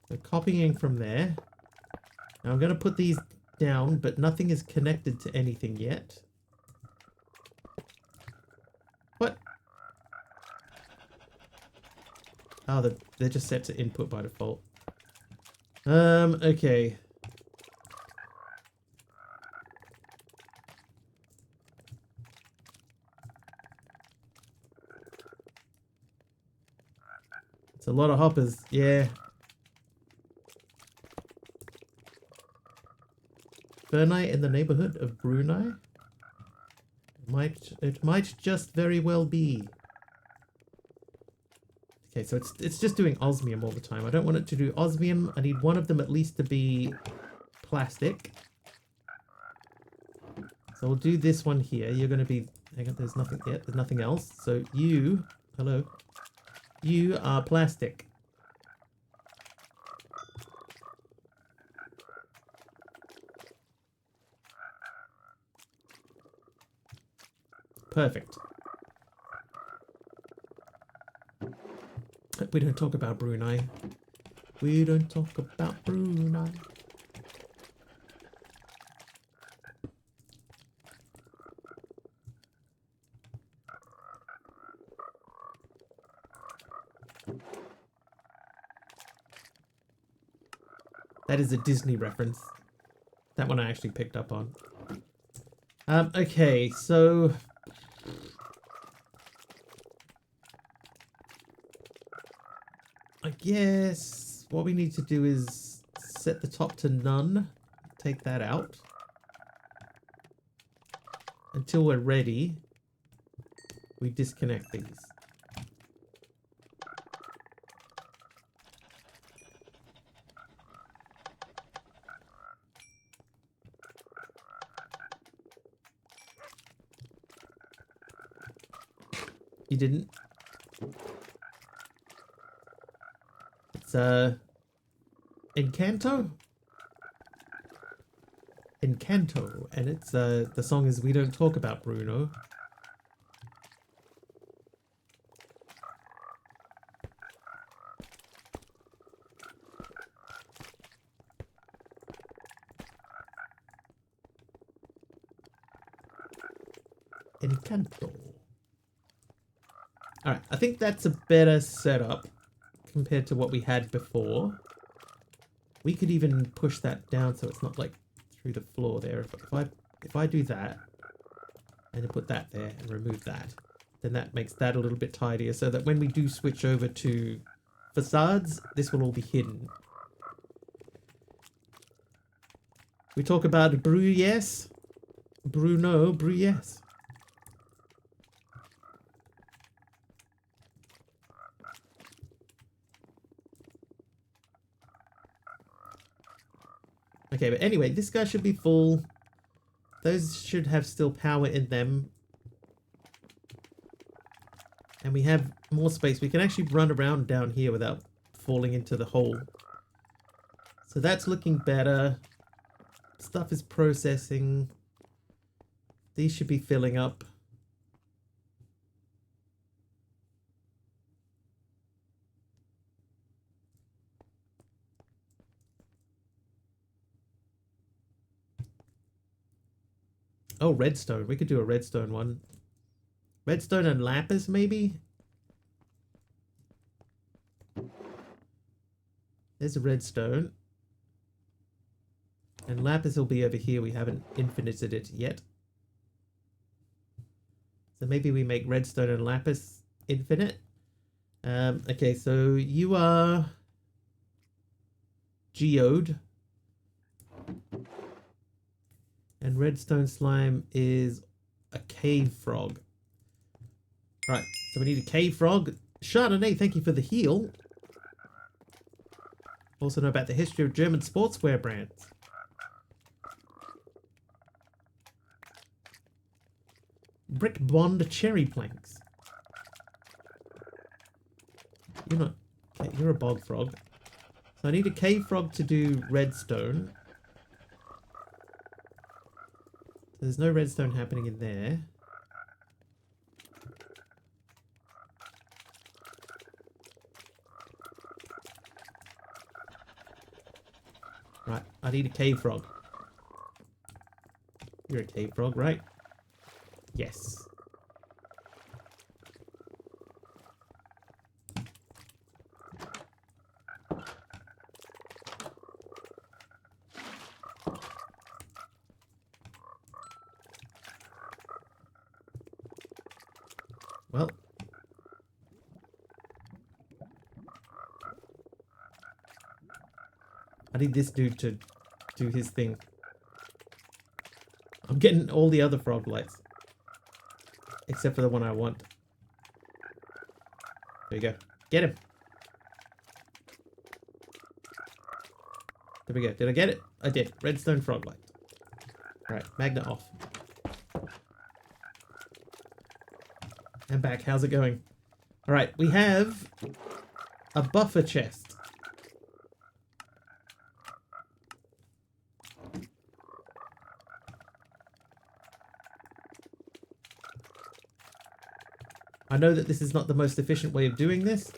So copying from there. Now I'm going to put these down, but nothing is connected to anything yet. What? Oh, they're just set to input by default. Okay. It's a lot of hoppers, yeah. Fernite in the neighborhood of Brunei. It might just very well be. Okay, so it's just doing osmium all the time. I don't want it to do osmium. I need one of them at least to be plastic. So we'll do this one here. You're going to be... Hang on, there's nothing yet. There's nothing else. So you... Hello. You are plastic. Perfect. We don't talk about Brunei. We don't talk about Brunei. That is a Disney reference. That one I actually picked up on. Okay, so... I guess what we need to do is set the top to none. Take that out. Until we're ready, we disconnect these. You didn't? It's Encanto? Encanto, and it's the song is We Don't Talk About Bruno. Encanto. Alright, I think that's a better setup compared to what we had before. We could even push that down so it's not like through the floor there. If I do that and then put that there and remove that, then that makes that a little bit tidier so that when we do switch over to facades, this will all be hidden. We talk about Bruyères. Bruno Bruyères. Okay, but anyway, this guy should be full. Those should have still power in them. And we have more space. We can actually run around down here without falling into the hole. So that's looking better. Stuff is processing. These should be filling up. Oh, redstone. We could do a redstone one. Redstone and lapis, maybe? There's a redstone. And lapis will be over here. We haven't infinited it yet. So maybe we make redstone and lapis infinite. Okay, so you are... geode. And redstone slime is a cave frog. Right, so we need a cave frog. Chardonnay, thank you for the heal. Also know about the history of German sportswear brands. Brick Bond cherry planks. You're not... Okay, you're a bog frog. So I need a cave frog to do redstone. There's no redstone happening in there. Right, I need a cave frog. You're a cave frog, right? Yes. Well. I need this dude to do his thing. I'm getting all the other frog lights. except for the one I want. There you go. Get him. There we go. Did I get it? I did. Redstone frog light. Alright, magnet off. And back. How's it going? Alright, we have a buffer chest. I know that this is not the most efficient way of doing this.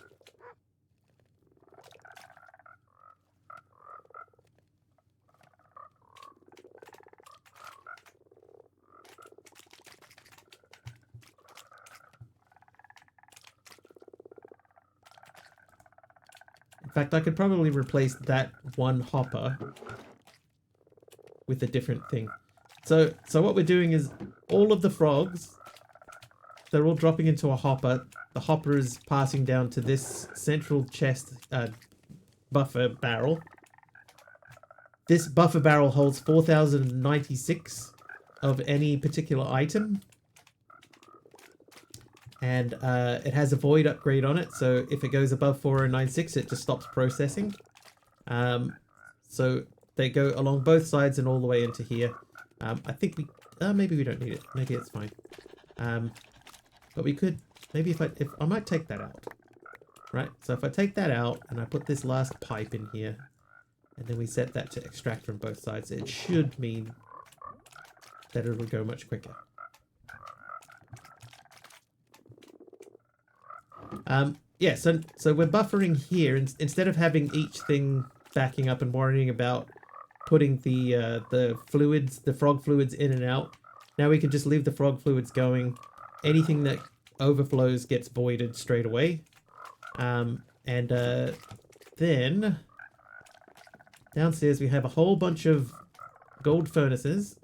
In fact, I could probably replace that one hopper with a different thing. So what we're doing is all of the frogs, they're all dropping into a hopper. The hopper is passing down to this central chest buffer barrel. This buffer barrel holds 4,096 of any particular item. And it has a void upgrade on it, so if it goes above 4096, it just stops processing. So they go along both sides and all the way into here. I think we... maybe we don't need it. Maybe it's fine. But we could... Maybe if I might take that out. Right? So if I take that out and I put this last pipe in here, and then we set that to extract from both sides, it should mean that it will go much quicker. Yeah, so we're buffering here. Instead of having each thing backing up and worrying about putting the fluids, the frog fluids in and out, now we can just leave the frog fluids going. Anything that overflows gets voided straight away. Then downstairs we have a whole bunch of gold furnaces.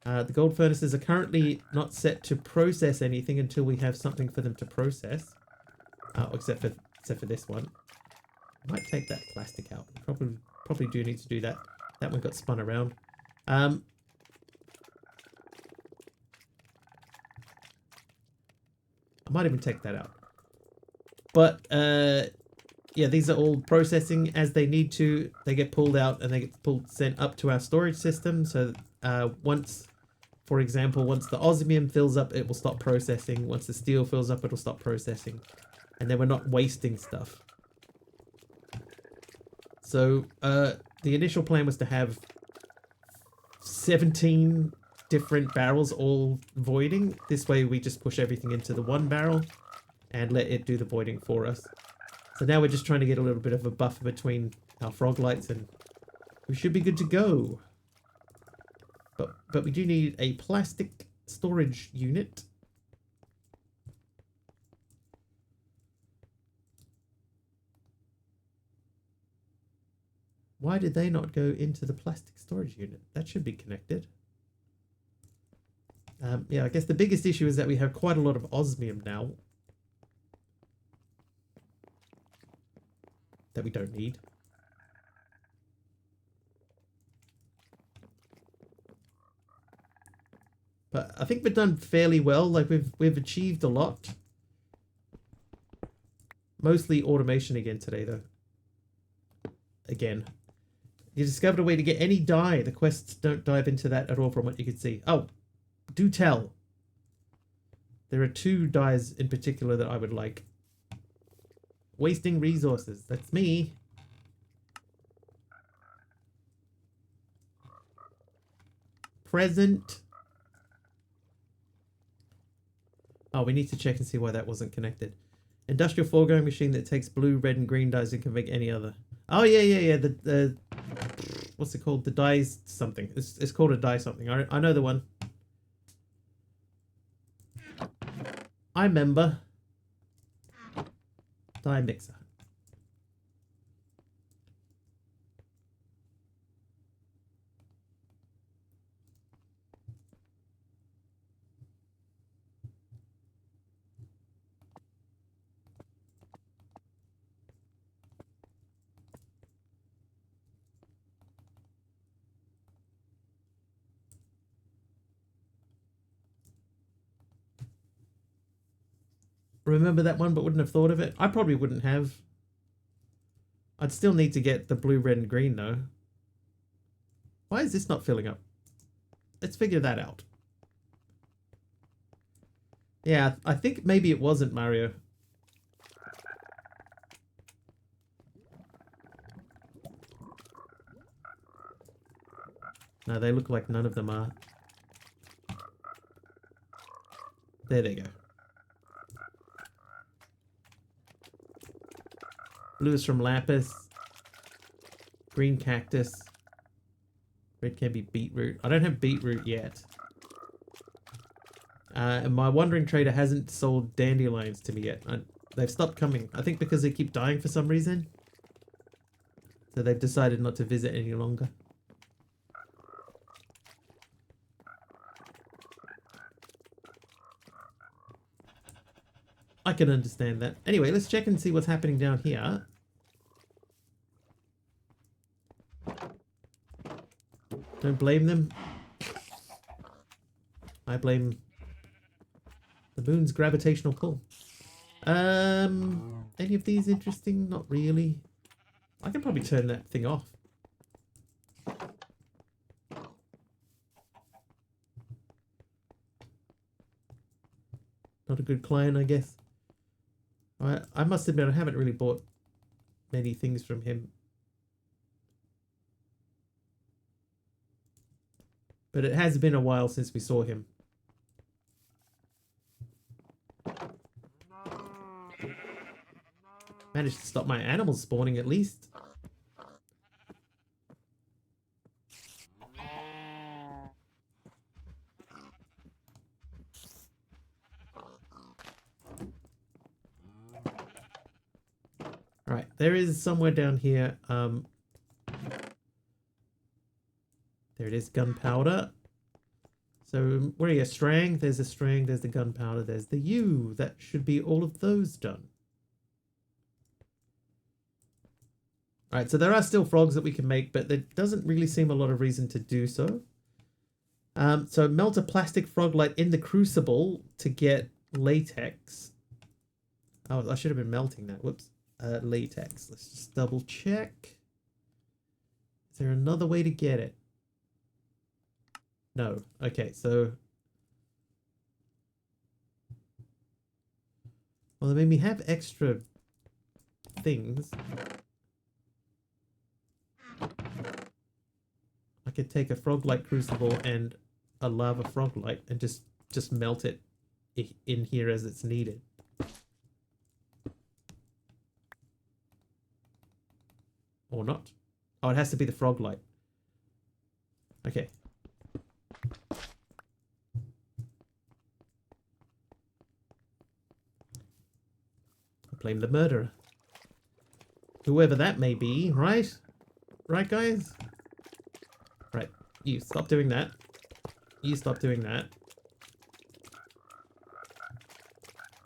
The gold furnaces are currently not set to process anything until we have something for them to process. Except for this one. I might take that plastic out. Probably do need to do that. That one got spun around. I might even take that out. But yeah, these are all processing as they need to. They get pulled out and they get sent up to our storage system. So once, for example, once the osmium fills up, it will stop processing. Once the steel fills up, it'll stop processing. And then we're not wasting stuff. So the initial plan was to have 17 different barrels all voiding. This way we just push everything into the one barrel and let it do the voiding for us. So now we're just trying to get a little bit of a buffer between our frog lights and we should be good to go. But we do need a plastic storage unit. Why did they not go into the plastic storage unit? That should be connected. Yeah, I guess the biggest issue is that we have quite a lot of osmium now. That we don't need. But I think we've done fairly well. Like we've achieved a lot. Mostly automation again today though. Again. You discovered a way to get any dye. The quests don't dive into that at all from what you can see. Oh, do tell. There are 2 dyes in particular that I would like. Wasting resources. That's me. Present. Oh, we need to check and see why that wasn't connected. Industrial foregoing machine that takes blue, red, and green dyes and can make any other. Oh, yeah. The what's it called? The dyes something. It's called a dye something. I know the one. I remember. Dye mixer. remember that one but wouldn't have thought of it. I probably wouldn't have. I'd still need to get the blue, red, and green though. Why is this not filling up? Let's figure that out. Yeah, I think maybe it wasn't Mario. No, they look like none of them are. There they go. Blue is from Lapis. Green cactus. Red can be beetroot. I don't have beetroot yet. And my wandering trader hasn't sold dandelions to me yet. They've stopped coming. I think because they keep dying for some reason. So they've decided not to visit any longer. I can understand that. Anyway, let's check and see what's happening down here. Don't blame them. I blame the moon's gravitational pull. Any of these interesting? Not really. I can probably turn that thing off. Not a good client, I guess. I must admit, I haven't really bought many things from him. But it has been a while since we saw him. Managed to stop my animals spawning at least. Alright, there is somewhere down here, there it is, gunpowder. So, where are you? Strang? There's a strang, there's the gunpowder, there's the yew. That should be all of those done. Alright, so there are still frogs that we can make, but there doesn't really seem a lot of reason to do so. So melt a plastic froglite in the crucible to get latex. Oh, I should have been melting that. Whoops. Latex. Let's just double check. Is there another way to get it? No. Okay, so... Well, I mean, we have extra things. I could take a froglite crucible and a lava froglite and just melt it in here as it's needed. Or not. Oh, it has to be the froglite. Okay. I blame the murderer. Whoever that may be, right? Right, guys? Right. You stop doing that. You stop doing that.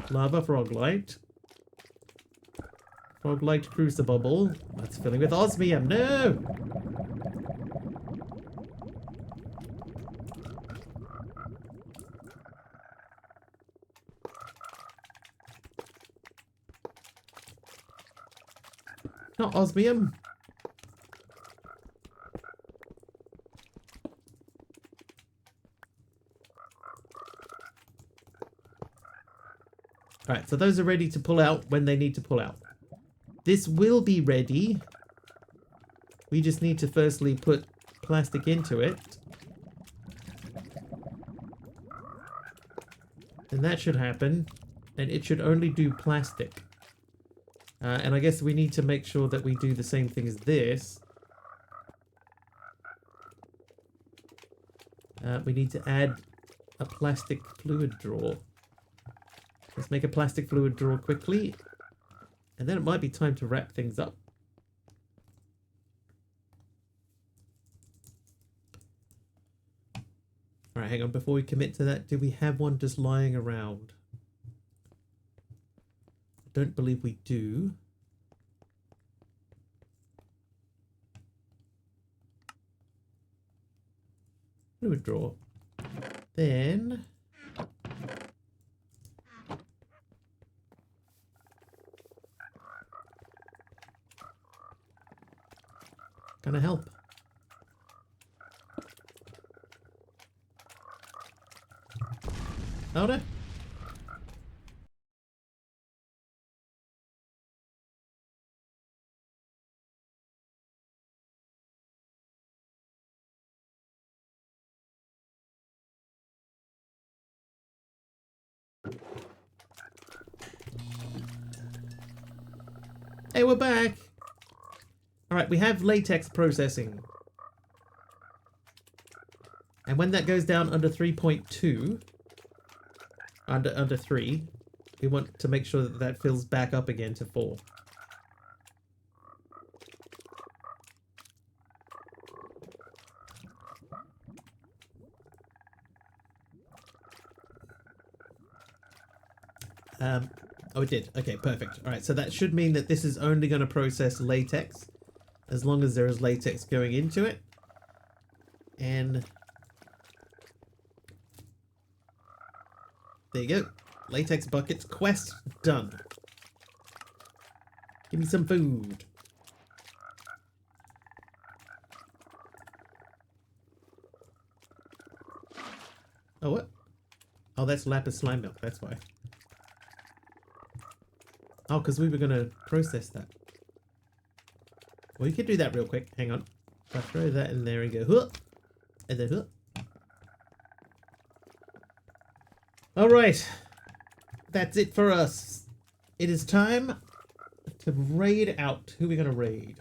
Lava froglite. Froglite crucible. That's filling with osmium. No! Not osmium. Alright, so those are ready to pull out when they need to pull out. This will be ready. We just need to firstly put plastic into it. And that should happen. And it should only do plastic. And I guess we need to make sure that we do the same thing as this. We need to add a plastic fluid drawer. Let's make a plastic fluid drawer quickly. And then it might be time to wrap things up. Alright, hang on. Before we commit to that, do we have one just lying around? I don't believe we do. Fluid drawer. Then... gonna help. Oh no. Hey, we're back. All right, we have latex processing. And when that goes down under 3.2, under 3, we want to make sure that that fills back up again to 4. Oh, it did. Okay, perfect. All right, so that should mean that this is only going to process latex as long as there is latex going into it. And there you go. Latex buckets quest done. Give me some food. Oh, what? Oh, that's lapis slime milk. That's why. Oh, because we were going to process that. Well, you could do that real quick. Hang on. If I throw that in there and go, huh, and then, huh. All right. That's it for us. It is time to raid out. Who are we going to raid?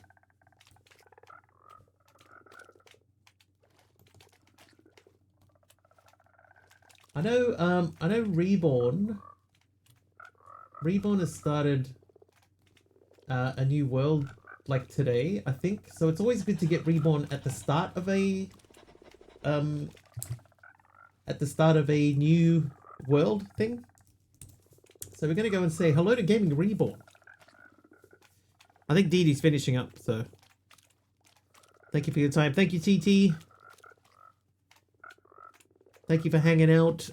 I know Reborn. Reborn has started a new world like today, I think. So it's always good to get Reborn at the start of a new world thing. So we're gonna go and say hello to Gaming Reborn. I think Dee Dee's finishing up, so thank you for your time. Thank you, TT. Thank you for hanging out.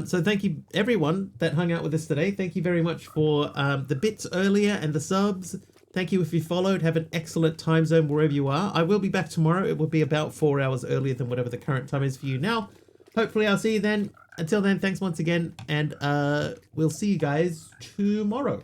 So thank you everyone that hung out with us today. Thank you very much for the bits earlier and the subs. Thank you if you followed. Have an excellent time zone wherever you are. I will be back tomorrow. It will be about 4 hours earlier than whatever the current time is for you now. Hopefully I'll see you then. Until then, thanks once again, and we'll see you guys tomorrow.